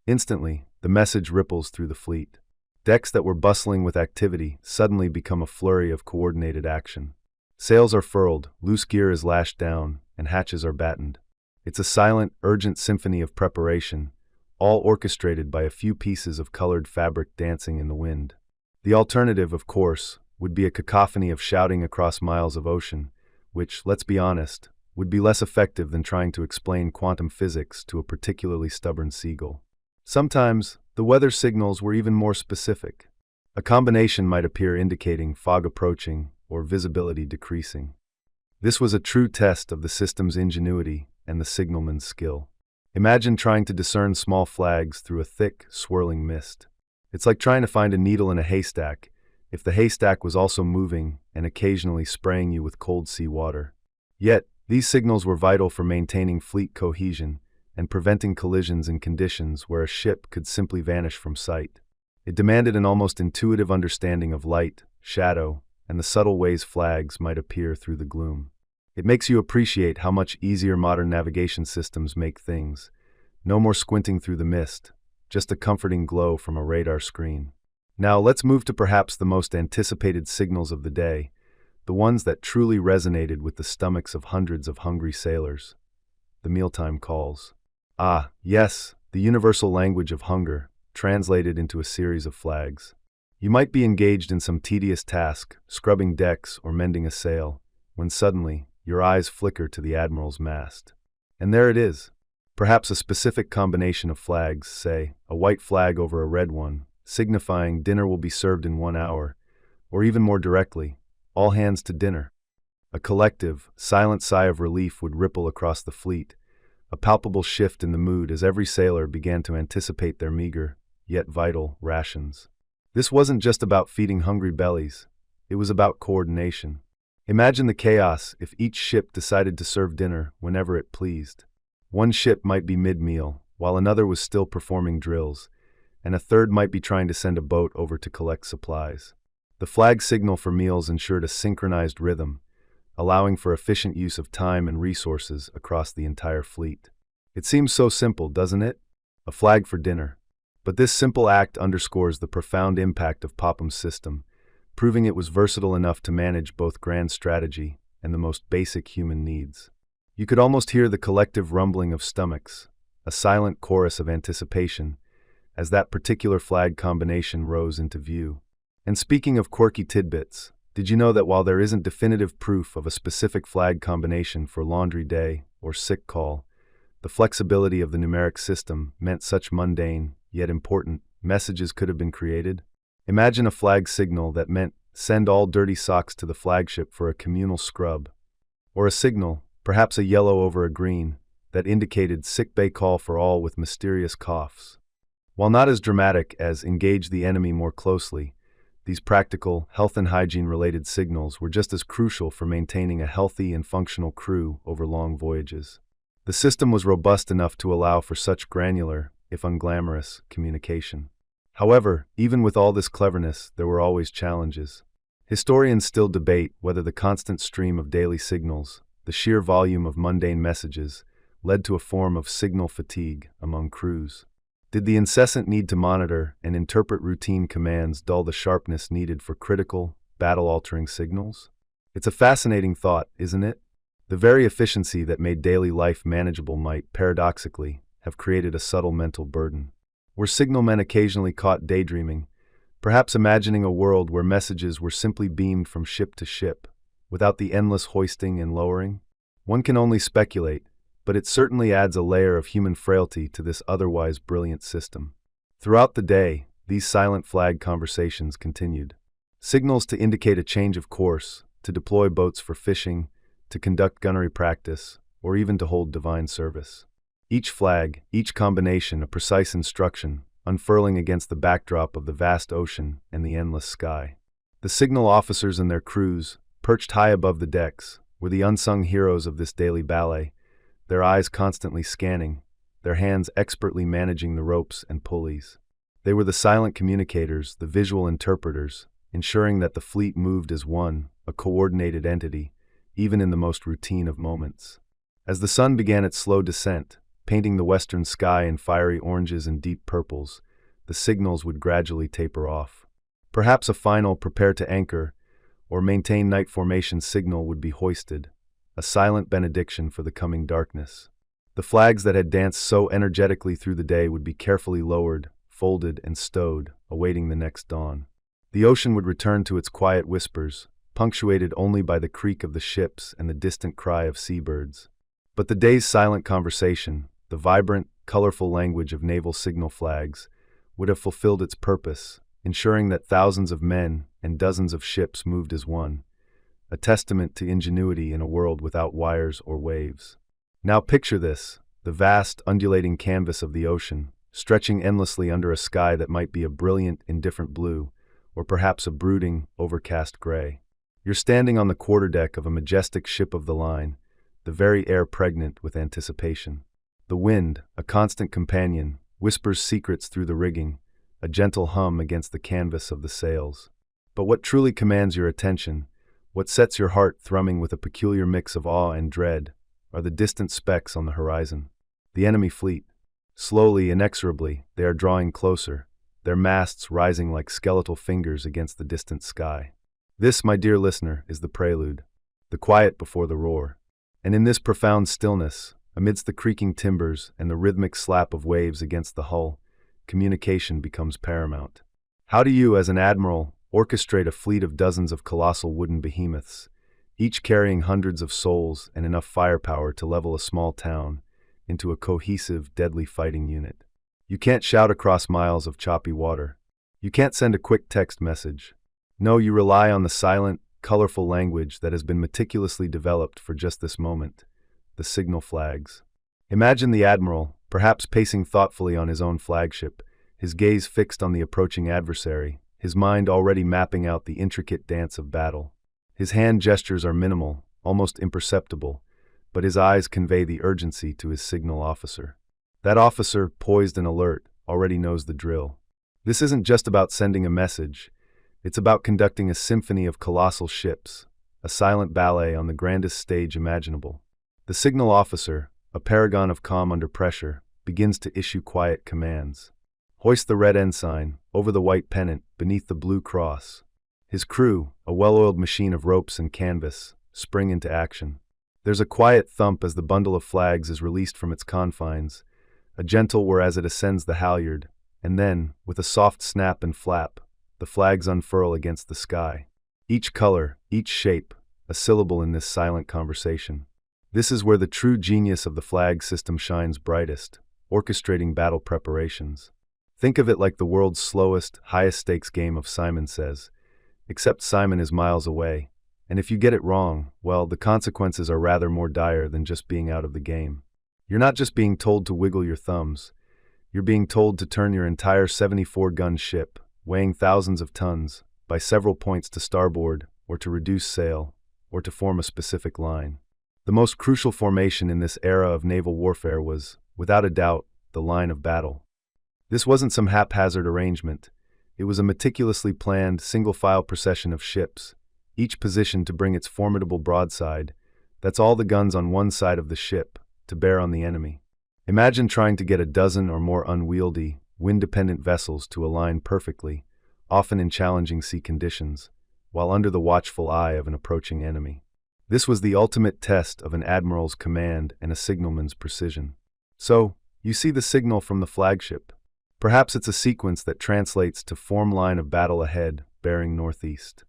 Instantly, the message ripples through the fleet. Decks that were bustling with activity suddenly become a flurry of coordinated action. Sails are furled, loose gear is lashed down, and hatches are battened. It's a silent, urgent symphony of preparation, all orchestrated by a few pieces of colored fabric dancing in the wind. The alternative, of course, would be a cacophony of shouting across miles of ocean, which, let's be honest, would be less effective than trying to explain quantum physics to a particularly stubborn seagull. Sometimes, the weather signals were even more specific. A combination might appear indicating fog approaching or visibility decreasing. This was a true test of the system's ingenuity and the signalman's skill. Imagine trying to discern small flags through a thick, swirling mist. It's like trying to find a needle in a haystack, if the haystack was also moving and occasionally spraying you with cold sea water. Yet, these signals were vital for maintaining fleet cohesion and preventing collisions in conditions where a ship could simply vanish from sight. It demanded an almost intuitive understanding of light, shadow, and the subtle ways flags might appear through the gloom. It makes you appreciate how much easier modern navigation systems make things. No more squinting through the mist, just a comforting glow from a radar screen. Now let's move to perhaps the most anticipated signals of the day, the ones that truly resonated with the stomachs of hundreds of hungry sailors. The mealtime calls. Ah, yes, the universal language of hunger, translated into a series of flags. You might be engaged in some tedious task, scrubbing decks or mending a sail, when suddenly, your eyes flicker to the admiral's mast. And there it is. Perhaps a specific combination of flags, say, a white flag over a red one, signifying dinner will be served in 1 hour, or even more directly, all hands to dinner. A collective, silent sigh of relief would ripple across the fleet, a palpable shift in the mood as every sailor began to anticipate their meager, yet vital, rations. This wasn't just about feeding hungry bellies, it was about coordination. Imagine the chaos if each ship decided to serve dinner whenever it pleased. One ship might be mid-meal, while another was still performing drills, and a third might be trying to send a boat over to collect supplies. The flag signal for meals ensured a synchronized rhythm, allowing for efficient use of time and resources across the entire fleet. It seems so simple, doesn't it? A flag for dinner. But this simple act underscores the profound impact of Popham's system, proving it was versatile enough to manage both grand strategy and the most basic human needs. You could almost hear the collective rumbling of stomachs, a silent chorus of anticipation, as that particular flag combination rose into view. And speaking of quirky tidbits, did you know that while there isn't definitive proof of a specific flag combination for laundry day or sick call, the flexibility of the numeric system meant such mundane, yet important, messages could have been created? Imagine a flag signal that meant, send all dirty socks to the flagship for a communal scrub. Or a signal, perhaps a yellow over a green, that indicated sick bay call for all with mysterious coughs. While not as dramatic as engage the enemy more closely, these practical, health and hygiene-related signals were just as crucial for maintaining a healthy and functional crew over long voyages. The system was robust enough to allow for such granular, if unglamorous, communication. However, even with all this cleverness, there were always challenges. Historians still debate whether the constant stream of daily signals, the sheer volume of mundane messages, led to a form of signal fatigue among crews. Did the incessant need to monitor and interpret routine commands dull the sharpness needed for critical, battle-altering signals? It's a fascinating thought, isn't it? The very efficiency that made daily life manageable might, paradoxically, have created a subtle mental burden. Were signalmen occasionally caught daydreaming, perhaps imagining a world where messages were simply beamed from ship to ship, without the endless hoisting and lowering? One can only speculate, but it certainly adds a layer of human frailty to this otherwise brilliant system. Throughout the day, these silent flag conversations continued. Signals to indicate a change of course, to deploy boats for fishing, to conduct gunnery practice, or even to hold divine service. Each flag, each combination, a precise instruction, unfurling against the backdrop of the vast ocean and the endless sky. The signal officers and their crews, perched high above the decks, were the unsung heroes of this daily ballet, their eyes constantly scanning, their hands expertly managing the ropes and pulleys. They were the silent communicators, the visual interpreters, ensuring that the fleet moved as one, a coordinated entity, even in the most routine of moments. As the sun began its slow descent, painting the western sky in fiery oranges and deep purples, the signals would gradually taper off. Perhaps a final prepare to anchor or maintain night formation signal would be hoisted, a silent benediction for the coming darkness. The flags that had danced so energetically through the day would be carefully lowered, folded, and stowed, awaiting the next dawn. The ocean would return to its quiet whispers, punctuated only by the creak of the ships and the distant cry of seabirds. But the day's silent conversation, the vibrant, colorful language of naval signal flags, would have fulfilled its purpose, ensuring that thousands of men and dozens of ships moved as one, a testament to ingenuity in a world without wires or waves. Now picture this, the vast, undulating canvas of the ocean, stretching endlessly under a sky that might be a brilliant, indifferent blue, or perhaps a brooding, overcast gray. You're standing on the quarterdeck of a majestic ship of the line, the very air pregnant with anticipation. The wind, a constant companion, whispers secrets through the rigging, a gentle hum against the canvas of the sails. But what truly commands your attention, what sets your heart thrumming with a peculiar mix of awe and dread, are the distant specks on the horizon. The enemy fleet. Slowly, inexorably, they are drawing closer, their masts rising like skeletal fingers against the distant sky. This, my dear listener, is the prelude, the quiet before the roar. And in this profound stillness, amidst the creaking timbers and the rhythmic slap of waves against the hull, communication becomes paramount. How do you, as an admiral, orchestrate a fleet of dozens of colossal wooden behemoths, each carrying hundreds of souls and enough firepower to level a small town into a cohesive, deadly fighting unit? You can't shout across miles of choppy water. You can't send a quick text message. No, you rely on the silent, colorful language that has been meticulously developed for just this moment, the signal flags. Imagine the admiral, perhaps pacing thoughtfully on his own flagship, his gaze fixed on the approaching adversary, his mind already mapping out the intricate dance of battle. His hand gestures are minimal, almost imperceptible, but his eyes convey the urgency to his signal officer. That officer, poised and alert, already knows the drill. This isn't just about sending a message. It's about conducting a symphony of colossal ships, a silent ballet on the grandest stage imaginable. The signal officer, a paragon of calm under pressure, begins to issue quiet commands. Hoist the red ensign, over the white pennant, beneath the blue cross. His crew, a well-oiled machine of ropes and canvas, spring into action. There's a quiet thump as the bundle of flags is released from its confines, a gentle whir as it ascends the halyard, and then, with a soft snap and flap, the flags unfurl against the sky. Each color, each shape, a syllable in this silent conversation. This is where the true genius of the flag system shines brightest, orchestrating battle preparations. Think of it like the world's slowest, highest-stakes game of Simon Says, except Simon is miles away, and if you get it wrong, well, the consequences are rather more dire than just being out of the game. You're not just being told to wiggle your thumbs, you're being told to turn your entire 74-gun ship, weighing thousands of tons, by several points to starboard, or to reduce sail, or to form a specific line. The most crucial formation in this era of naval warfare was, without a doubt, the line of battle. This wasn't some haphazard arrangement. It was a meticulously planned, single-file procession of ships, each positioned to bring its formidable broadside, that's all the guns on one side of the ship, to bear on the enemy. Imagine trying to get a dozen or more unwieldy, wind-dependent vessels to align perfectly, often in challenging sea conditions, while under the watchful eye of an approaching enemy. This was the ultimate test of an admiral's command and a signalman's precision. So, you see the signal from the flagship. Perhaps it's a sequence that translates to form line of battle ahead, bearing northeast.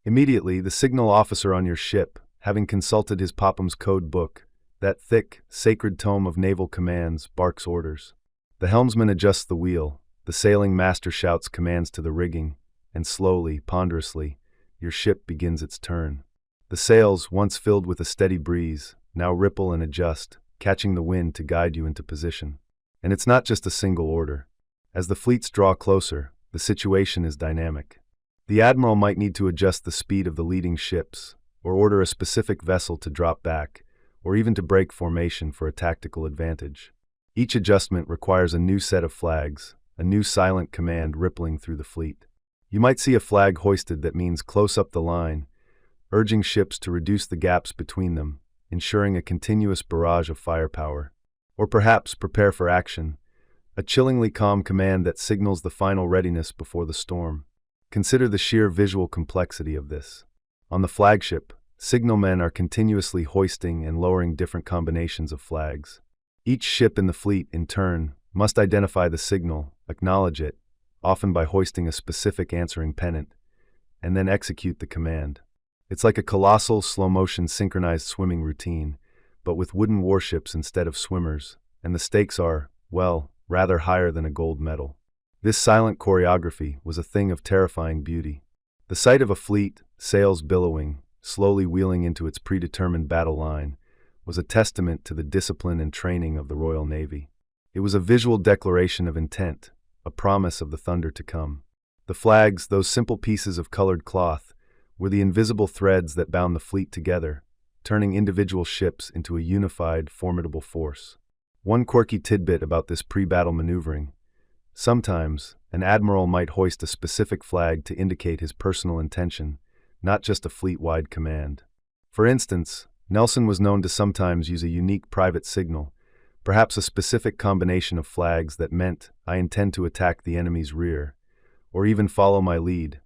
Immediately, the signal officer on your ship, having consulted his Popham's code book, that thick, sacred tome of naval commands, barks orders. The helmsman adjusts the wheel, the sailing master shouts commands to the rigging, and slowly, ponderously, your ship begins its turn. The sails, once filled with a steady breeze, now ripple and adjust, catching the wind to guide you into position. And it's not just a single order. As the fleets draw closer, the situation is dynamic. The admiral might need to adjust the speed of the leading ships, or order a specific vessel to drop back, or even to break formation for a tactical advantage. Each adjustment requires a new set of flags, a new silent command rippling through the fleet. You might see a flag hoisted that means close up the line, urging ships to reduce the gaps between them, ensuring a continuous barrage of firepower. Or perhaps prepare for action, a chillingly calm command that signals the final readiness before the storm. Consider the sheer visual complexity of this. On the flagship, signalmen are continuously hoisting and lowering different combinations of flags. Each ship in the fleet, in turn, must identify the signal, acknowledge it, often by hoisting a specific answering pennant, and then execute the command. It's like a colossal, slow-motion synchronized swimming routine, but with wooden warships instead of swimmers, and the stakes are, well, rather higher than a gold medal. This silent choreography was a thing of terrifying beauty. The sight of a fleet, sails billowing, slowly wheeling into its predetermined battle line, was a testament to the discipline and training of the Royal Navy. It was a visual declaration of intent, a promise of the thunder to come. The flags, those simple pieces of colored cloth, were the invisible threads that bound the fleet together, turning individual ships into a unified, formidable force. One quirky tidbit about this pre-battle maneuvering: sometimes, an admiral might hoist a specific flag to indicate his personal intention, not just a fleet-wide command. For instance, Nelson was known to sometimes use a unique private signal, perhaps a specific combination of flags that meant, "I intend to attack the enemy's rear," or even "follow my lead,"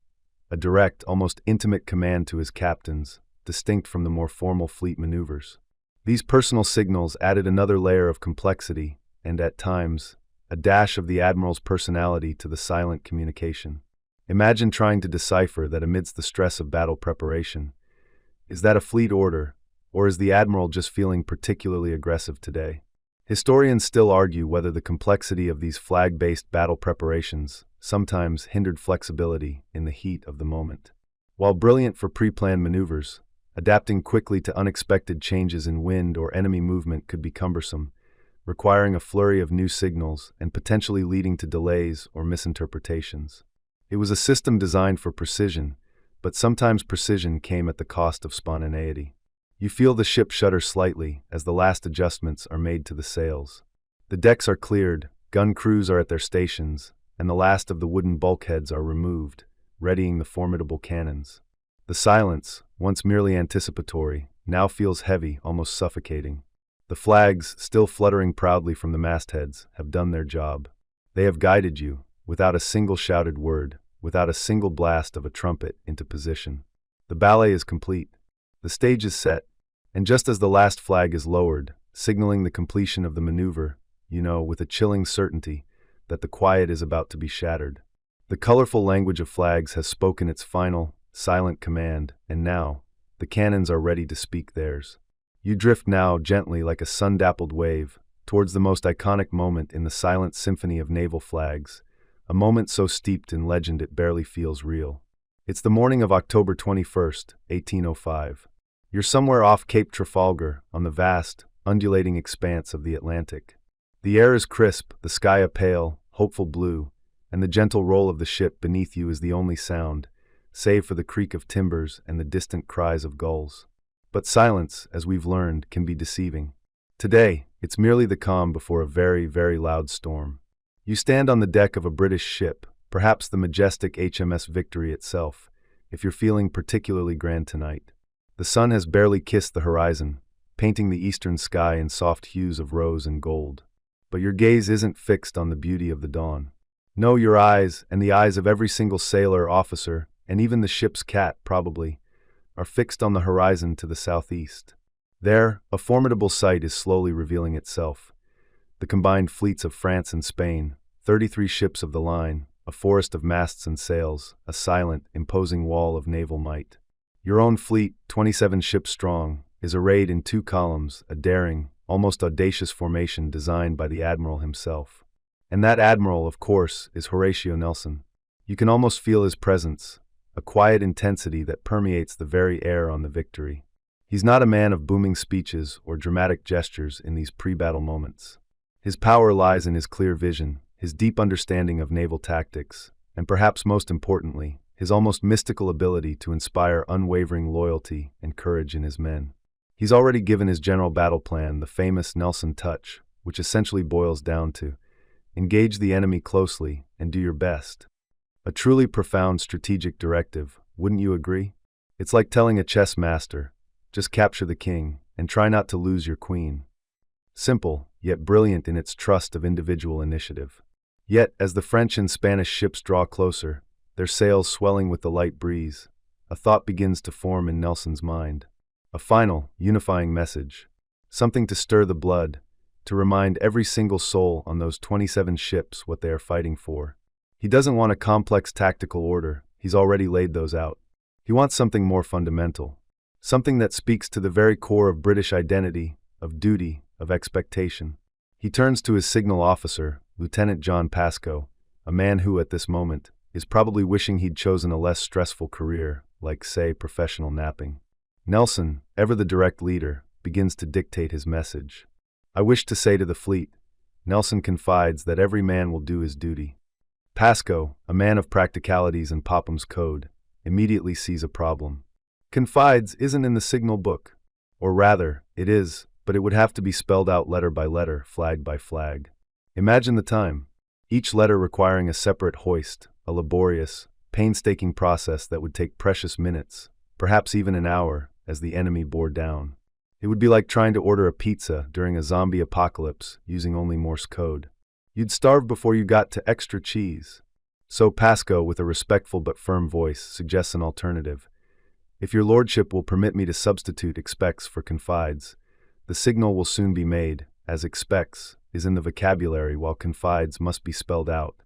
a direct, almost intimate command to his captains, distinct from the more formal fleet maneuvers. These personal signals added another layer of complexity, and at times, a dash of the admiral's personality to the silent communication. Imagine trying to decipher that amidst the stress of battle preparation. Is that a fleet order, or is the admiral just feeling particularly aggressive today? Historians still argue whether the complexity of these flag-based battle preparations sometimes hindered flexibility in the heat of the moment. While brilliant for pre-planned maneuvers, adapting quickly to unexpected changes in wind or enemy movement could be cumbersome, requiring a flurry of new signals and potentially leading to delays or misinterpretations. It was a system designed for precision, but sometimes precision came at the cost of spontaneity. You feel the ship shudder slightly as the last adjustments are made to the sails. The decks are cleared, gun crews are at their stations, and the last of the wooden bulkheads are removed, readying the formidable cannons. The silence, once merely anticipatory, now feels heavy, almost suffocating. The flags, still fluttering proudly from the mastheads, have done their job. They have guided you, without a single shouted word, without a single blast of a trumpet, into position. The ballet is complete. The stage is set, and just as the last flag is lowered, signaling the completion of the maneuver, you know, with a chilling certainty, that the quiet is about to be shattered. The colorful language of flags has spoken its final, silent command, and now, the cannons are ready to speak theirs. You drift now, gently like a sun-dappled wave, towards the most iconic moment in the silent symphony of naval flags, a moment so steeped in legend it barely feels real. It's the morning of October 21st, 1805. You're somewhere off Cape Trafalgar, on the vast, undulating expanse of the Atlantic. The air is crisp, the sky a pale, hopeful blue, and the gentle roll of the ship beneath you is the only sound, save for the creak of timbers and the distant cries of gulls. But silence, as we've learned, can be deceiving. Today, it's merely the calm before a very, very loud storm. You stand on the deck of a British ship, perhaps the majestic HMS Victory itself, if you're feeling particularly grand tonight. The sun has barely kissed the horizon, painting the eastern sky in soft hues of rose and gold. But your gaze isn't fixed on the beauty of the dawn. No, your eyes, and the eyes of every single sailor, officer, and even the ship's cat, probably, are fixed on the horizon to the southeast. There, a formidable sight is slowly revealing itself. The combined fleets of France and Spain, 33 ships of the line, a forest of masts and sails, a silent, imposing wall of naval might. Your own fleet, 27 ships strong, is arrayed in 2 columns, a daring, almost audacious formation designed by the admiral himself. And that admiral, of course, is Horatio Nelson. You can almost feel his presence, a quiet intensity that permeates the very air on the Victory. He's not a man of booming speeches or dramatic gestures in these pre-battle moments. His power lies in his clear vision, his deep understanding of naval tactics, and perhaps most importantly, his almost mystical ability to inspire unwavering loyalty and courage in his men. He's already given his general battle plan, the famous Nelson touch, which essentially boils down to engage the enemy closely and do your best. A truly profound strategic directive, wouldn't you agree? It's like telling a chess master, just capture the king and try not to lose your queen. Simple, yet brilliant in its trust of individual initiative. Yet, as the French and Spanish ships draw closer, their sails swelling with the light breeze, a thought begins to form in Nelson's mind. A final, unifying message. Something to stir the blood, to remind every single soul on those 27 ships what they are fighting for. He doesn't want a complex tactical order, he's already laid those out. He wants something more fundamental. Something that speaks to the very core of British identity, of duty, of expectation. He turns to his signal officer, Lieutenant John Pascoe, a man who, at this moment, is probably wishing he'd chosen a less stressful career, like, say, professional napping. Nelson, ever the direct leader, begins to dictate his message. I wish to say to the fleet, Nelson confides that every man will do his duty. Pascoe, a man of practicalities and Popham's code, immediately sees a problem. Confides isn't in the signal book. Or rather, it is, but it would have to be spelled out letter by letter, flag by flag. Imagine the time. Each letter requiring a separate hoist, a laborious, painstaking process that would take precious minutes, perhaps even an hour, as the enemy bore down. It would be like trying to order a pizza during a zombie apocalypse using only Morse code. You'd starve before you got to extra cheese. So Pascoe, with a respectful but firm voice, suggests an alternative. If your lordship will permit me to substitute expects for confides, the signal will soon be made, as expects is in the vocabulary while confides must be spelled out.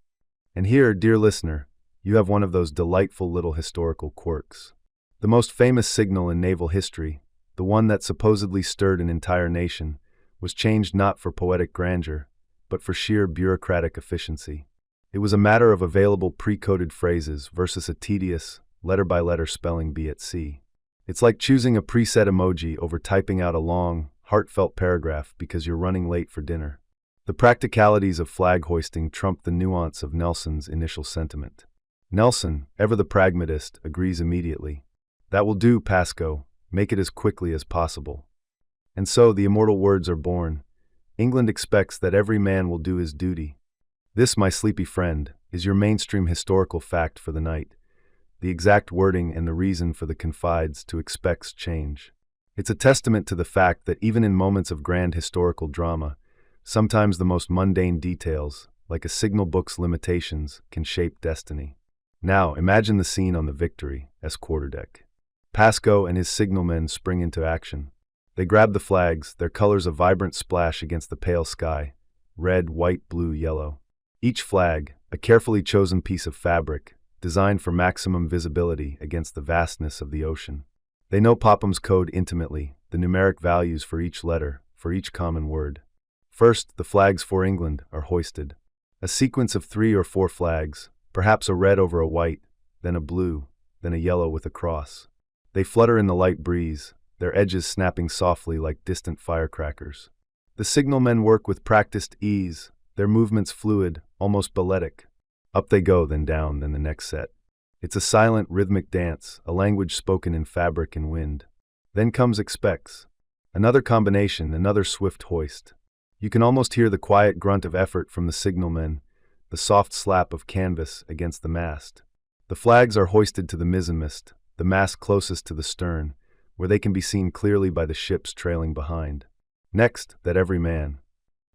And here, dear listener, you have one of those delightful little historical quirks. The most famous signal in naval history, the one that supposedly stirred an entire nation, was changed not for poetic grandeur, but for sheer bureaucratic efficiency. It was a matter of available pre-coded phrases versus a tedious, letter-by-letter spelling bee at sea. It's like choosing a preset emoji over typing out a long, heartfelt paragraph because you're running late for dinner. The practicalities of flag hoisting trumped the nuance of Nelson's initial sentiment. Nelson, ever the pragmatist, agrees immediately. That will do, Pascoe. Make it as quickly as possible. And so the immortal words are born. England expects that every man will do his duty. This, my sleepy friend, is your mainstream historical fact for the night. The exact wording and the reason for the confides to expects change. It's a testament to the fact that even in moments of grand historical drama, sometimes the most mundane details, like a signal book's limitations, can shape destiny. Now, imagine the scene on the Victory, as quarterdeck. Pascoe and his signalmen spring into action. They grab the flags, their colors a vibrant splash against the pale sky, red, white, blue, yellow. Each flag, a carefully chosen piece of fabric, designed for maximum visibility against the vastness of the ocean. They know Popham's code intimately, the numeric values for each letter, for each common word. First, the flags for England are hoisted. A sequence of 3 or 4 flags, perhaps a red over a white, then a blue, then a yellow with a cross. They flutter in the light breeze, their edges snapping softly like distant firecrackers. The signalmen work with practiced ease, their movements fluid, almost balletic. Up they go, then down, then the next set. It's a silent, rhythmic dance, a language spoken in fabric and wind. Then comes expects. Another combination, another swift hoist. You can almost hear the quiet grunt of effort from the signalmen, the soft slap of canvas against the mast. The flags are hoisted to the mizzenmast, the mast closest to the stern, where they can be seen clearly by the ships trailing behind. Next, that every man.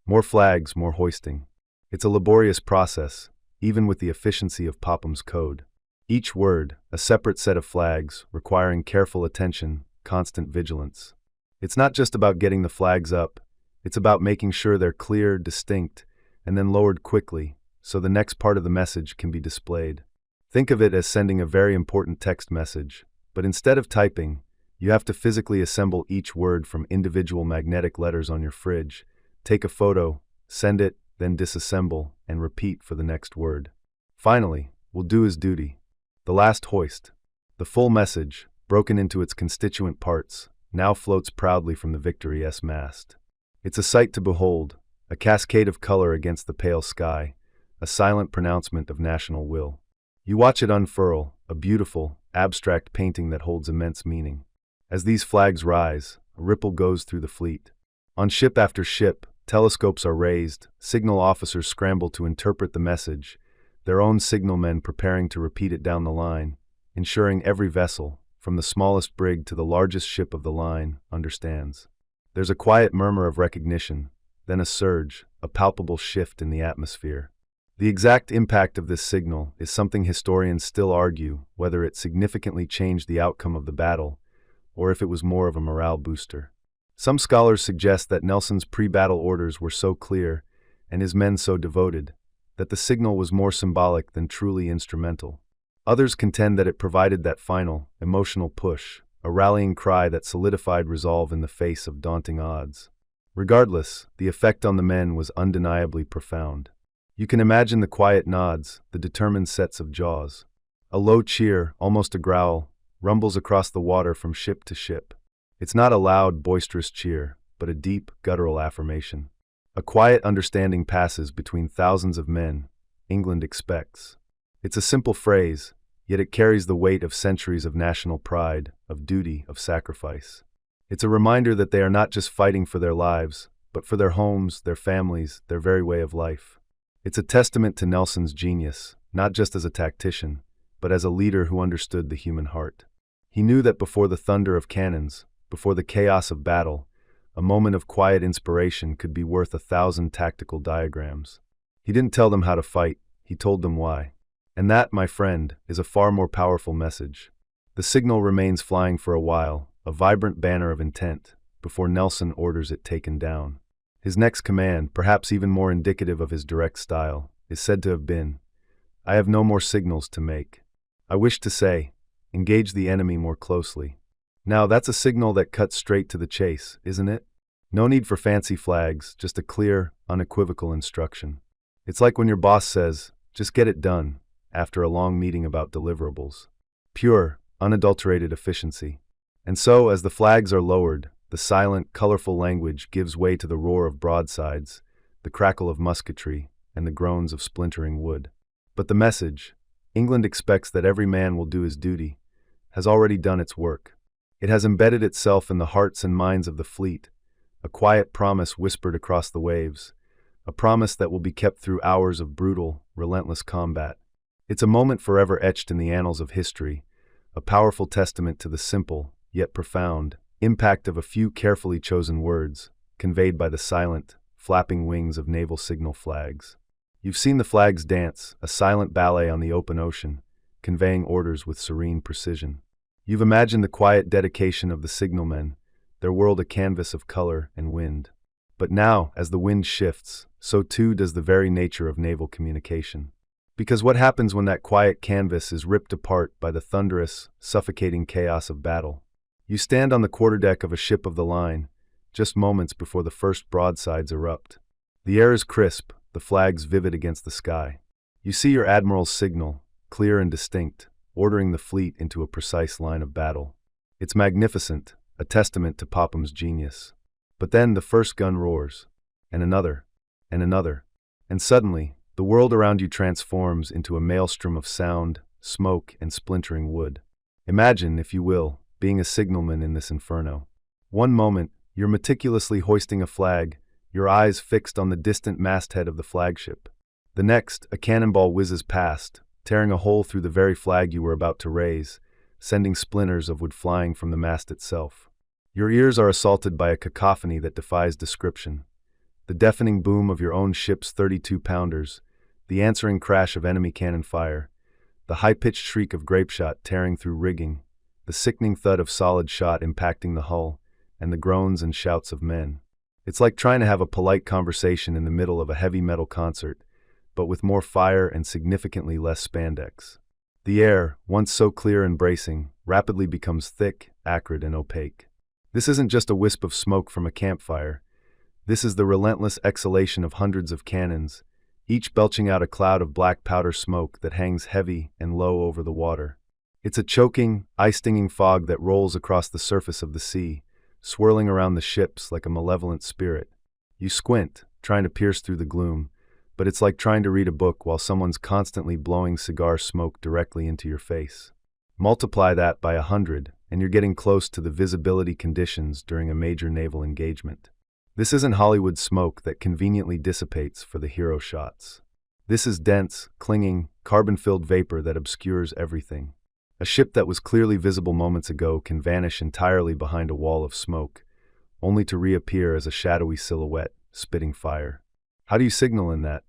More flags, more hoisting. It's a laborious process, even with the efficiency of Popham's code. Each word, a separate set of flags, requiring careful attention, constant vigilance. It's not just about getting the flags up, it's about making sure they're clear, distinct, and then lowered quickly, so the next part of the message can be displayed. Think of it as sending a very important text message, but instead of typing, You have to physically assemble each word from individual magnetic letters on your fridge, take a photo, send it, then disassemble, and repeat for the next word. Finally, we'll do his duty. The last hoist. The full message, broken into its constituent parts, now floats proudly from the Victory-S mast. It's a sight to behold, a cascade of color against the pale sky, a silent pronouncement of national will. You watch it unfurl, a beautiful, abstract painting that holds immense meaning. As these flags rise, a ripple goes through the fleet. On ship after ship, telescopes are raised, signal officers scramble to interpret the message, their own signalmen preparing to repeat it down the line, ensuring every vessel, from the smallest brig to the largest ship of the line, understands. There's a quiet murmur of recognition, then a surge, a palpable shift in the atmosphere. The exact impact of this signal is something historians still argue, whether it significantly changed the outcome of the battle, or if it was more of a morale booster. Some scholars suggest that Nelson's pre-battle orders were so clear, and his men so devoted, that the signal was more symbolic than truly instrumental. Others contend that it provided that final, emotional push, a rallying cry that solidified resolve in the face of daunting odds. Regardless, the effect on the men was undeniably profound. You can imagine the quiet nods, the determined sets of jaws. A low cheer, almost a growl, rumbles across the water from ship to ship. It's not a loud, boisterous cheer, but a deep, guttural affirmation. A quiet understanding passes between thousands of men. England expects. It's a simple phrase, yet it carries the weight of centuries of national pride, of duty, of sacrifice. It's a reminder that they are not just fighting for their lives, but for their homes, their families, their very way of life. It's a testament to Nelson's genius, not just as a tactician, but as a leader who understood the human heart. He knew that before the thunder of cannons, before the chaos of battle, a moment of quiet inspiration could be worth 1,000 tactical diagrams. He didn't tell them how to fight, he told them why. And that, my friend, is a far more powerful message. The signal remains flying for a while, a vibrant banner of intent, before Nelson orders it taken down. His next command, perhaps even more indicative of his direct style, is said to have been, "I have no more signals to make. I wish to say, engage the enemy more closely." Now that's a signal that cuts straight to the chase, isn't it? No need for fancy flags, just a clear, unequivocal instruction. It's like when your boss says, "Just get it done," after a long meeting about deliverables. Pure, unadulterated efficiency. And so, as the flags are lowered, the silent, colorful language gives way to the roar of broadsides, the crackle of musketry, and the groans of splintering wood. But the message, England expects that every man will do his duty, has already done its work. It has embedded itself in the hearts and minds of the fleet, a quiet promise whispered across the waves, a promise that will be kept through hours of brutal, relentless combat. It's a moment forever etched in the annals of history, a powerful testament to the simple, yet profound, impact of a few carefully chosen words, conveyed by the silent, flapping wings of naval signal flags. You've seen the flags dance, a silent ballet on the open ocean, conveying orders with serene precision. You've imagined the quiet dedication of the signalmen, their world a canvas of color and wind. But now, as the wind shifts, so too does the very nature of naval communication. Because what happens when that quiet canvas is ripped apart by the thunderous, suffocating chaos of battle? You stand on the quarterdeck of a ship of the line, just moments before the first broadsides erupt. The air is crisp, the flags vivid against the sky. You see your admiral's signal, clear and distinct, ordering the fleet into a precise line of battle. It's magnificent, a testament to Popham's genius. But then the first gun roars, and another, and suddenly, the world around you transforms into a maelstrom of sound, smoke, and splintering wood. Imagine, if you will, being a signalman in this inferno. One moment, you're meticulously hoisting a flag, your eyes fixed on the distant masthead of the flagship. The next, a cannonball whizzes past, tearing a hole through the very flag you were about to raise, sending splinters of wood flying from the mast itself. Your ears are assaulted by a cacophony that defies description. The deafening boom of your own ship's 32-pounders, the answering crash of enemy cannon fire, the high-pitched shriek of grapeshot tearing through rigging, the sickening thud of solid shot impacting the hull, and the groans and shouts of men. It's like trying to have a polite conversation in the middle of a heavy metal concert, but with more fire and significantly less spandex. The air, once so clear and bracing, rapidly becomes thick, acrid, and opaque. This isn't just a wisp of smoke from a campfire. This is the relentless exhalation of hundreds of cannons, each belching out a cloud of black powder smoke that hangs heavy and low over the water. It's a choking, eye-stinging fog that rolls across the surface of the sea, swirling around the ships like a malevolent spirit. You squint, trying to pierce through the gloom, but it's like trying to read a book while someone's constantly blowing cigar smoke directly into your face. Multiply that by 100, and you're getting close to the visibility conditions during a major naval engagement. This isn't Hollywood smoke that conveniently dissipates for the hero shots. This is dense, clinging, carbon-filled vapor that obscures everything. A ship that was clearly visible moments ago can vanish entirely behind a wall of smoke, only to reappear as a shadowy silhouette, spitting fire. How do you signal in that?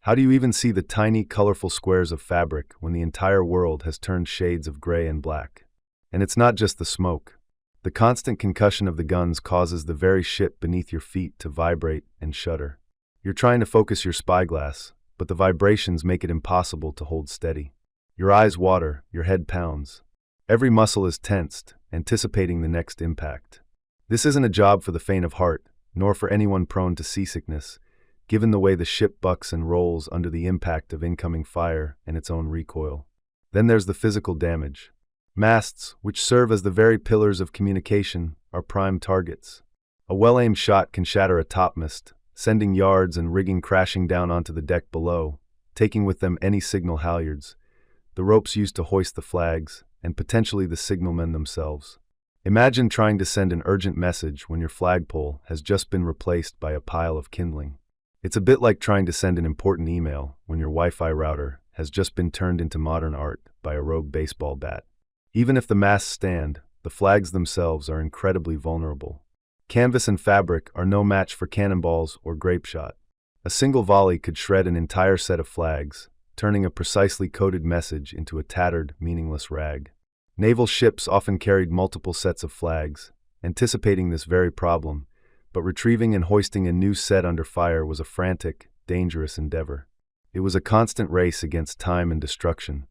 How do you even see the tiny, colorful squares of fabric when the entire world has turned shades of gray and black? And it's not just the smoke. The constant concussion of the guns causes the very ship beneath your feet to vibrate and shudder. You're trying to focus your spyglass, but the vibrations make it impossible to hold steady. Your eyes water, your head pounds. Every muscle is tensed, anticipating the next impact. This isn't a job for the faint of heart, nor for anyone prone to seasickness, given the way the ship bucks and rolls under the impact of incoming fire and its own recoil. Then there's the physical damage. Masts, which serve as the very pillars of communication, are prime targets. A well-aimed shot can shatter a topmast, sending yards and rigging crashing down onto the deck below, taking with them any signal halyards, the ropes used to hoist the flags, and potentially the signalmen themselves. Imagine trying to send an urgent message when your flagpole has just been replaced by a pile of kindling. It's a bit like trying to send an important email when your Wi-Fi router has just been turned into modern art by a rogue baseball bat. Even if the masts stand, the flags themselves are incredibly vulnerable. Canvas and fabric are no match for cannonballs or grape shot. A single volley could shred an entire set of flags, turning a precisely coded message into a tattered, meaningless rag. Naval ships often carried multiple sets of flags, anticipating this very problem, but retrieving and hoisting a new set under fire was a frantic, dangerous endeavor. It was a constant race against time and destruction,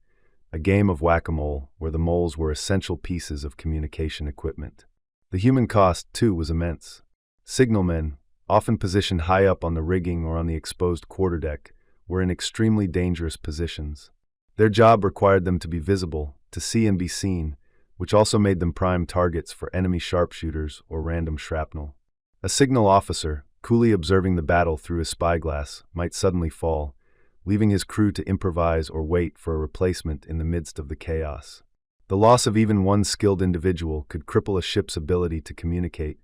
a game of whack-a-mole where the moles were essential pieces of communication equipment. The human cost, too, was immense. Signalmen, often positioned high up on the rigging or on the exposed quarterdeck, were in extremely dangerous positions. Their job required them to be visible, to see and be seen, which also made them prime targets for enemy sharpshooters or random shrapnel. A signal officer, coolly observing the battle through his spyglass, might suddenly fall, leaving his crew to improvise or wait for a replacement in the midst of the chaos. The loss of even one skilled individual could cripple a ship's ability to communicate,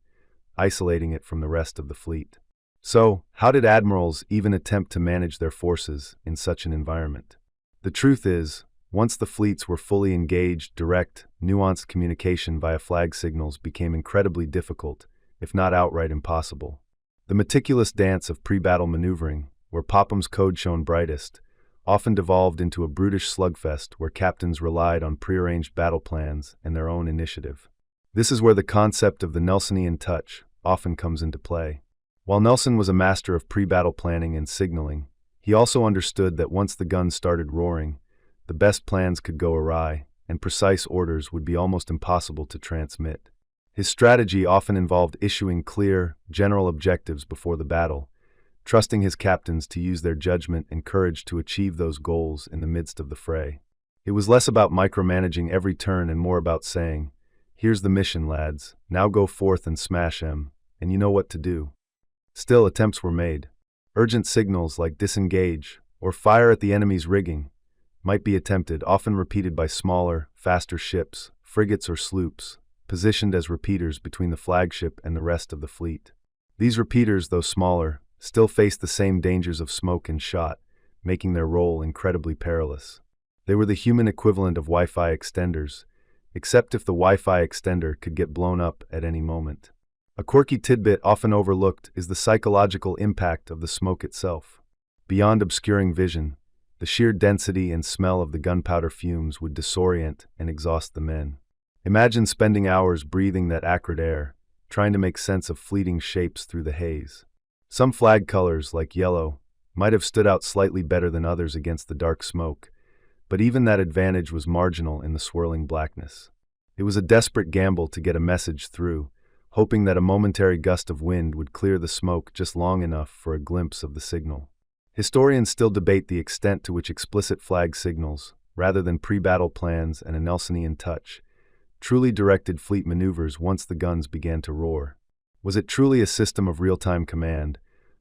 isolating it from the rest of the fleet. So, how did admirals even attempt to manage their forces in such an environment? The truth is, once the fleets were fully engaged, direct, nuanced communication via flag signals became incredibly difficult, if not outright impossible. The meticulous dance of pre-battle maneuvering, where Popham's code shone brightest, often devolved into a brutish slugfest where captains relied on prearranged battle plans and their own initiative. This is where the concept of the Nelsonian touch often comes into play. While Nelson was a master of pre-battle planning and signaling, he also understood that once the guns started roaring, the best plans could go awry, and precise orders would be almost impossible to transmit. His strategy often involved issuing clear, general objectives before the battle, trusting his captains to use their judgment and courage to achieve those goals in the midst of the fray. It was less about micromanaging every turn and more about saying, "Here's the mission, lads, now go forth and smash 'em, and you know what to do." Still, attempts were made. Urgent signals like disengage or fire at the enemy's rigging might be attempted, often repeated by smaller, faster ships, frigates or sloops, positioned as repeaters between the flagship and the rest of the fleet. These repeaters, though smaller, still faced the same dangers of smoke and shot, making their role incredibly perilous. They were the human equivalent of Wi-Fi extenders, except if the Wi-Fi extender could get blown up at any moment. A quirky tidbit often overlooked is the psychological impact of the smoke itself. Beyond obscuring vision, the sheer density and smell of the gunpowder fumes would disorient and exhaust the men. Imagine spending hours breathing that acrid air, trying to make sense of fleeting shapes through the haze. Some flag colors, like yellow, might have stood out slightly better than others against the dark smoke, but even that advantage was marginal in the swirling blackness. It was a desperate gamble to get a message through, hoping that a momentary gust of wind would clear the smoke just long enough for a glimpse of the signal. Historians still debate the extent to which explicit flag signals, rather than pre-battle plans and a Nelsonian touch, truly directed fleet maneuvers once the guns began to roar. Was it truly a system of real-time command,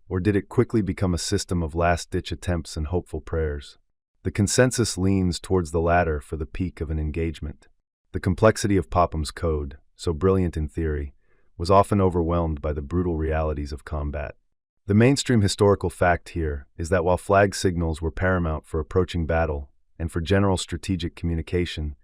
or did it quickly become a system of last-ditch attempts and hopeful prayers? The consensus leans towards the latter for the peak of an engagement. The complexity of Popham's code, so brilliant in theory, was often overwhelmed by the brutal realities of combat. The mainstream historical fact here is that while flag signals were paramount for approaching battle and for general strategic communication,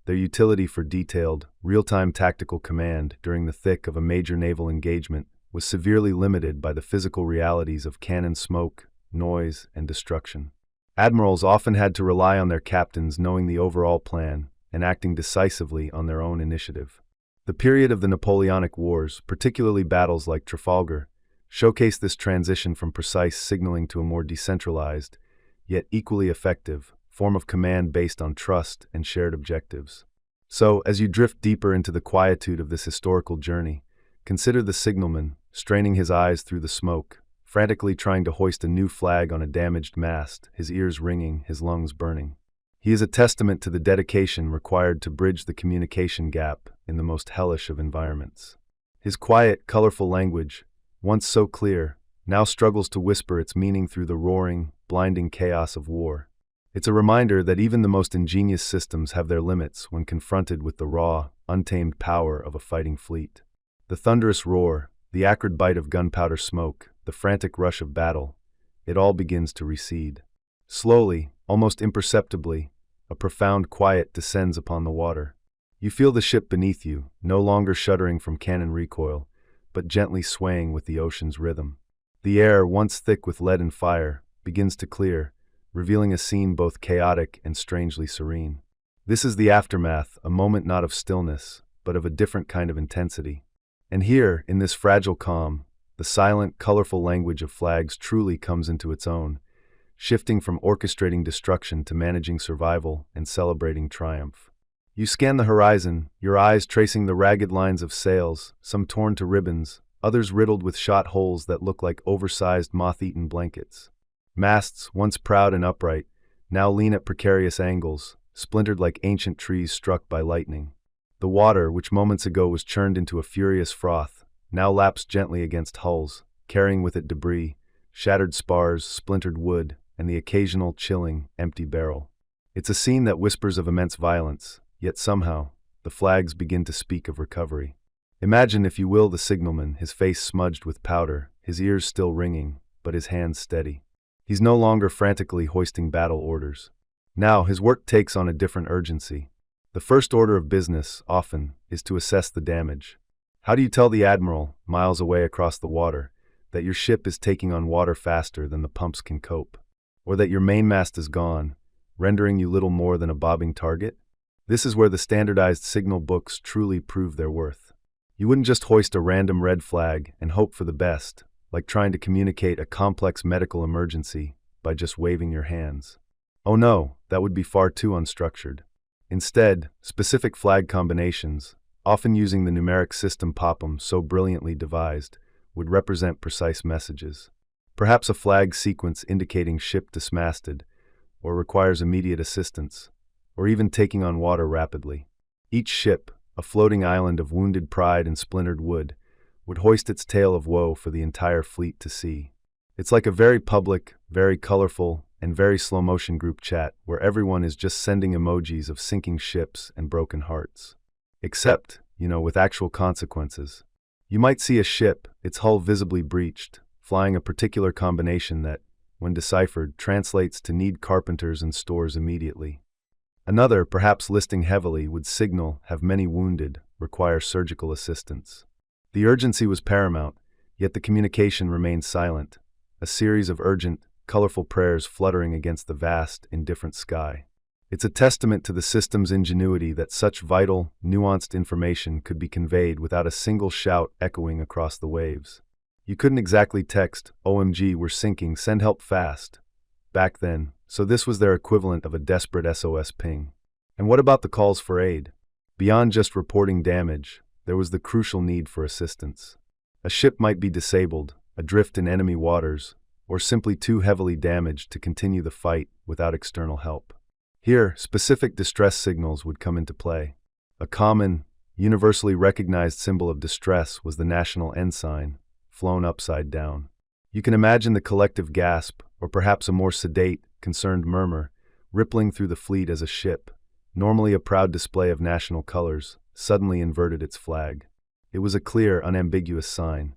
their utility for detailed, real-time tactical command during the thick of a major naval engagement was severely limited by the physical realities of cannon smoke, noise, and destruction. Admirals often had to rely on their captains knowing the overall plan and acting decisively on their own initiative. The period of the Napoleonic Wars, particularly battles like Trafalgar, showcased this transition from precise signaling to a more decentralized, yet equally effective, form of command based on trust and shared objectives. So, as you drift deeper into the quietude of this historical journey, consider the signalman, straining his eyes through the smoke, frantically trying to hoist a new flag on a damaged mast, his ears ringing, his lungs burning. He is a testament to the dedication required to bridge the communication gap in the most hellish of environments. His quiet, colorful language, once so clear, now struggles to whisper its meaning through the roaring, blinding chaos of war. It's a reminder that even the most ingenious systems have their limits when confronted with the raw, untamed power of a fighting fleet. The thunderous roar, the acrid bite of gunpowder smoke, the frantic rush of battle, it all begins to recede. Slowly, almost imperceptibly, a profound quiet descends upon the water. You feel the ship beneath you, no longer shuddering from cannon recoil, but gently swaying with the ocean's rhythm. The air, once thick with lead and fire, begins to clear, revealing a scene both chaotic and strangely serene. This is the aftermath, a moment not of stillness, but of a different kind of intensity. And here, in this fragile calm, the silent, colorful language of flags truly comes into its own, shifting from orchestrating destruction to managing survival and celebrating triumph. You scan the horizon, your eyes tracing the ragged lines of sails, some torn to ribbons, others riddled with shot holes that look like oversized moth-eaten blankets. Masts, once proud and upright, now lean at precarious angles, splintered like ancient trees struck by lightning. The water, which moments ago was churned into a furious froth, now laps gently against hulls, carrying with it debris, shattered spars, splintered wood, and the occasional chilling, empty barrel. It's a scene that whispers of immense violence, yet somehow, the flags begin to speak of recovery. Imagine, if you will, the signalman, his face smudged with powder, his ears still ringing, but his hands steady. He's no longer frantically hoisting battle orders. Now, his work takes on a different urgency. The first order of business, often, is to assess the damage. How do you tell the admiral, miles away across the water, that your ship is taking on water faster than the pumps can cope? Or that your mainmast is gone, rendering you little more than a bobbing target? This is where the standardized signal books truly prove their worth. You wouldn't just hoist a random red flag and hope for the best, like trying to communicate a complex medical emergency by just waving your hands. Oh no, that would be far too unstructured. Instead, specific flag combinations, often using the numeric system Popham so brilliantly devised, would represent precise messages. Perhaps a flag sequence indicating ship dismasted, or requires immediate assistance, or even taking on water rapidly. Each ship, a floating island of wounded pride and splintered wood, would hoist its tale of woe for the entire fleet to see. It's like a very public, very colorful, and very slow-motion group chat where everyone is just sending emojis of sinking ships and broken hearts. Except, with actual consequences. You might see a ship, its hull visibly breached, flying a particular combination that, when deciphered, translates to need carpenters and stores immediately. Another, perhaps listing heavily, would signal, have many wounded, require surgical assistance. The urgency was paramount, yet the communication remained silent, a series of urgent, colorful prayers fluttering against the vast, indifferent sky. It's a testament to the system's ingenuity that such vital, nuanced information could be conveyed without a single shout echoing across the waves. You couldn't exactly text, "OMG, we're sinking, send help fast," back then, so this was their equivalent of a desperate SOS ping. And what about the calls for aid? Beyond just reporting damage, there was the crucial need for assistance. A ship might be disabled, adrift in enemy waters, or simply too heavily damaged to continue the fight without external help. Here, specific distress signals would come into play. A common, universally recognized symbol of distress was the national ensign, flown upside down. You can imagine the collective gasp, or perhaps a more sedate, concerned murmur, rippling through the fleet as a ship, normally a proud display of national colors, suddenly inverted its flag. It was a clear, unambiguous sign.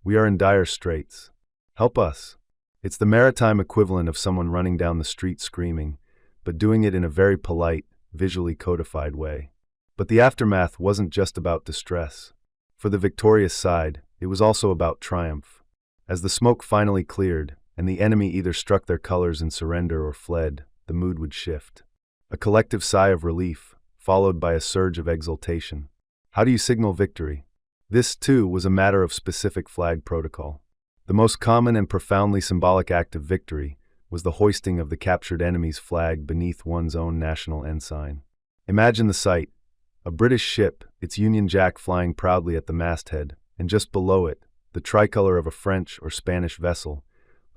We are in dire straits. Help us. It's the maritime equivalent of someone running down the street screaming, but doing it in a very polite, visually codified way. But the aftermath wasn't just about distress. For the victorious side, it was also about triumph. As the smoke finally cleared, and the enemy either struck their colors in surrender or fled, the mood would shift. A collective sigh of relief, followed by a surge of exultation. How do you signal victory? This, too, was a matter of specific flag protocol. The most common and profoundly symbolic act of victory was the hoisting of the captured enemy's flag beneath one's own national ensign. Imagine the sight. A British ship, its Union Jack flying proudly at the masthead, and just below it, the tricolor of a French or Spanish vessel,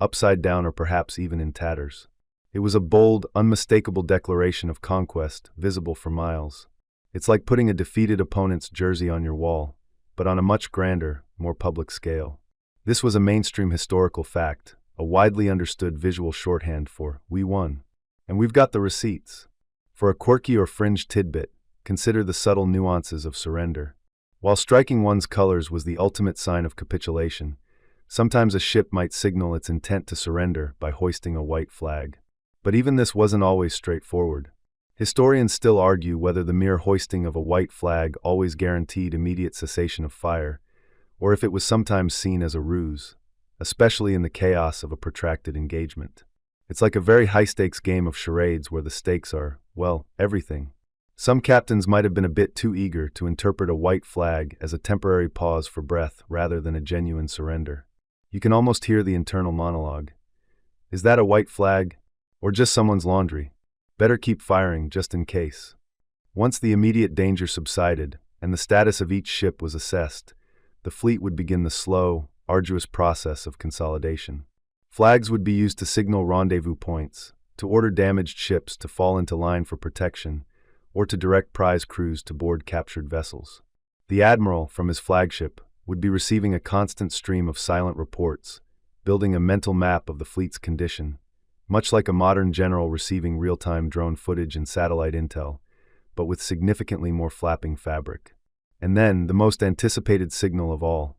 upside down or perhaps even in tatters. It was a bold, unmistakable declaration of conquest, visible for miles. It's like putting a defeated opponent's jersey on your wall, but on a much grander, more public scale. This was a mainstream historical fact, a widely understood visual shorthand for, "We won." And we've got the receipts. For a quirky or fringe tidbit, consider the subtle nuances of surrender. While striking one's colors was the ultimate sign of capitulation, sometimes a ship might signal its intent to surrender by hoisting a white flag. But even this wasn't always straightforward. Historians still argue whether the mere hoisting of a white flag always guaranteed immediate cessation of fire, or if it was sometimes seen as a ruse, especially in the chaos of a protracted engagement. It's like a very high-stakes game of charades where the stakes are, well, everything. Some captains might have been a bit too eager to interpret a white flag as a temporary pause for breath rather than a genuine surrender. You can almost hear the internal monologue. Is that a white flag? Or just someone's laundry? Better keep firing just in case. Once the immediate danger subsided and the status of each ship was assessed, the fleet would begin the slow, arduous process of consolidation. Flags would be used to signal rendezvous points, to order damaged ships to fall into line for protection, or to direct prize crews to board captured vessels. The admiral, from his flagship, would be receiving a constant stream of silent reports, building a mental map of the fleet's condition, much like a modern general receiving real-time drone footage and satellite intel, but with significantly more flapping fabric. And then, the most anticipated signal of all,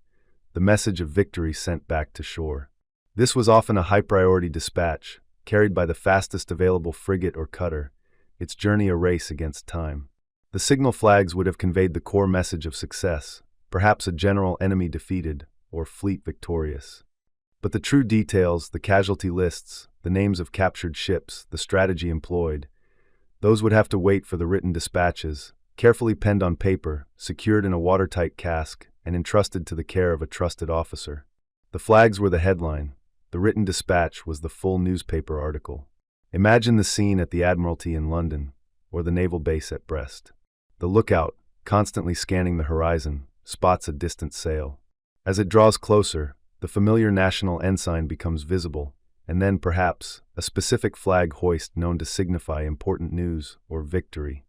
the message of victory sent back to shore. This was often a high-priority dispatch, carried by the fastest available frigate or cutter, its journey a race against time. The signal flags would have conveyed the core message of success, perhaps a general enemy defeated, or fleet victorious. But the true details, the casualty lists, the names of captured ships, the strategy employed, those would have to wait for the written dispatches, carefully penned on paper, secured in a watertight cask, and entrusted to the care of a trusted officer. The flags were the headline. The written dispatch was the full newspaper article. Imagine the scene at the Admiralty in London, or the naval base at Brest. The lookout, constantly scanning the horizon, spots a distant sail. As it draws closer, the familiar national ensign becomes visible, and then, perhaps, a specific flag hoist known to signify important news or victory.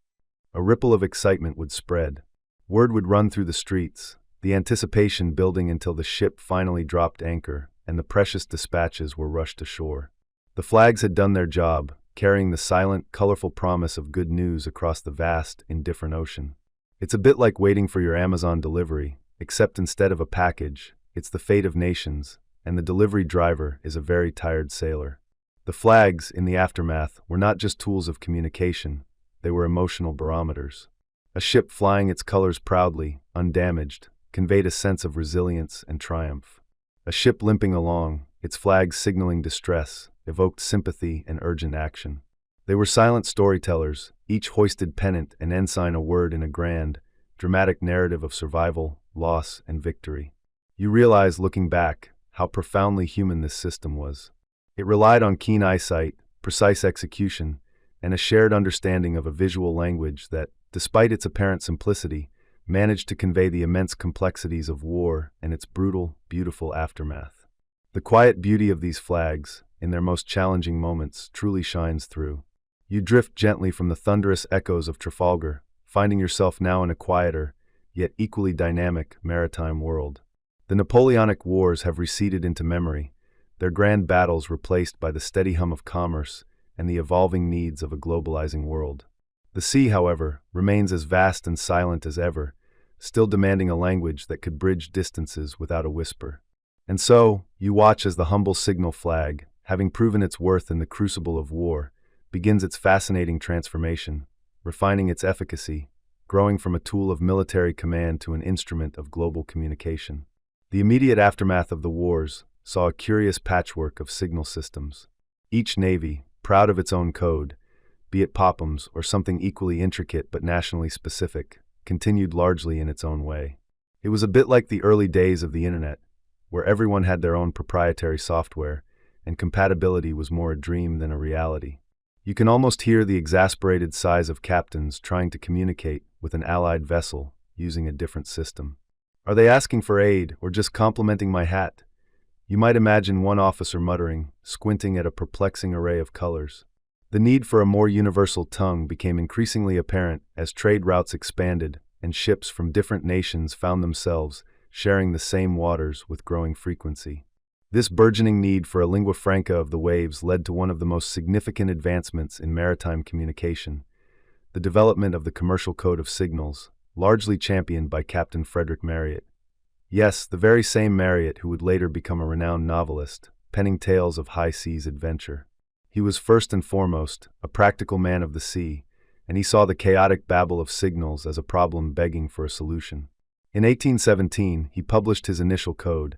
A ripple of excitement would spread. Word would run through the streets, the anticipation building until the ship finally dropped anchor and the precious dispatches were rushed ashore. The flags had done their job, carrying the silent, colorful promise of good news across the vast, indifferent ocean. It's a bit like waiting for your Amazon delivery, except instead of a package, it's the fate of nations, and the delivery driver is a very tired sailor. The flags, in the aftermath, were not just tools of communication, they were emotional barometers. A ship flying its colors proudly, undamaged, conveyed a sense of resilience and triumph. A ship limping along, its flags signaling distress, evoked sympathy and urgent action. They were silent storytellers, each hoisted pennant and ensign a word in a grand, dramatic narrative of survival, loss, and victory. You realize, looking back, how profoundly human this system was. It relied on keen eyesight, precise execution, and a shared understanding of a visual language that, despite its apparent simplicity, managed to convey the immense complexities of war and its brutal, beautiful aftermath. The quiet beauty of these flags, in their most challenging moments, truly shines through. You drift gently from the thunderous echoes of Trafalgar, finding yourself now in a quieter, yet equally dynamic, maritime world. The Napoleonic Wars have receded into memory, their grand battles replaced by the steady hum of commerce and the evolving needs of a globalizing world. The sea, however, remains as vast and silent as ever, still demanding a language that could bridge distances without a whisper. And so, you watch as the humble signal flag, having proven its worth in the crucible of war, begins its fascinating transformation, refining its efficacy, growing from a tool of military command to an instrument of global communication. The immediate aftermath of the wars saw a curious patchwork of signal systems. Each navy, proud of its own code, be it Popham's or something equally intricate but nationally specific, continued largely in its own way. It was a bit like the early days of the internet, where everyone had their own proprietary software, and compatibility was more a dream than a reality. You can almost hear the exasperated sighs of captains trying to communicate with an allied vessel using a different system. Are they asking for aid or just complimenting my hat? You might imagine one officer muttering, squinting at a perplexing array of colors. The need for a more universal tongue became increasingly apparent as trade routes expanded and ships from different nations found themselves sharing the same waters with growing frequency. This burgeoning need for a lingua franca of the waves led to one of the most significant advancements in maritime communication, the development of the Commercial Code of Signals, largely championed by Captain Frederick Marryat. Yes, the very same Marryat who would later become a renowned novelist, penning tales of high seas adventure. He was first and foremost a practical man of the sea, and he saw the chaotic babble of signals as a problem begging for a solution. In 1817, he published his initial code,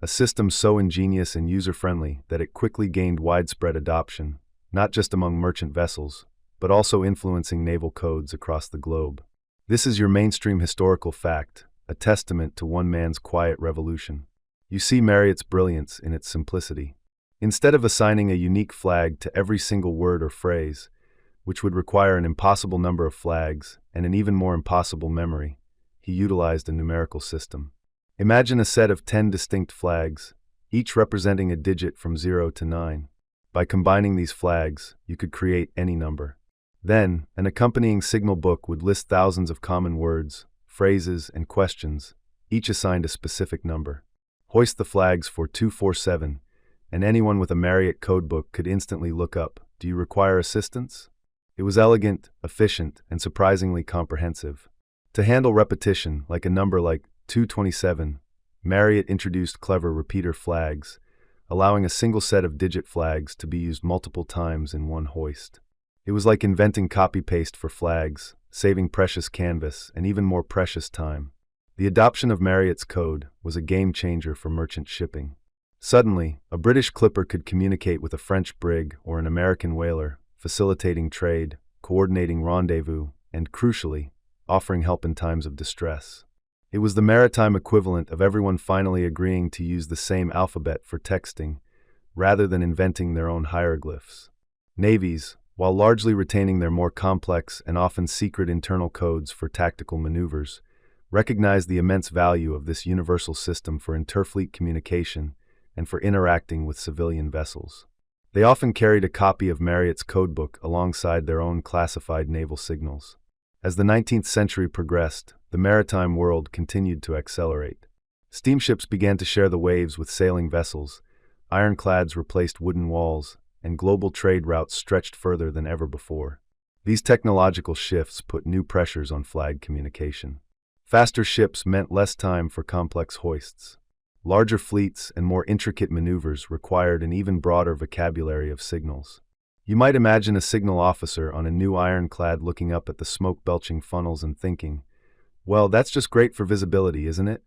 a system so ingenious and user-friendly that it quickly gained widespread adoption, not just among merchant vessels, but also influencing naval codes across the globe. This is your mainstream historical fact, a testament to one man's quiet revolution. You see Marryat's brilliance in its simplicity. Instead of assigning a unique flag to every single word or phrase, which would require an impossible number of flags and an even more impossible memory, he utilized a numerical system. Imagine a set of 10 distinct flags, each representing a digit from 0 to 9. By combining these flags, you could create any number. Then, an accompanying signal book would list thousands of common words, phrases, and questions, each assigned a specific number. Hoist the flags for 247, and anyone with a Marryat codebook could instantly look up, "Do you require assistance?" It was elegant, efficient, and surprisingly comprehensive. To handle repetition, like a number like 227, Marryat introduced clever repeater flags, allowing a single set of digit flags to be used multiple times in one hoist. It was like inventing copy-paste for flags, saving precious canvas and even more precious time. The adoption of Marryat's code was a game-changer for merchant shipping. Suddenly, a British clipper could communicate with a French brig or an American whaler, facilitating trade, coordinating rendezvous, and, crucially, offering help in times of distress. It was the maritime equivalent of everyone finally agreeing to use the same alphabet for texting, rather than inventing their own hieroglyphs. Navies, while largely retaining their more complex and often secret internal codes for tactical maneuvers, recognized the immense value of this universal system for interfleet communication and for interacting with civilian vessels. They often carried a copy of Marryat's codebook alongside their own classified naval signals. As the 19th century progressed, the maritime world continued to accelerate. Steamships began to share the waves with sailing vessels, ironclads replaced wooden walls, and global trade routes stretched further than ever before. These technological shifts put new pressures on flag communication. Faster ships meant less time for complex hoists. Larger fleets and more intricate maneuvers required an even broader vocabulary of signals. You might imagine a signal officer on a new ironclad looking up at the smoke-belching funnels and thinking, "Well, that's just great for visibility, isn't it?"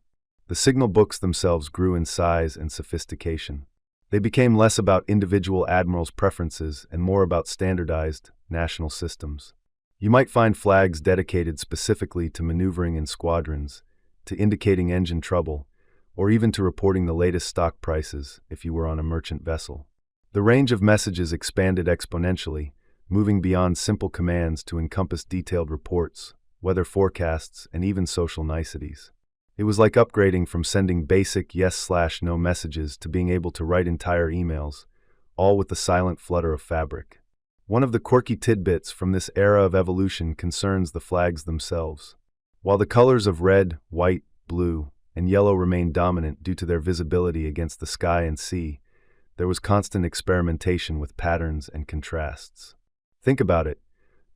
The signal books themselves grew in size and sophistication. They became less about individual admirals' preferences and more about standardized, national systems. You might find flags dedicated specifically to maneuvering in squadrons, to indicating engine trouble, or even to reporting the latest stock prices if you were on a merchant vessel. The range of messages expanded exponentially, moving beyond simple commands to encompass detailed reports, weather forecasts, and even social niceties. It was like upgrading from sending basic yes/no messages to being able to write entire emails, all with the silent flutter of fabric. One of the quirky tidbits from this era of evolution concerns the flags themselves. While the colors of red, white, blue, and yellow remained dominant due to their visibility against the sky and sea, there was constant experimentation with patterns and contrasts. Think about it.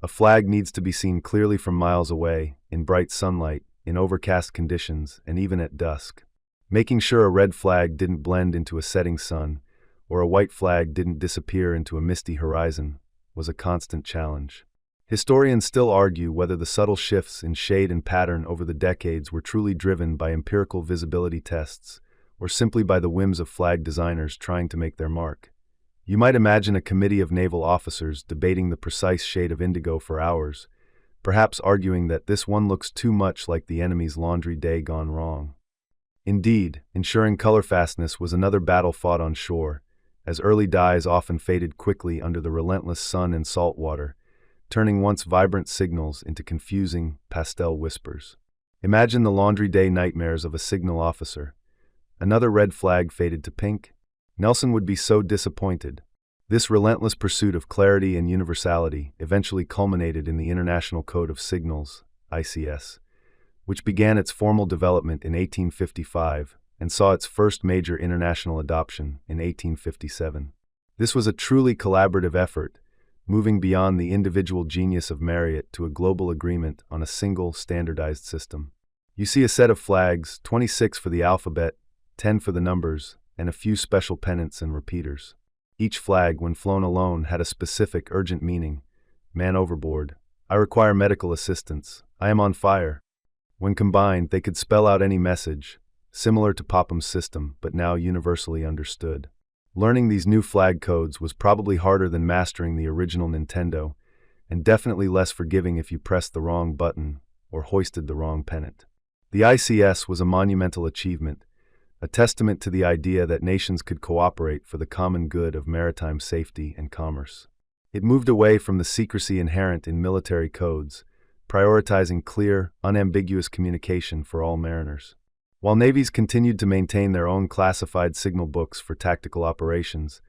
A flag needs to be seen clearly from miles away, in bright sunlight, in overcast conditions, and even at dusk. Making sure a red flag didn't blend into a setting sun, or a white flag didn't disappear into a misty horizon, was a constant challenge. Historians still argue whether the subtle shifts in shade and pattern over the decades were truly driven by empirical visibility tests, or simply by the whims of flag designers trying to make their mark. You might imagine a committee of naval officers debating the precise shade of indigo for hours, perhaps arguing that this one looks too much like the enemy's laundry day gone wrong. Indeed, ensuring color fastness was another battle fought on shore, as early dyes often faded quickly under the relentless sun and salt water, turning once vibrant signals into confusing, pastel whispers. Imagine the laundry day nightmares of a signal officer. Another red flag faded to pink? Nelson would be so disappointed. This relentless pursuit of clarity and universality eventually culminated in the International Code of Signals, ICS, which began its formal development in 1855 and saw its first major international adoption in 1857. This was a truly collaborative effort, moving beyond the individual genius of Marriott to a global agreement on a single standardized system. You see a set of flags, 26 for the alphabet, 10 for the numbers, and a few special pennants and repeaters. Each flag, when flown alone, had a specific urgent meaning. Man overboard. I require medical assistance. I am on fire. When combined, they could spell out any message, similar to Popham's system, but now universally understood. Learning these new flag codes was probably harder than mastering the original Nintendo, and definitely less forgiving if you pressed the wrong button or hoisted the wrong pennant. The ICS was a monumental achievement, a testament to the idea that nations could cooperate for the common good of maritime safety and commerce. It moved away from the secrecy inherent in military codes, prioritizing clear, unambiguous communication for all mariners. While navies continued to maintain their own classified signal books for tactical operations,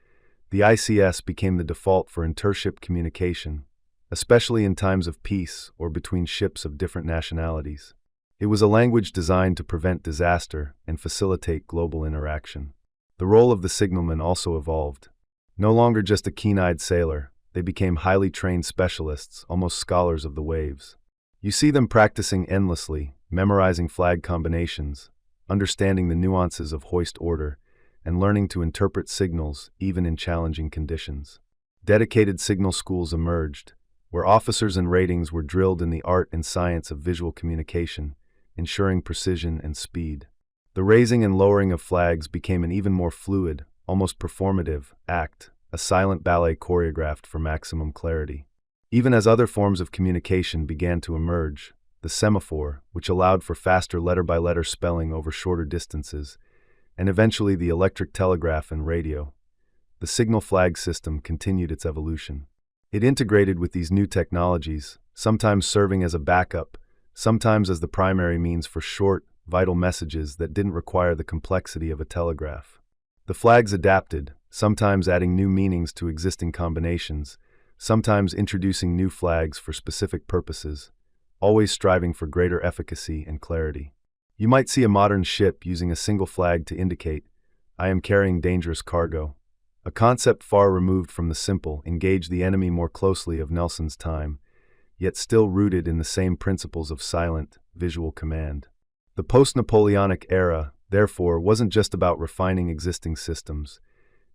the ICS became the default for intership communication, especially in times of peace or between ships of different nationalities. It was a language designed to prevent disaster and facilitate global interaction. The role of the signalman also evolved. No longer just a keen-eyed sailor, they became highly trained specialists, almost scholars of the waves. You see them practicing endlessly, memorizing flag combinations, understanding the nuances of hoist order, and learning to interpret signals even in challenging conditions. Dedicated signal schools emerged, where officers and ratings were drilled in the art and science of visual communication, ensuring precision and speed. The raising and lowering of flags became an even more fluid, almost performative, act, a silent ballet choreographed for maximum clarity. Even as other forms of communication began to emerge, the semaphore, which allowed for faster letter-by-letter spelling over shorter distances, and eventually the electric telegraph and radio, the signal flag system continued its evolution. It integrated with these new technologies, sometimes serving as a backup, sometimes as the primary means for short, vital messages that didn't require the complexity of a telegraph. The flags adapted, sometimes adding new meanings to existing combinations, sometimes introducing new flags for specific purposes, always striving for greater efficacy and clarity. You might see a modern ship using a single flag to indicate, "I am carrying dangerous cargo," a concept far removed from the simple, engage the enemy more closely of Nelson's time, yet still rooted in the same principles of silent, visual command. The post-Napoleonic era, therefore, wasn't just about refining existing systems.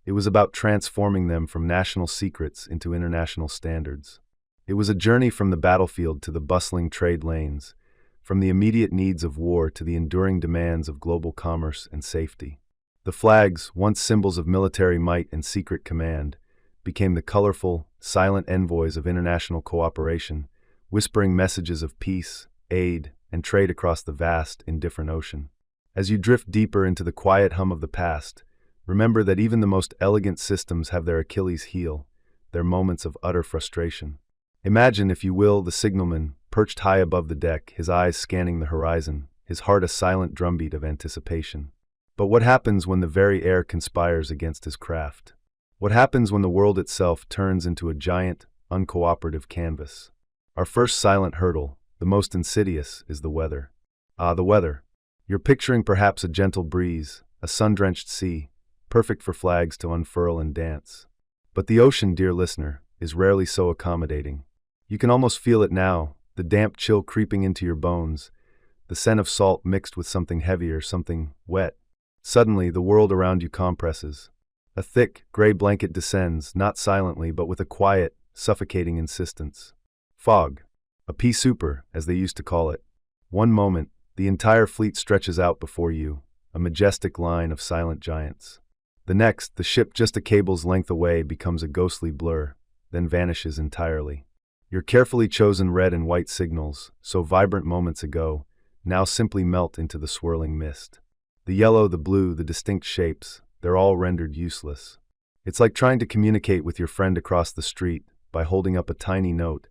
It was about transforming them from national secrets into international standards. It was a journey from the battlefield to the bustling trade lanes, from the immediate needs of war to the enduring demands of global commerce and safety. The flags, once symbols of military might and secret command, became the colorful, silent envoys of international cooperation, whispering messages of peace, aid, and trade across the vast, indifferent ocean. As you drift deeper into the quiet hum of the past, remember that even the most elegant systems have their Achilles heel, their moments of utter frustration. Imagine, if you will, the signalman, perched high above the deck, his eyes scanning the horizon, his heart a silent drumbeat of anticipation. But what happens when the very air conspires against his craft? What happens when the world itself turns into a giant, uncooperative canvas? Our first silent hurdle, the most insidious, is the weather. The weather. You're picturing perhaps a gentle breeze, a sun-drenched sea, perfect for flags to unfurl and dance. But the ocean, dear listener, is rarely so accommodating. You can almost feel it now, the damp chill creeping into your bones, the scent of salt mixed with something heavier, something wet. Suddenly, the world around you compresses. A thick, gray blanket descends, not silently, but with a quiet, suffocating insistence. Fog. A pea souper, as they used to call it. One moment, the entire fleet stretches out before you, a majestic line of silent giants. The next, the ship just a cable's length away becomes a ghostly blur, then vanishes entirely. Your carefully chosen red and white signals, so vibrant moments ago, now simply melt into the swirling mist. The yellow, the blue, the distinct shapes, they're all rendered useless. It's like trying to communicate with your friend across the street by holding up a tiny note,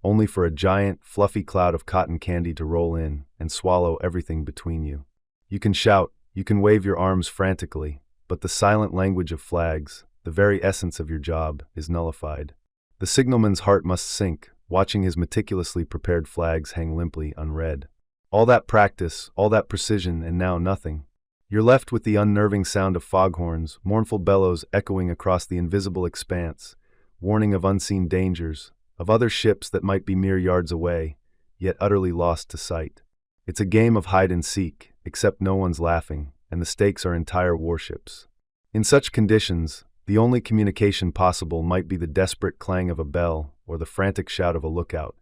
only for a giant, fluffy cloud of cotton candy to roll in and swallow everything between you. You can shout, you can wave your arms frantically, but the silent language of flags, the very essence of your job, is nullified. The signalman's heart must sink, watching his meticulously prepared flags hang limply unread. All that practice, all that precision, and now nothing. You're left with the unnerving sound of foghorns, mournful bellows echoing across the invisible expanse, warning of unseen dangers, of other ships that might be mere yards away, yet utterly lost to sight. It's a game of hide and seek, except no one's laughing, and the stakes are entire warships. In such conditions, the only communication possible might be the desperate clang of a bell or the frantic shout of a lookout,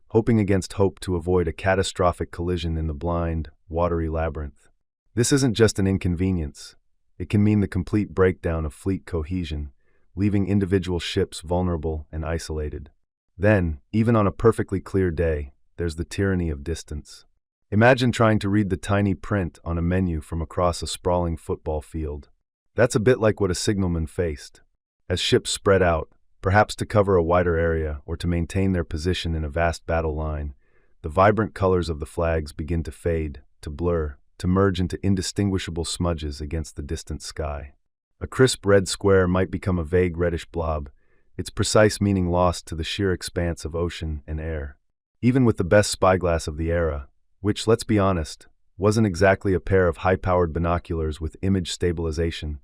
hoping against hope to avoid a catastrophic collision in the blind, watery labyrinth. This isn't just an inconvenience. It can mean the complete breakdown of fleet cohesion, leaving individual ships vulnerable and isolated. Then, even on a perfectly clear day, there's the tyranny of distance. Imagine trying to read the tiny print on a menu from across a sprawling football field. That's a bit like what a signalman faced. As ships spread out, perhaps to cover a wider area or to maintain their position in a vast battle line, the vibrant colors of the flags begin to fade, to blur, to merge into indistinguishable smudges against the distant sky. A crisp red square might become a vague reddish blob, its precise meaning lost to the sheer expanse of ocean and air. Even with the best spyglass of the era, which, let's be honest, wasn't exactly a pair of high-powered binoculars with image stabilization,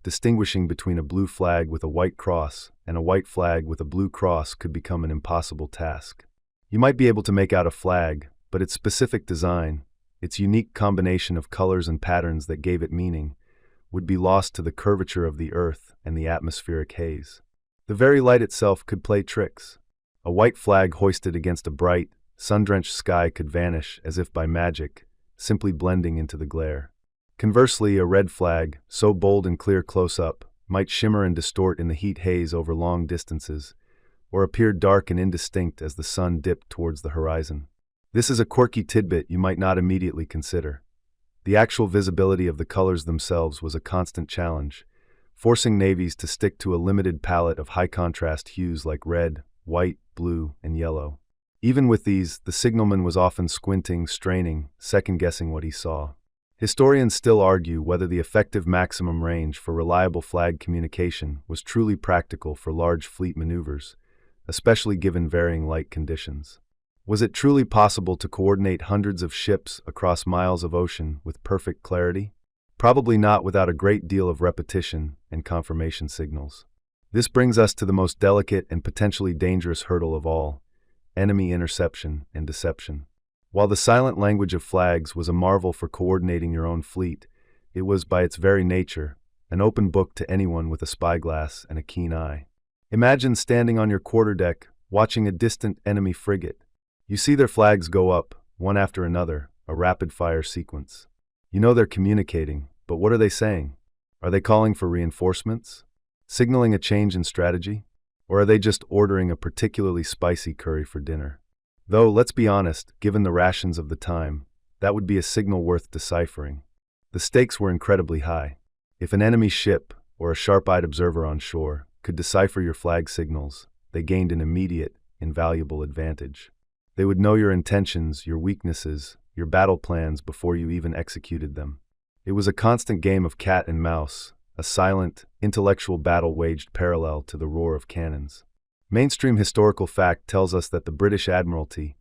distinguishing between a blue flag with a white cross and a white flag with a blue cross could become an impossible task. You might be able to make out a flag, but its specific design, its unique combination of colors and patterns that gave it meaning, would be lost to the curvature of the earth and the atmospheric haze. The very light itself could play tricks. A white flag hoisted against a bright, sun-drenched sky could vanish as if by magic, simply blending into the glare. Conversely, a red flag, so bold and clear close-up, might shimmer and distort in the heat haze over long distances, or appear dark and indistinct as the sun dipped towards the horizon. This is a quirky tidbit you might not immediately consider. The actual visibility of the colors themselves was a constant challenge, forcing navies to stick to a limited palette of high-contrast hues like red, white, blue, and yellow. Even with these, the signalman was often squinting, straining, second-guessing what he saw. Historians still argue whether the effective maximum range for reliable flag communication was truly practical for large fleet maneuvers, especially given varying light conditions. Was it truly possible to coordinate hundreds of ships across miles of ocean with perfect clarity? Probably not without a great deal of repetition and confirmation signals. This brings us to the most delicate and potentially dangerous hurdle of all: enemy interception and deception. While the silent language of flags was a marvel for coordinating your own fleet, it was, by its very nature, an open book to anyone with a spyglass and a keen eye. Imagine standing on your quarterdeck, watching a distant enemy frigate. You see their flags go up, one after another, a rapid-fire sequence. You know they're communicating, but what are they saying? Are they calling for reinforcements? Signaling a change in strategy? Or are they just ordering a particularly spicy curry for dinner? Though, let's be honest, given the rations of the time, that would be a signal worth deciphering. The stakes were incredibly high. If an enemy ship, or a sharp-eyed observer on shore, could decipher your flag signals, they gained an immediate, invaluable advantage. They would know your intentions, your weaknesses, your battle plans before you even executed them. It was a constant game of cat and mouse, a silent, intellectual battle waged parallel to the roar of cannons. Mainstream historical fact tells us that the British Admiralty,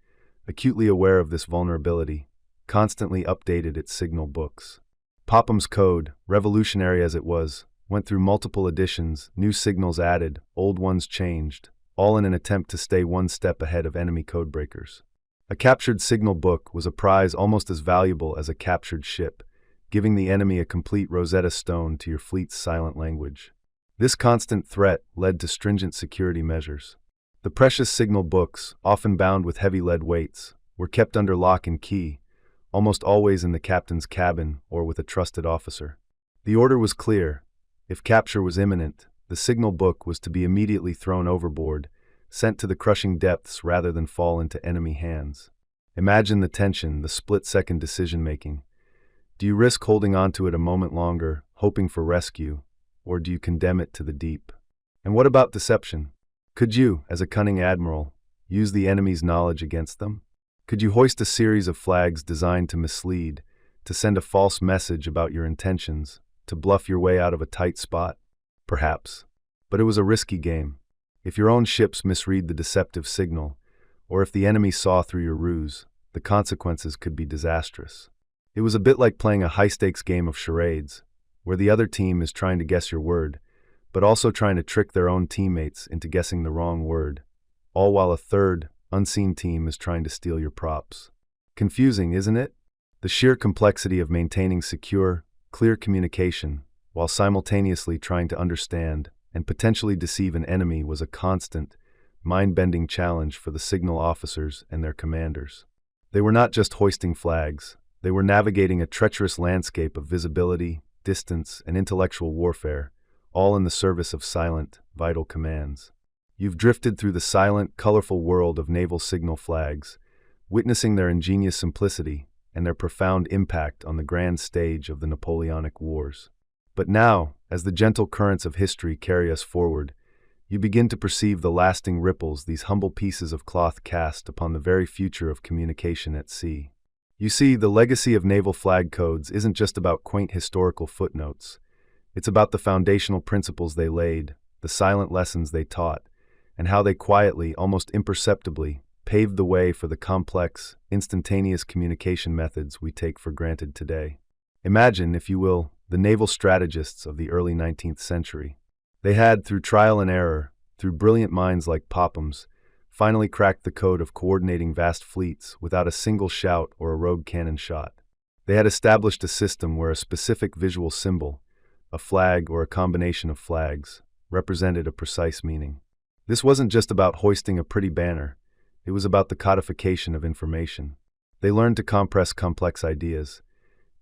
acutely aware of this vulnerability, constantly updated its signal books. Popham's code, revolutionary as it was, went through multiple editions, new signals added, old ones changed, all in an attempt to stay one step ahead of enemy codebreakers. A captured signal book was a prize almost as valuable as a captured ship, giving the enemy a complete Rosetta Stone to your fleet's silent language. This constant threat led to stringent security measures. The precious signal books, often bound with heavy lead weights, were kept under lock and key, almost always in the captain's cabin or with a trusted officer. The order was clear. If capture was imminent, the signal book was to be immediately thrown overboard, sent to the crushing depths rather than fall into enemy hands. Imagine the tension, the split-second decision-making. Do you risk holding on to it a moment longer, hoping for rescue, or do you condemn it to the deep? And what about deception? Could you, as a cunning admiral, use the enemy's knowledge against them? Could you hoist a series of flags designed to mislead, to send a false message about your intentions, to bluff your way out of a tight spot? Perhaps. But it was a risky game. If your own ships misread the deceptive signal, or if the enemy saw through your ruse, the consequences could be disastrous. It was a bit like playing a high-stakes game of charades, where the other team is trying to guess your word, but also trying to trick their own teammates into guessing the wrong word, all while a third, unseen team is trying to steal your props. Confusing, isn't it? The sheer complexity of maintaining secure, clear communication, while simultaneously trying to understand and potentially deceive an enemy was a constant, mind-bending challenge for the signal officers and their commanders. They were not just hoisting flags, they were navigating a treacherous landscape of visibility, distance, and intellectual warfare, all in the service of silent, vital commands. You've drifted through the silent, colorful world of naval signal flags, witnessing their ingenious simplicity and their profound impact on the grand stage of the Napoleonic Wars. But now, as the gentle currents of history carry us forward, you begin to perceive the lasting ripples these humble pieces of cloth cast upon the very future of communication at sea. You see, the legacy of naval flag codes isn't just about quaint historical footnotes. It's about the foundational principles they laid, the silent lessons they taught, and how they quietly, almost imperceptibly, paved the way for the complex, instantaneous communication methods we take for granted today. Imagine, if you will, the naval strategists of the early 19th century. They had, through trial and error, through brilliant minds like Popham's, finally cracked the code of coordinating vast fleets without a single shout or a rogue cannon shot. They had established a system where a specific visual symbol, a flag or a combination of flags, represented a precise meaning. This wasn't just about hoisting a pretty banner, it was about the codification of information. They learned to compress complex ideas,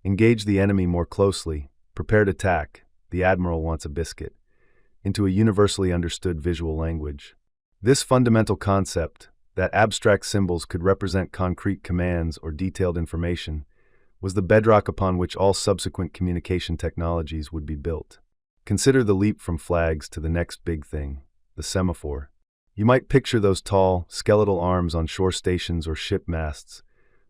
engage the enemy more closely, prepared attack, the admiral wants a biscuit, into a universally understood visual language. This fundamental concept, that abstract symbols could represent concrete commands or detailed information, was the bedrock upon which all subsequent communication technologies would be built. Consider the leap from flags to the next big thing, the semaphore. You might picture those tall, skeletal arms on shore stations or ship masts,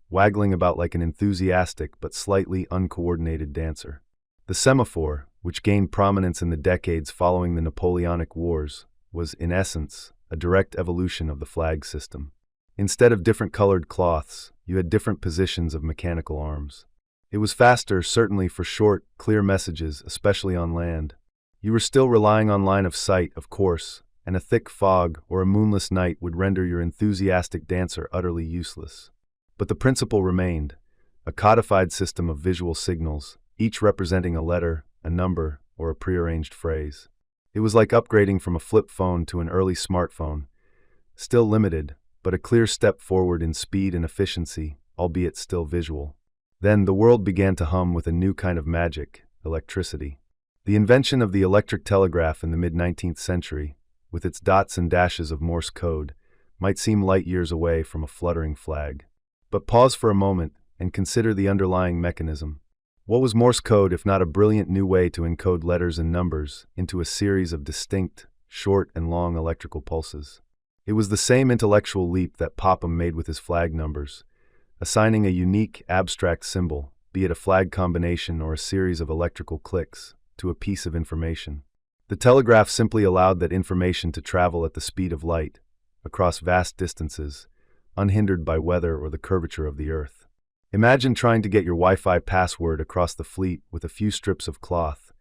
waggling about like an enthusiastic but slightly uncoordinated dancer. The semaphore, which gained prominence in the decades following the Napoleonic Wars, was, in essence, a direct evolution of the flag system. Instead of different colored cloths, you had different positions of mechanical arms. It was faster, certainly, for short, clear messages, especially on land. You were still relying on line of sight, of course, and a thick fog or a moonless night would render your enthusiastic dancer utterly useless. But the principle remained, a codified system of visual signals, each representing a letter, a number, or a prearranged phrase. It was like upgrading from a flip phone to an early smartphone, still limited, but a clear step forward in speed and efficiency, albeit still visual. Then the world began to hum with a new kind of magic, electricity. The invention of the electric telegraph in the mid-19th century, with its dots and dashes of Morse code, might seem light years away from a fluttering flag. But pause for a moment and consider the underlying mechanism. What was Morse code if not a brilliant new way to encode letters and numbers into a series of distinct, short and long electrical pulses? It was the same intellectual leap that Popham made with his flag numbers, assigning a unique, abstract symbol, be it a flag combination or a series of electrical clicks, to a piece of information. The telegraph simply allowed that information to travel at the speed of light, across vast distances, unhindered by weather or the curvature of the earth. Imagine trying to get your Wi-Fi password across the fleet with a few strips of cloth.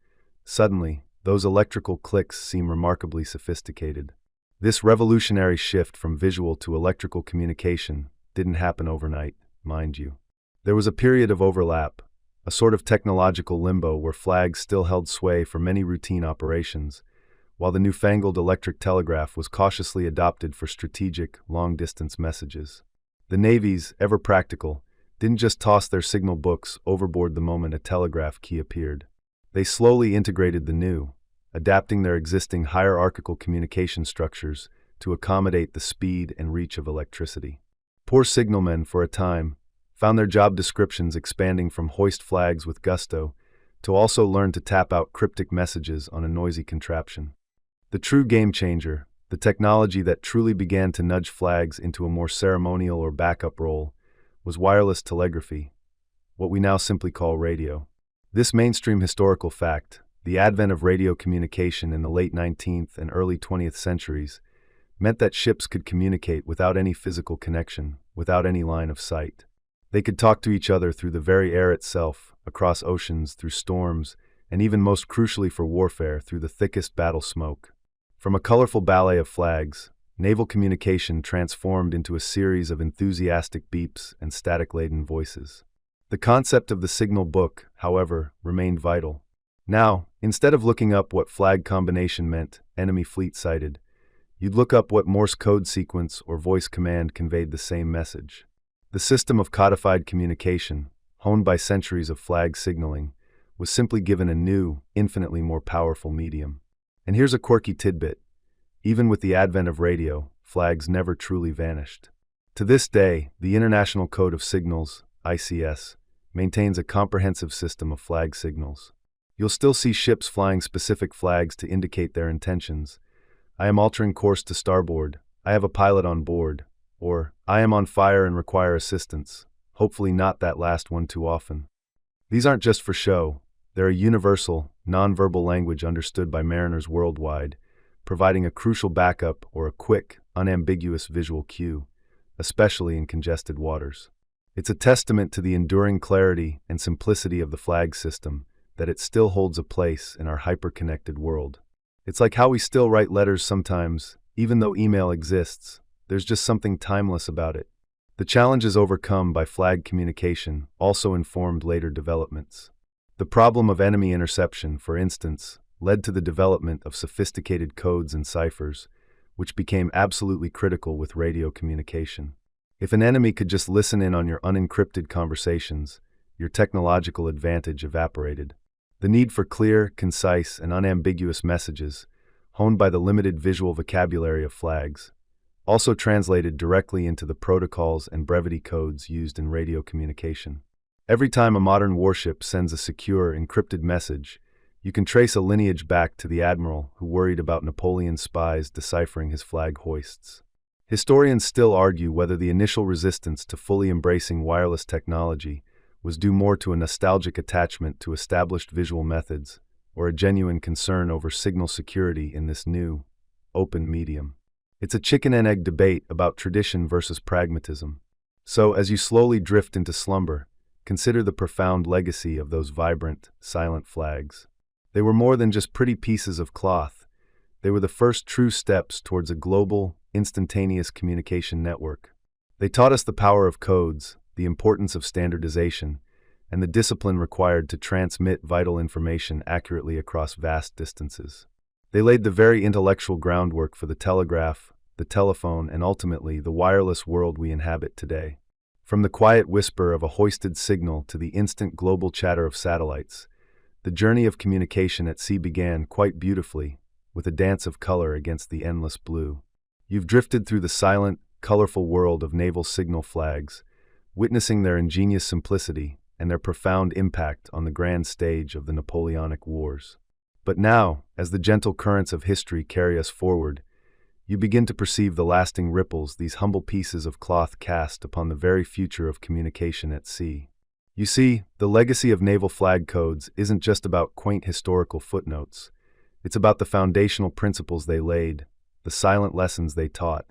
Suddenly, those electrical clicks seem remarkably sophisticated. This revolutionary shift from visual to electrical communication didn't happen overnight, mind you. There was a period of overlap, a sort of technological limbo where flags still held sway for many routine operations, while the newfangled electric telegraph was cautiously adopted for strategic, long-distance messages. The navies, ever practical, didn't just toss their signal books overboard the moment a telegraph key appeared. They slowly integrated the new, adapting their existing hierarchical communication structures to accommodate the speed and reach of electricity. Poor signalmen, for a time, found their job descriptions expanding from hoist flags with gusto to also learn to tap out cryptic messages on a noisy contraption. The true game changer, the technology that truly began to nudge flags into a more ceremonial or backup role, was wireless telegraphy, what we now simply call radio. This mainstream historical fact, the advent of radio communication in the late 19th and early 20th centuries, meant that ships could communicate without any physical connection, without any line of sight. They could talk to each other through the very air itself, across oceans, through storms, and even most crucially for warfare, through the thickest battle smoke. From a colorful ballet of flags, naval communication transformed into a series of enthusiastic beeps and static-laden voices. The concept of the signal book, however, remained vital. Now, instead of looking up what flag combination meant, enemy fleet sighted, you'd look up what Morse code sequence or voice command conveyed the same message. The system of codified communication, honed by centuries of flag signaling, was simply given a new, infinitely more powerful medium. And here's a quirky tidbit. Even with the advent of radio, flags never truly vanished. To this day, the International Code of Signals, ICS, maintains a comprehensive system of flag signals. You'll still see ships flying specific flags to indicate their intentions. I am altering course to starboard, I have a pilot on board, or I am on fire and require assistance, hopefully not that last one too often. These aren't just for show, they're a universal, non-verbal language understood by mariners worldwide, providing a crucial backup or a quick, unambiguous visual cue, especially in congested waters. It's a testament to the enduring clarity and simplicity of the flag system that it still holds a place in our hyper-connected world. It's like how we still write letters sometimes, even though email exists, there's just something timeless about it. The challenges overcome by flag communication also informed later developments. The problem of enemy interception, for instance, led to the development of sophisticated codes and ciphers, which became absolutely critical with radio communication. If an enemy could just listen in on your unencrypted conversations, your technological advantage evaporated. The need for clear, concise, and unambiguous messages, honed by the limited visual vocabulary of flags, also translated directly into the protocols and brevity codes used in radio communication. Every time a modern warship sends a secure, encrypted message, you can trace a lineage back to the admiral who worried about Napoleon's spies deciphering his flag hoists. Historians still argue whether the initial resistance to fully embracing wireless technology was due more to a nostalgic attachment to established visual methods or a genuine concern over signal security in this new, open medium. It's a chicken and egg debate about tradition versus pragmatism. So, as you slowly drift into slumber, consider the profound legacy of those vibrant, silent flags. They were more than just pretty pieces of cloth. They were the first true steps towards a global, instantaneous communication network. They taught us the power of codes, the importance of standardization, and the discipline required to transmit vital information accurately across vast distances. They laid the very intellectual groundwork for the telegraph, the telephone, and ultimately the wireless world we inhabit today. From the quiet whisper of a hoisted signal to the instant global chatter of satellites, the journey of communication at sea began quite beautifully, with a dance of color against the endless blue. You've drifted through the silent, colorful world of naval signal flags, witnessing their ingenious simplicity and their profound impact on the grand stage of the Napoleonic Wars. But now, as the gentle currents of history carry us forward, you begin to perceive the lasting ripples these humble pieces of cloth cast upon the very future of communication at sea. You see, the legacy of naval flag codes isn't just about quaint historical footnotes. It's about the foundational principles they laid, the silent lessons they taught,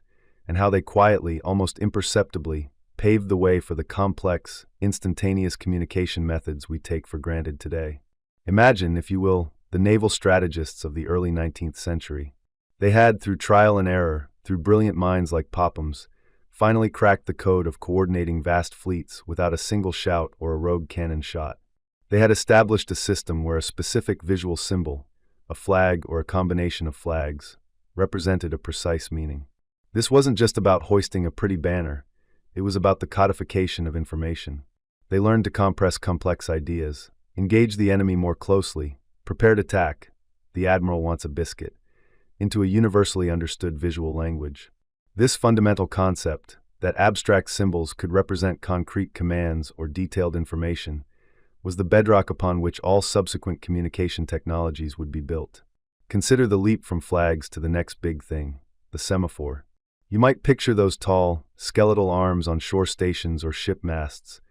and how they quietly, almost imperceptibly, paved the way for the complex, instantaneous communication methods we take for granted today. Imagine, if you will, the naval strategists of the early 19th century. They had, through trial and error, through brilliant minds like Popham's, finally cracked the code of coordinating vast fleets without a single shout or a rogue cannon shot. They had established a system where a specific visual symbol, a flag or a combination of flags, represented a precise meaning. This wasn't just about hoisting a pretty banner, it was about the codification of information. They learned to compress complex ideas, engage the enemy more closely, prepared attack, the admiral wants a biscuit, into a universally understood visual language. This fundamental concept, that abstract symbols could represent concrete commands or detailed information, was the bedrock upon which all subsequent communication technologies would be built. Consider the leap from flags to the next big thing, the semaphore. You might picture those tall, skeletal arms on shore stations or ship masts,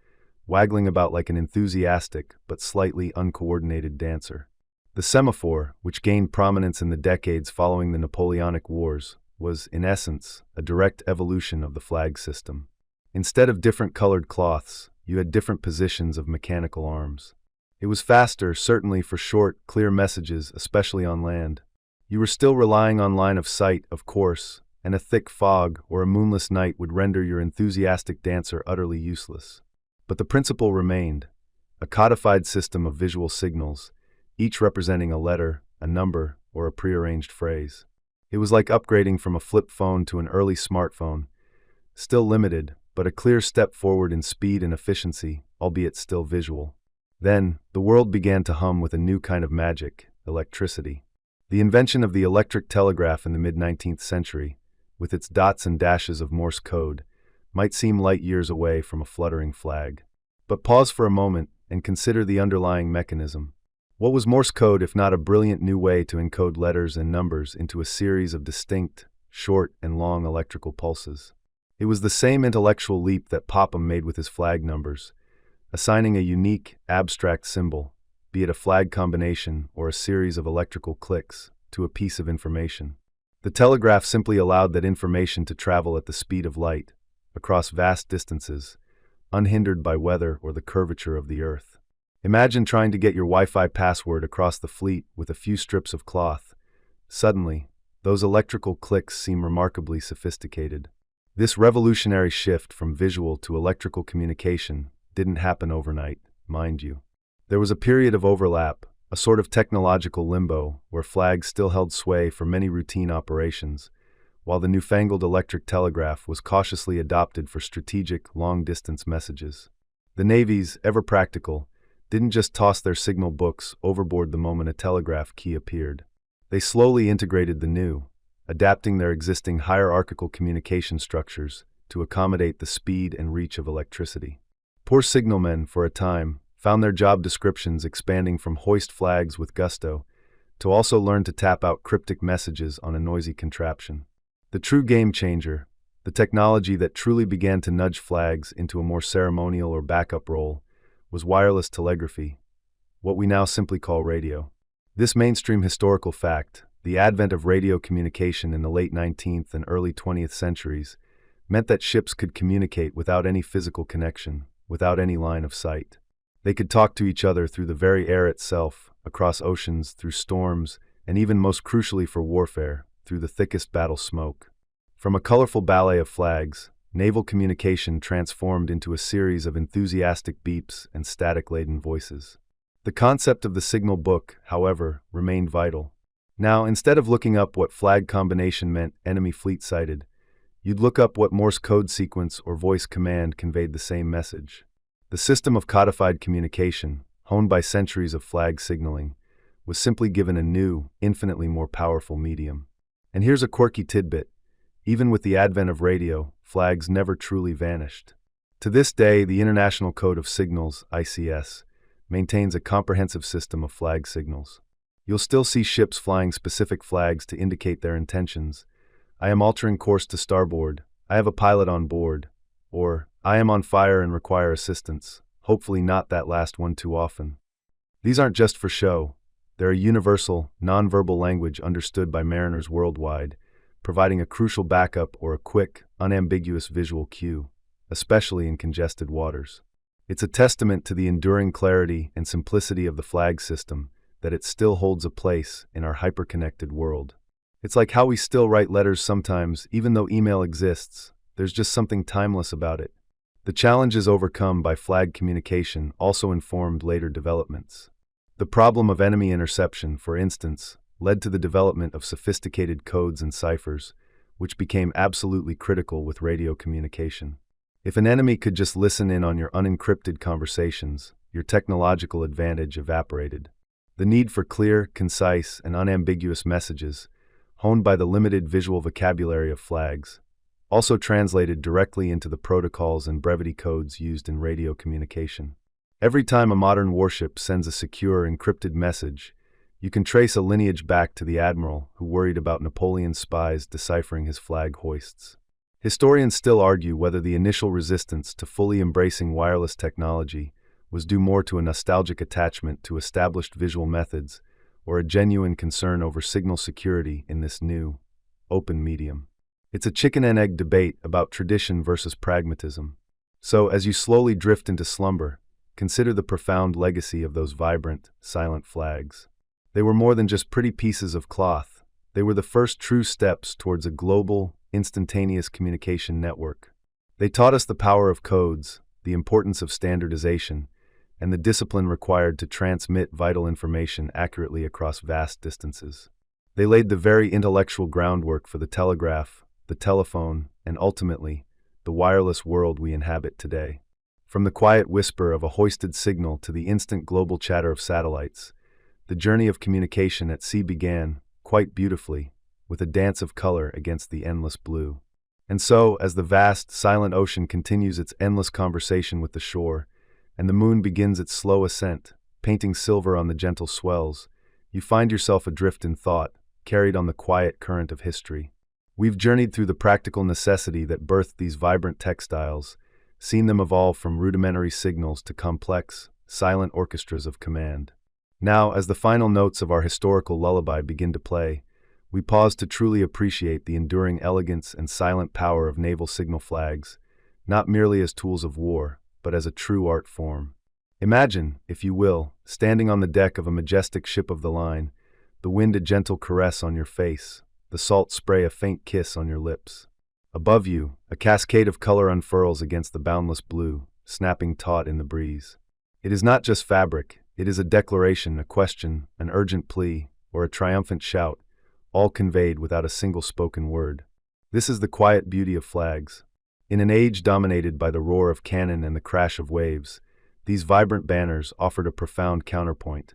waggling about like an enthusiastic but slightly uncoordinated dancer. The semaphore, which gained prominence in the decades following the Napoleonic Wars, was, in essence, a direct evolution of the flag system. Instead of different colored cloths, you had different positions of mechanical arms. It was faster, certainly, for short, clear messages, especially on land. You were still relying on line of sight, of course, and a thick fog or a moonless night would render your enthusiastic dancer utterly useless. But the principle remained, a codified system of visual signals, each representing a letter, a number, or a prearranged phrase. It was like upgrading from a flip phone to an early smartphone, still limited, but a clear step forward in speed and efficiency, albeit still visual. Then, the world began to hum with a new kind of magic, electricity. The invention of the electric telegraph in the mid-19th century, with its dots and dashes of Morse code, might seem light years away from a fluttering flag. But pause for a moment and consider the underlying mechanism. What was Morse code if not a brilliant new way to encode letters and numbers into a series of distinct, short and long electrical pulses? It was the same intellectual leap that Popham made with his flag numbers, assigning a unique, abstract symbol, be it a flag combination or a series of electrical clicks, to a piece of information. The telegraph simply allowed that information to travel at the speed of light, across vast distances, unhindered by weather or the curvature of the earth. Imagine trying to get your Wi-Fi password across the fleet with a few strips of cloth. Suddenly, those electrical clicks seem remarkably sophisticated. This revolutionary shift from visual to electrical communication didn't happen overnight, mind you. There was a period of overlap, a sort of technological limbo, where flags still held sway for many routine operations, while the newfangled electric telegraph was cautiously adopted for strategic, long-distance messages. The navies, ever practical, didn't just toss their signal books overboard the moment a telegraph key appeared. They slowly integrated the new, adapting their existing hierarchical communication structures to accommodate the speed and reach of electricity. Poor signalmen, for a time, found their job descriptions expanding from hoist flags with gusto to also learn to tap out cryptic messages on a noisy contraption. The true game changer, the technology that truly began to nudge flags into a more ceremonial or backup role, was wireless telegraphy, what we now simply call radio. This mainstream historical fact, the advent of radio communication in the late 19th and early 20th centuries, meant that ships could communicate without any physical connection, without any line of sight. They could talk to each other through the very air itself, across oceans, through storms, and even most crucially for warfare, through the thickest battle smoke. From a colorful ballet of flags, naval communication transformed into a series of enthusiastic beeps and static-laden voices. The concept of the signal book, however, remained vital. Now, instead of looking up what flag combination meant enemy fleet sighted, you'd look up what Morse code sequence or voice command conveyed the same message. The system of codified communication, honed by centuries of flag signaling, was simply given a new, infinitely more powerful medium. And here's a quirky tidbit. Even with the advent of radio, flags never truly vanished. To this day, the International Code of Signals, ICS, maintains a comprehensive system of flag signals. You'll still see ships flying specific flags to indicate their intentions, I am altering course to starboard, I have a pilot on board, or I am on fire and require assistance, hopefully not that last one too often. These aren't just for show. They're a universal, nonverbal language understood by mariners worldwide, providing a crucial backup or a quick, unambiguous visual cue, especially in congested waters. It's a testament to the enduring clarity and simplicity of the flag system that it still holds a place in our hyper-connected world. It's like how we still write letters sometimes, even though email exists. There's just something timeless about it. The challenges overcome by flag communication also informed later developments. The problem of enemy interception, for instance, led to the development of sophisticated codes and ciphers, which became absolutely critical with radio communication. If an enemy could just listen in on your unencrypted conversations, your technological advantage evaporated. The need for clear, concise, and unambiguous messages, honed by the limited visual vocabulary of flags, also translated directly into the protocols and brevity codes used in radio communication. Every time a modern warship sends a secure, encrypted message, you can trace a lineage back to the admiral who worried about Napoleon's spies deciphering his flag hoists. Historians still argue whether the initial resistance to fully embracing wireless technology was due more to a nostalgic attachment to established visual methods or a genuine concern over signal security in this new, open medium. It's a chicken and egg debate about tradition versus pragmatism. So, as you slowly drift into slumber, consider the profound legacy of those vibrant, silent flags. They were more than just pretty pieces of cloth. They were the first true steps towards a global, instantaneous communication network. They taught us the power of codes, the importance of standardization, and the discipline required to transmit vital information accurately across vast distances. They laid the very intellectual groundwork for the telegraph, the telephone, and ultimately, the wireless world we inhabit today. From the quiet whisper of a hoisted signal to the instant global chatter of satellites, the journey of communication at sea began, quite beautifully, with a dance of color against the endless blue. And so, as the vast, silent ocean continues its endless conversation with the shore, and the moon begins its slow ascent, painting silver on the gentle swells, you find yourself adrift in thought, carried on the quiet current of history. We've journeyed through the practical necessity that birthed these vibrant textiles, seen them evolve from rudimentary signals to complex, silent orchestras of command. Now, as the final notes of our historical lullaby begin to play, we pause to truly appreciate the enduring elegance and silent power of naval signal flags, not merely as tools of war, but as a true art form. Imagine, if you will, standing on the deck of a majestic ship of the line, the wind a gentle caress on your face, the salt spray a faint kiss on your lips. Above you, a cascade of color unfurls against the boundless blue, snapping taut in the breeze. It is not just fabric, it is a declaration, a question, an urgent plea, or a triumphant shout, all conveyed without a single spoken word. This is the quiet beauty of flags. In an age dominated by the roar of cannon and the crash of waves, these vibrant banners offered a profound counterpoint,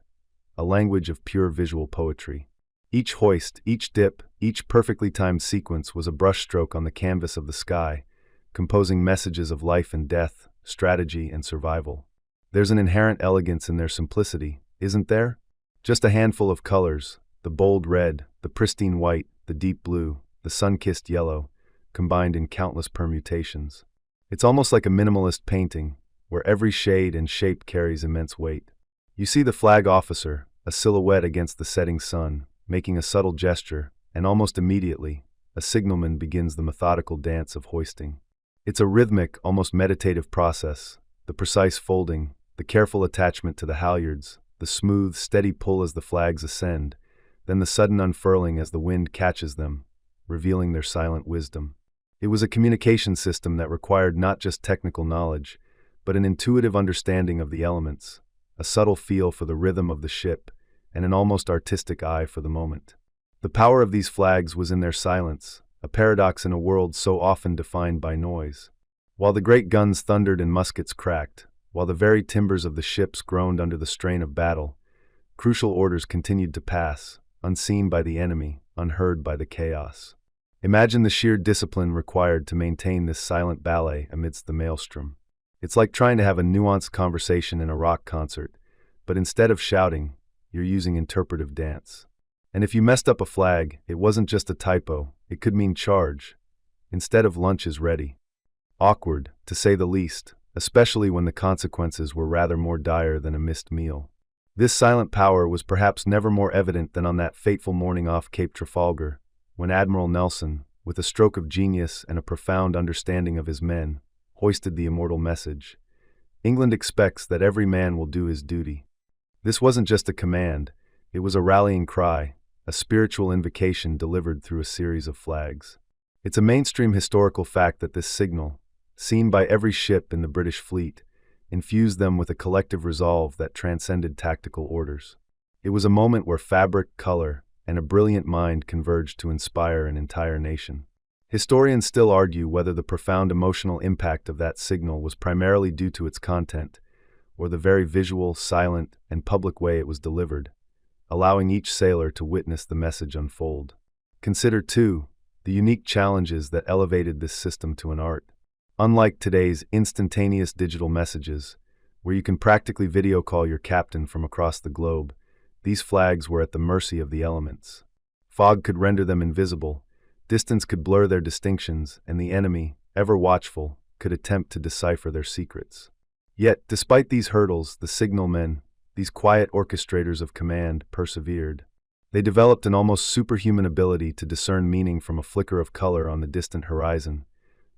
a language of pure visual poetry. Each hoist, each dip, each perfectly timed sequence was a brushstroke on the canvas of the sky, composing messages of life and death, strategy and survival. There's an inherent elegance in their simplicity, isn't there? Just a handful of colors, the bold red, the pristine white, the deep blue, the sun-kissed yellow, combined in countless permutations. It's almost like a minimalist painting, where every shade and shape carries immense weight. You see the flag officer, a silhouette against the setting sun, making a subtle gesture, and almost immediately, a signalman begins the methodical dance of hoisting. It's a rhythmic, almost meditative process, the precise folding, the careful attachment to the halyards, the smooth, steady pull as the flags ascend, then the sudden unfurling as the wind catches them, revealing their silent wisdom. It was a communication system that required not just technical knowledge, but an intuitive understanding of the elements, a subtle feel for the rhythm of the ship, and an almost artistic eye for the moment. The power of these flags was in their silence, a paradox in a world so often defined by noise. While the great guns thundered and muskets cracked, while the very timbers of the ships groaned under the strain of battle, crucial orders continued to pass, unseen by the enemy, unheard by the chaos. Imagine the sheer discipline required to maintain this silent ballet amidst the maelstrom. It's like trying to have a nuanced conversation in a rock concert, but instead of shouting, you're using interpretive dance. And if you messed up a flag, it wasn't just a typo, it could mean charge. Instead of lunch is ready. Awkward, to say the least, especially when the consequences were rather more dire than a missed meal. This silent power was perhaps never more evident than on that fateful morning off Cape Trafalgar, when Admiral Nelson, with a stroke of genius and a profound understanding of his men, hoisted the immortal message. England expects that every man will do his duty. This wasn't just a command, it was a rallying cry, a spiritual invocation delivered through a series of flags. It's a mainstream historical fact that this signal, seen by every ship in the British fleet, infused them with a collective resolve that transcended tactical orders. It was a moment where fabric, color, and a brilliant mind converged to inspire an entire nation. Historians still argue whether the profound emotional impact of that signal was primarily due to its content, or the very visual, silent, and public way it was delivered, allowing each sailor to witness the message unfold. Consider, too, the unique challenges that elevated this system to an art. Unlike today's instantaneous digital messages, where you can practically video call your captain from across the globe, these flags were at the mercy of the elements. Fog could render them invisible, distance could blur their distinctions, and the enemy, ever watchful, could attempt to decipher their secrets. Yet, despite these hurdles, the signalmen, these quiet orchestrators of command, persevered. They developed an almost superhuman ability to discern meaning from a flicker of color on the distant horizon,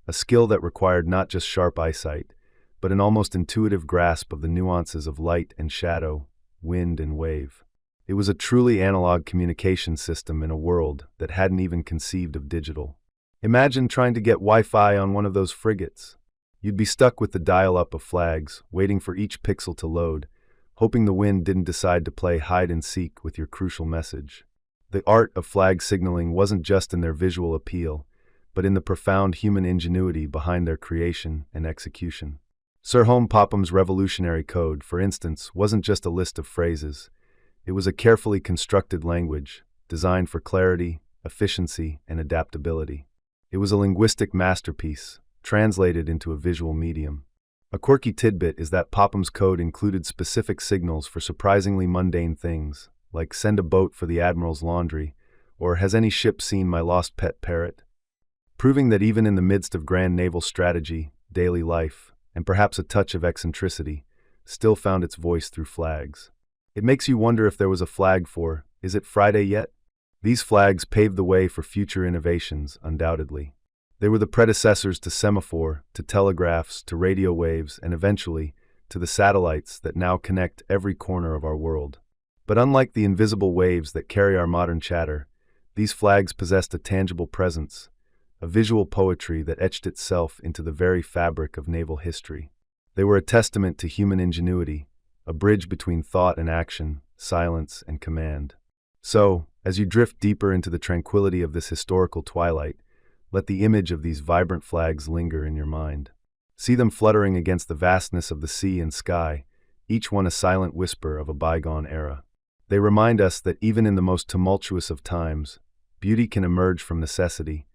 a skill that required not just sharp eyesight, but an almost intuitive grasp of the nuances of light and shadow, wind and wave. It was a truly analog communication system in a world that hadn't even conceived of digital. Imagine trying to get Wi-Fi on one of those frigates. You'd be stuck with the dial-up of flags, waiting for each pixel to load, hoping the wind didn't decide to play hide-and-seek with your crucial message. The art of flag signaling wasn't just in their visual appeal, but in the profound human ingenuity behind their creation and execution. Sir Popham's revolutionary code, for instance, wasn't just a list of phrases. It was a carefully constructed language, designed for clarity, efficiency, and adaptability. It was a linguistic masterpiece, translated into a visual medium. A quirky tidbit is that Popham's code included specific signals for surprisingly mundane things, like "send a boat for the Admiral's laundry," or "has any ship seen my lost pet parrot?" Proving that even in the midst of grand naval strategy, daily life, and perhaps a touch of eccentricity, still found its voice through flags. It makes you wonder if there was a flag for, "Is it Friday yet?" These flags paved the way for future innovations, undoubtedly. They were the predecessors to semaphore, to telegraphs, to radio waves, and eventually, to the satellites that now connect every corner of our world. But unlike the invisible waves that carry our modern chatter, these flags possessed a tangible presence, a visual poetry that etched itself into the very fabric of naval history. They were a testament to human ingenuity, a bridge between thought and action, silence and command. So, as you drift deeper into the tranquility of this historical twilight, let the image of these vibrant flags linger in your mind. See them fluttering against the vastness of the sea and sky, each one a silent whisper of a bygone era. They remind us that even in the most tumultuous of times, beauty can emerge from necessity,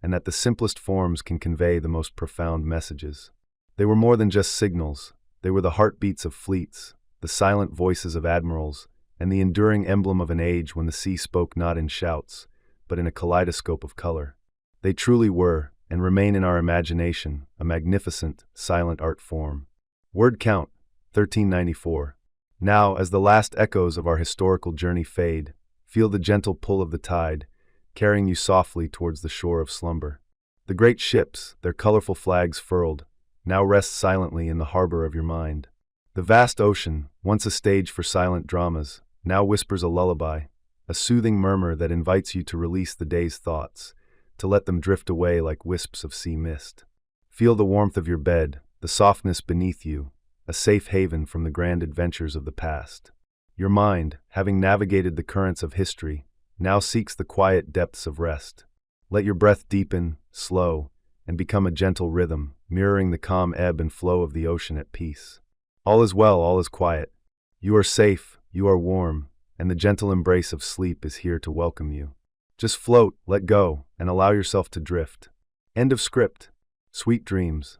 and that the simplest forms can convey the most profound messages. They were more than just signals. They were the heartbeats of fleets, the silent voices of admirals, and the enduring emblem of an age when the sea spoke not in shouts, but in a kaleidoscope of color. They truly were, and remain in our imagination, a magnificent, silent art form. Word count, 1394. Now, as the last echoes of our historical journey fade, feel the gentle pull of the tide, carrying you softly towards the shore of slumber. The great ships, their colorful flags furled, now rest silently in the harbor of your mind. The vast ocean, once a stage for silent dramas, now whispers a lullaby, a soothing murmur that invites you to release the day's thoughts, to let them drift away like wisps of sea mist. Feel the warmth of your bed, the softness beneath you, a safe haven from the grand adventures of the past. Your mind, having navigated the currents of history, now seeks the quiet depths of rest. Let your breath deepen, slow, and become a gentle rhythm, mirroring the calm ebb and flow of the ocean at peace. All is well, all is quiet. You are safe, you are warm, and the gentle embrace of sleep is here to welcome you. Just float, let go, and allow yourself to drift. End of script. Sweet dreams.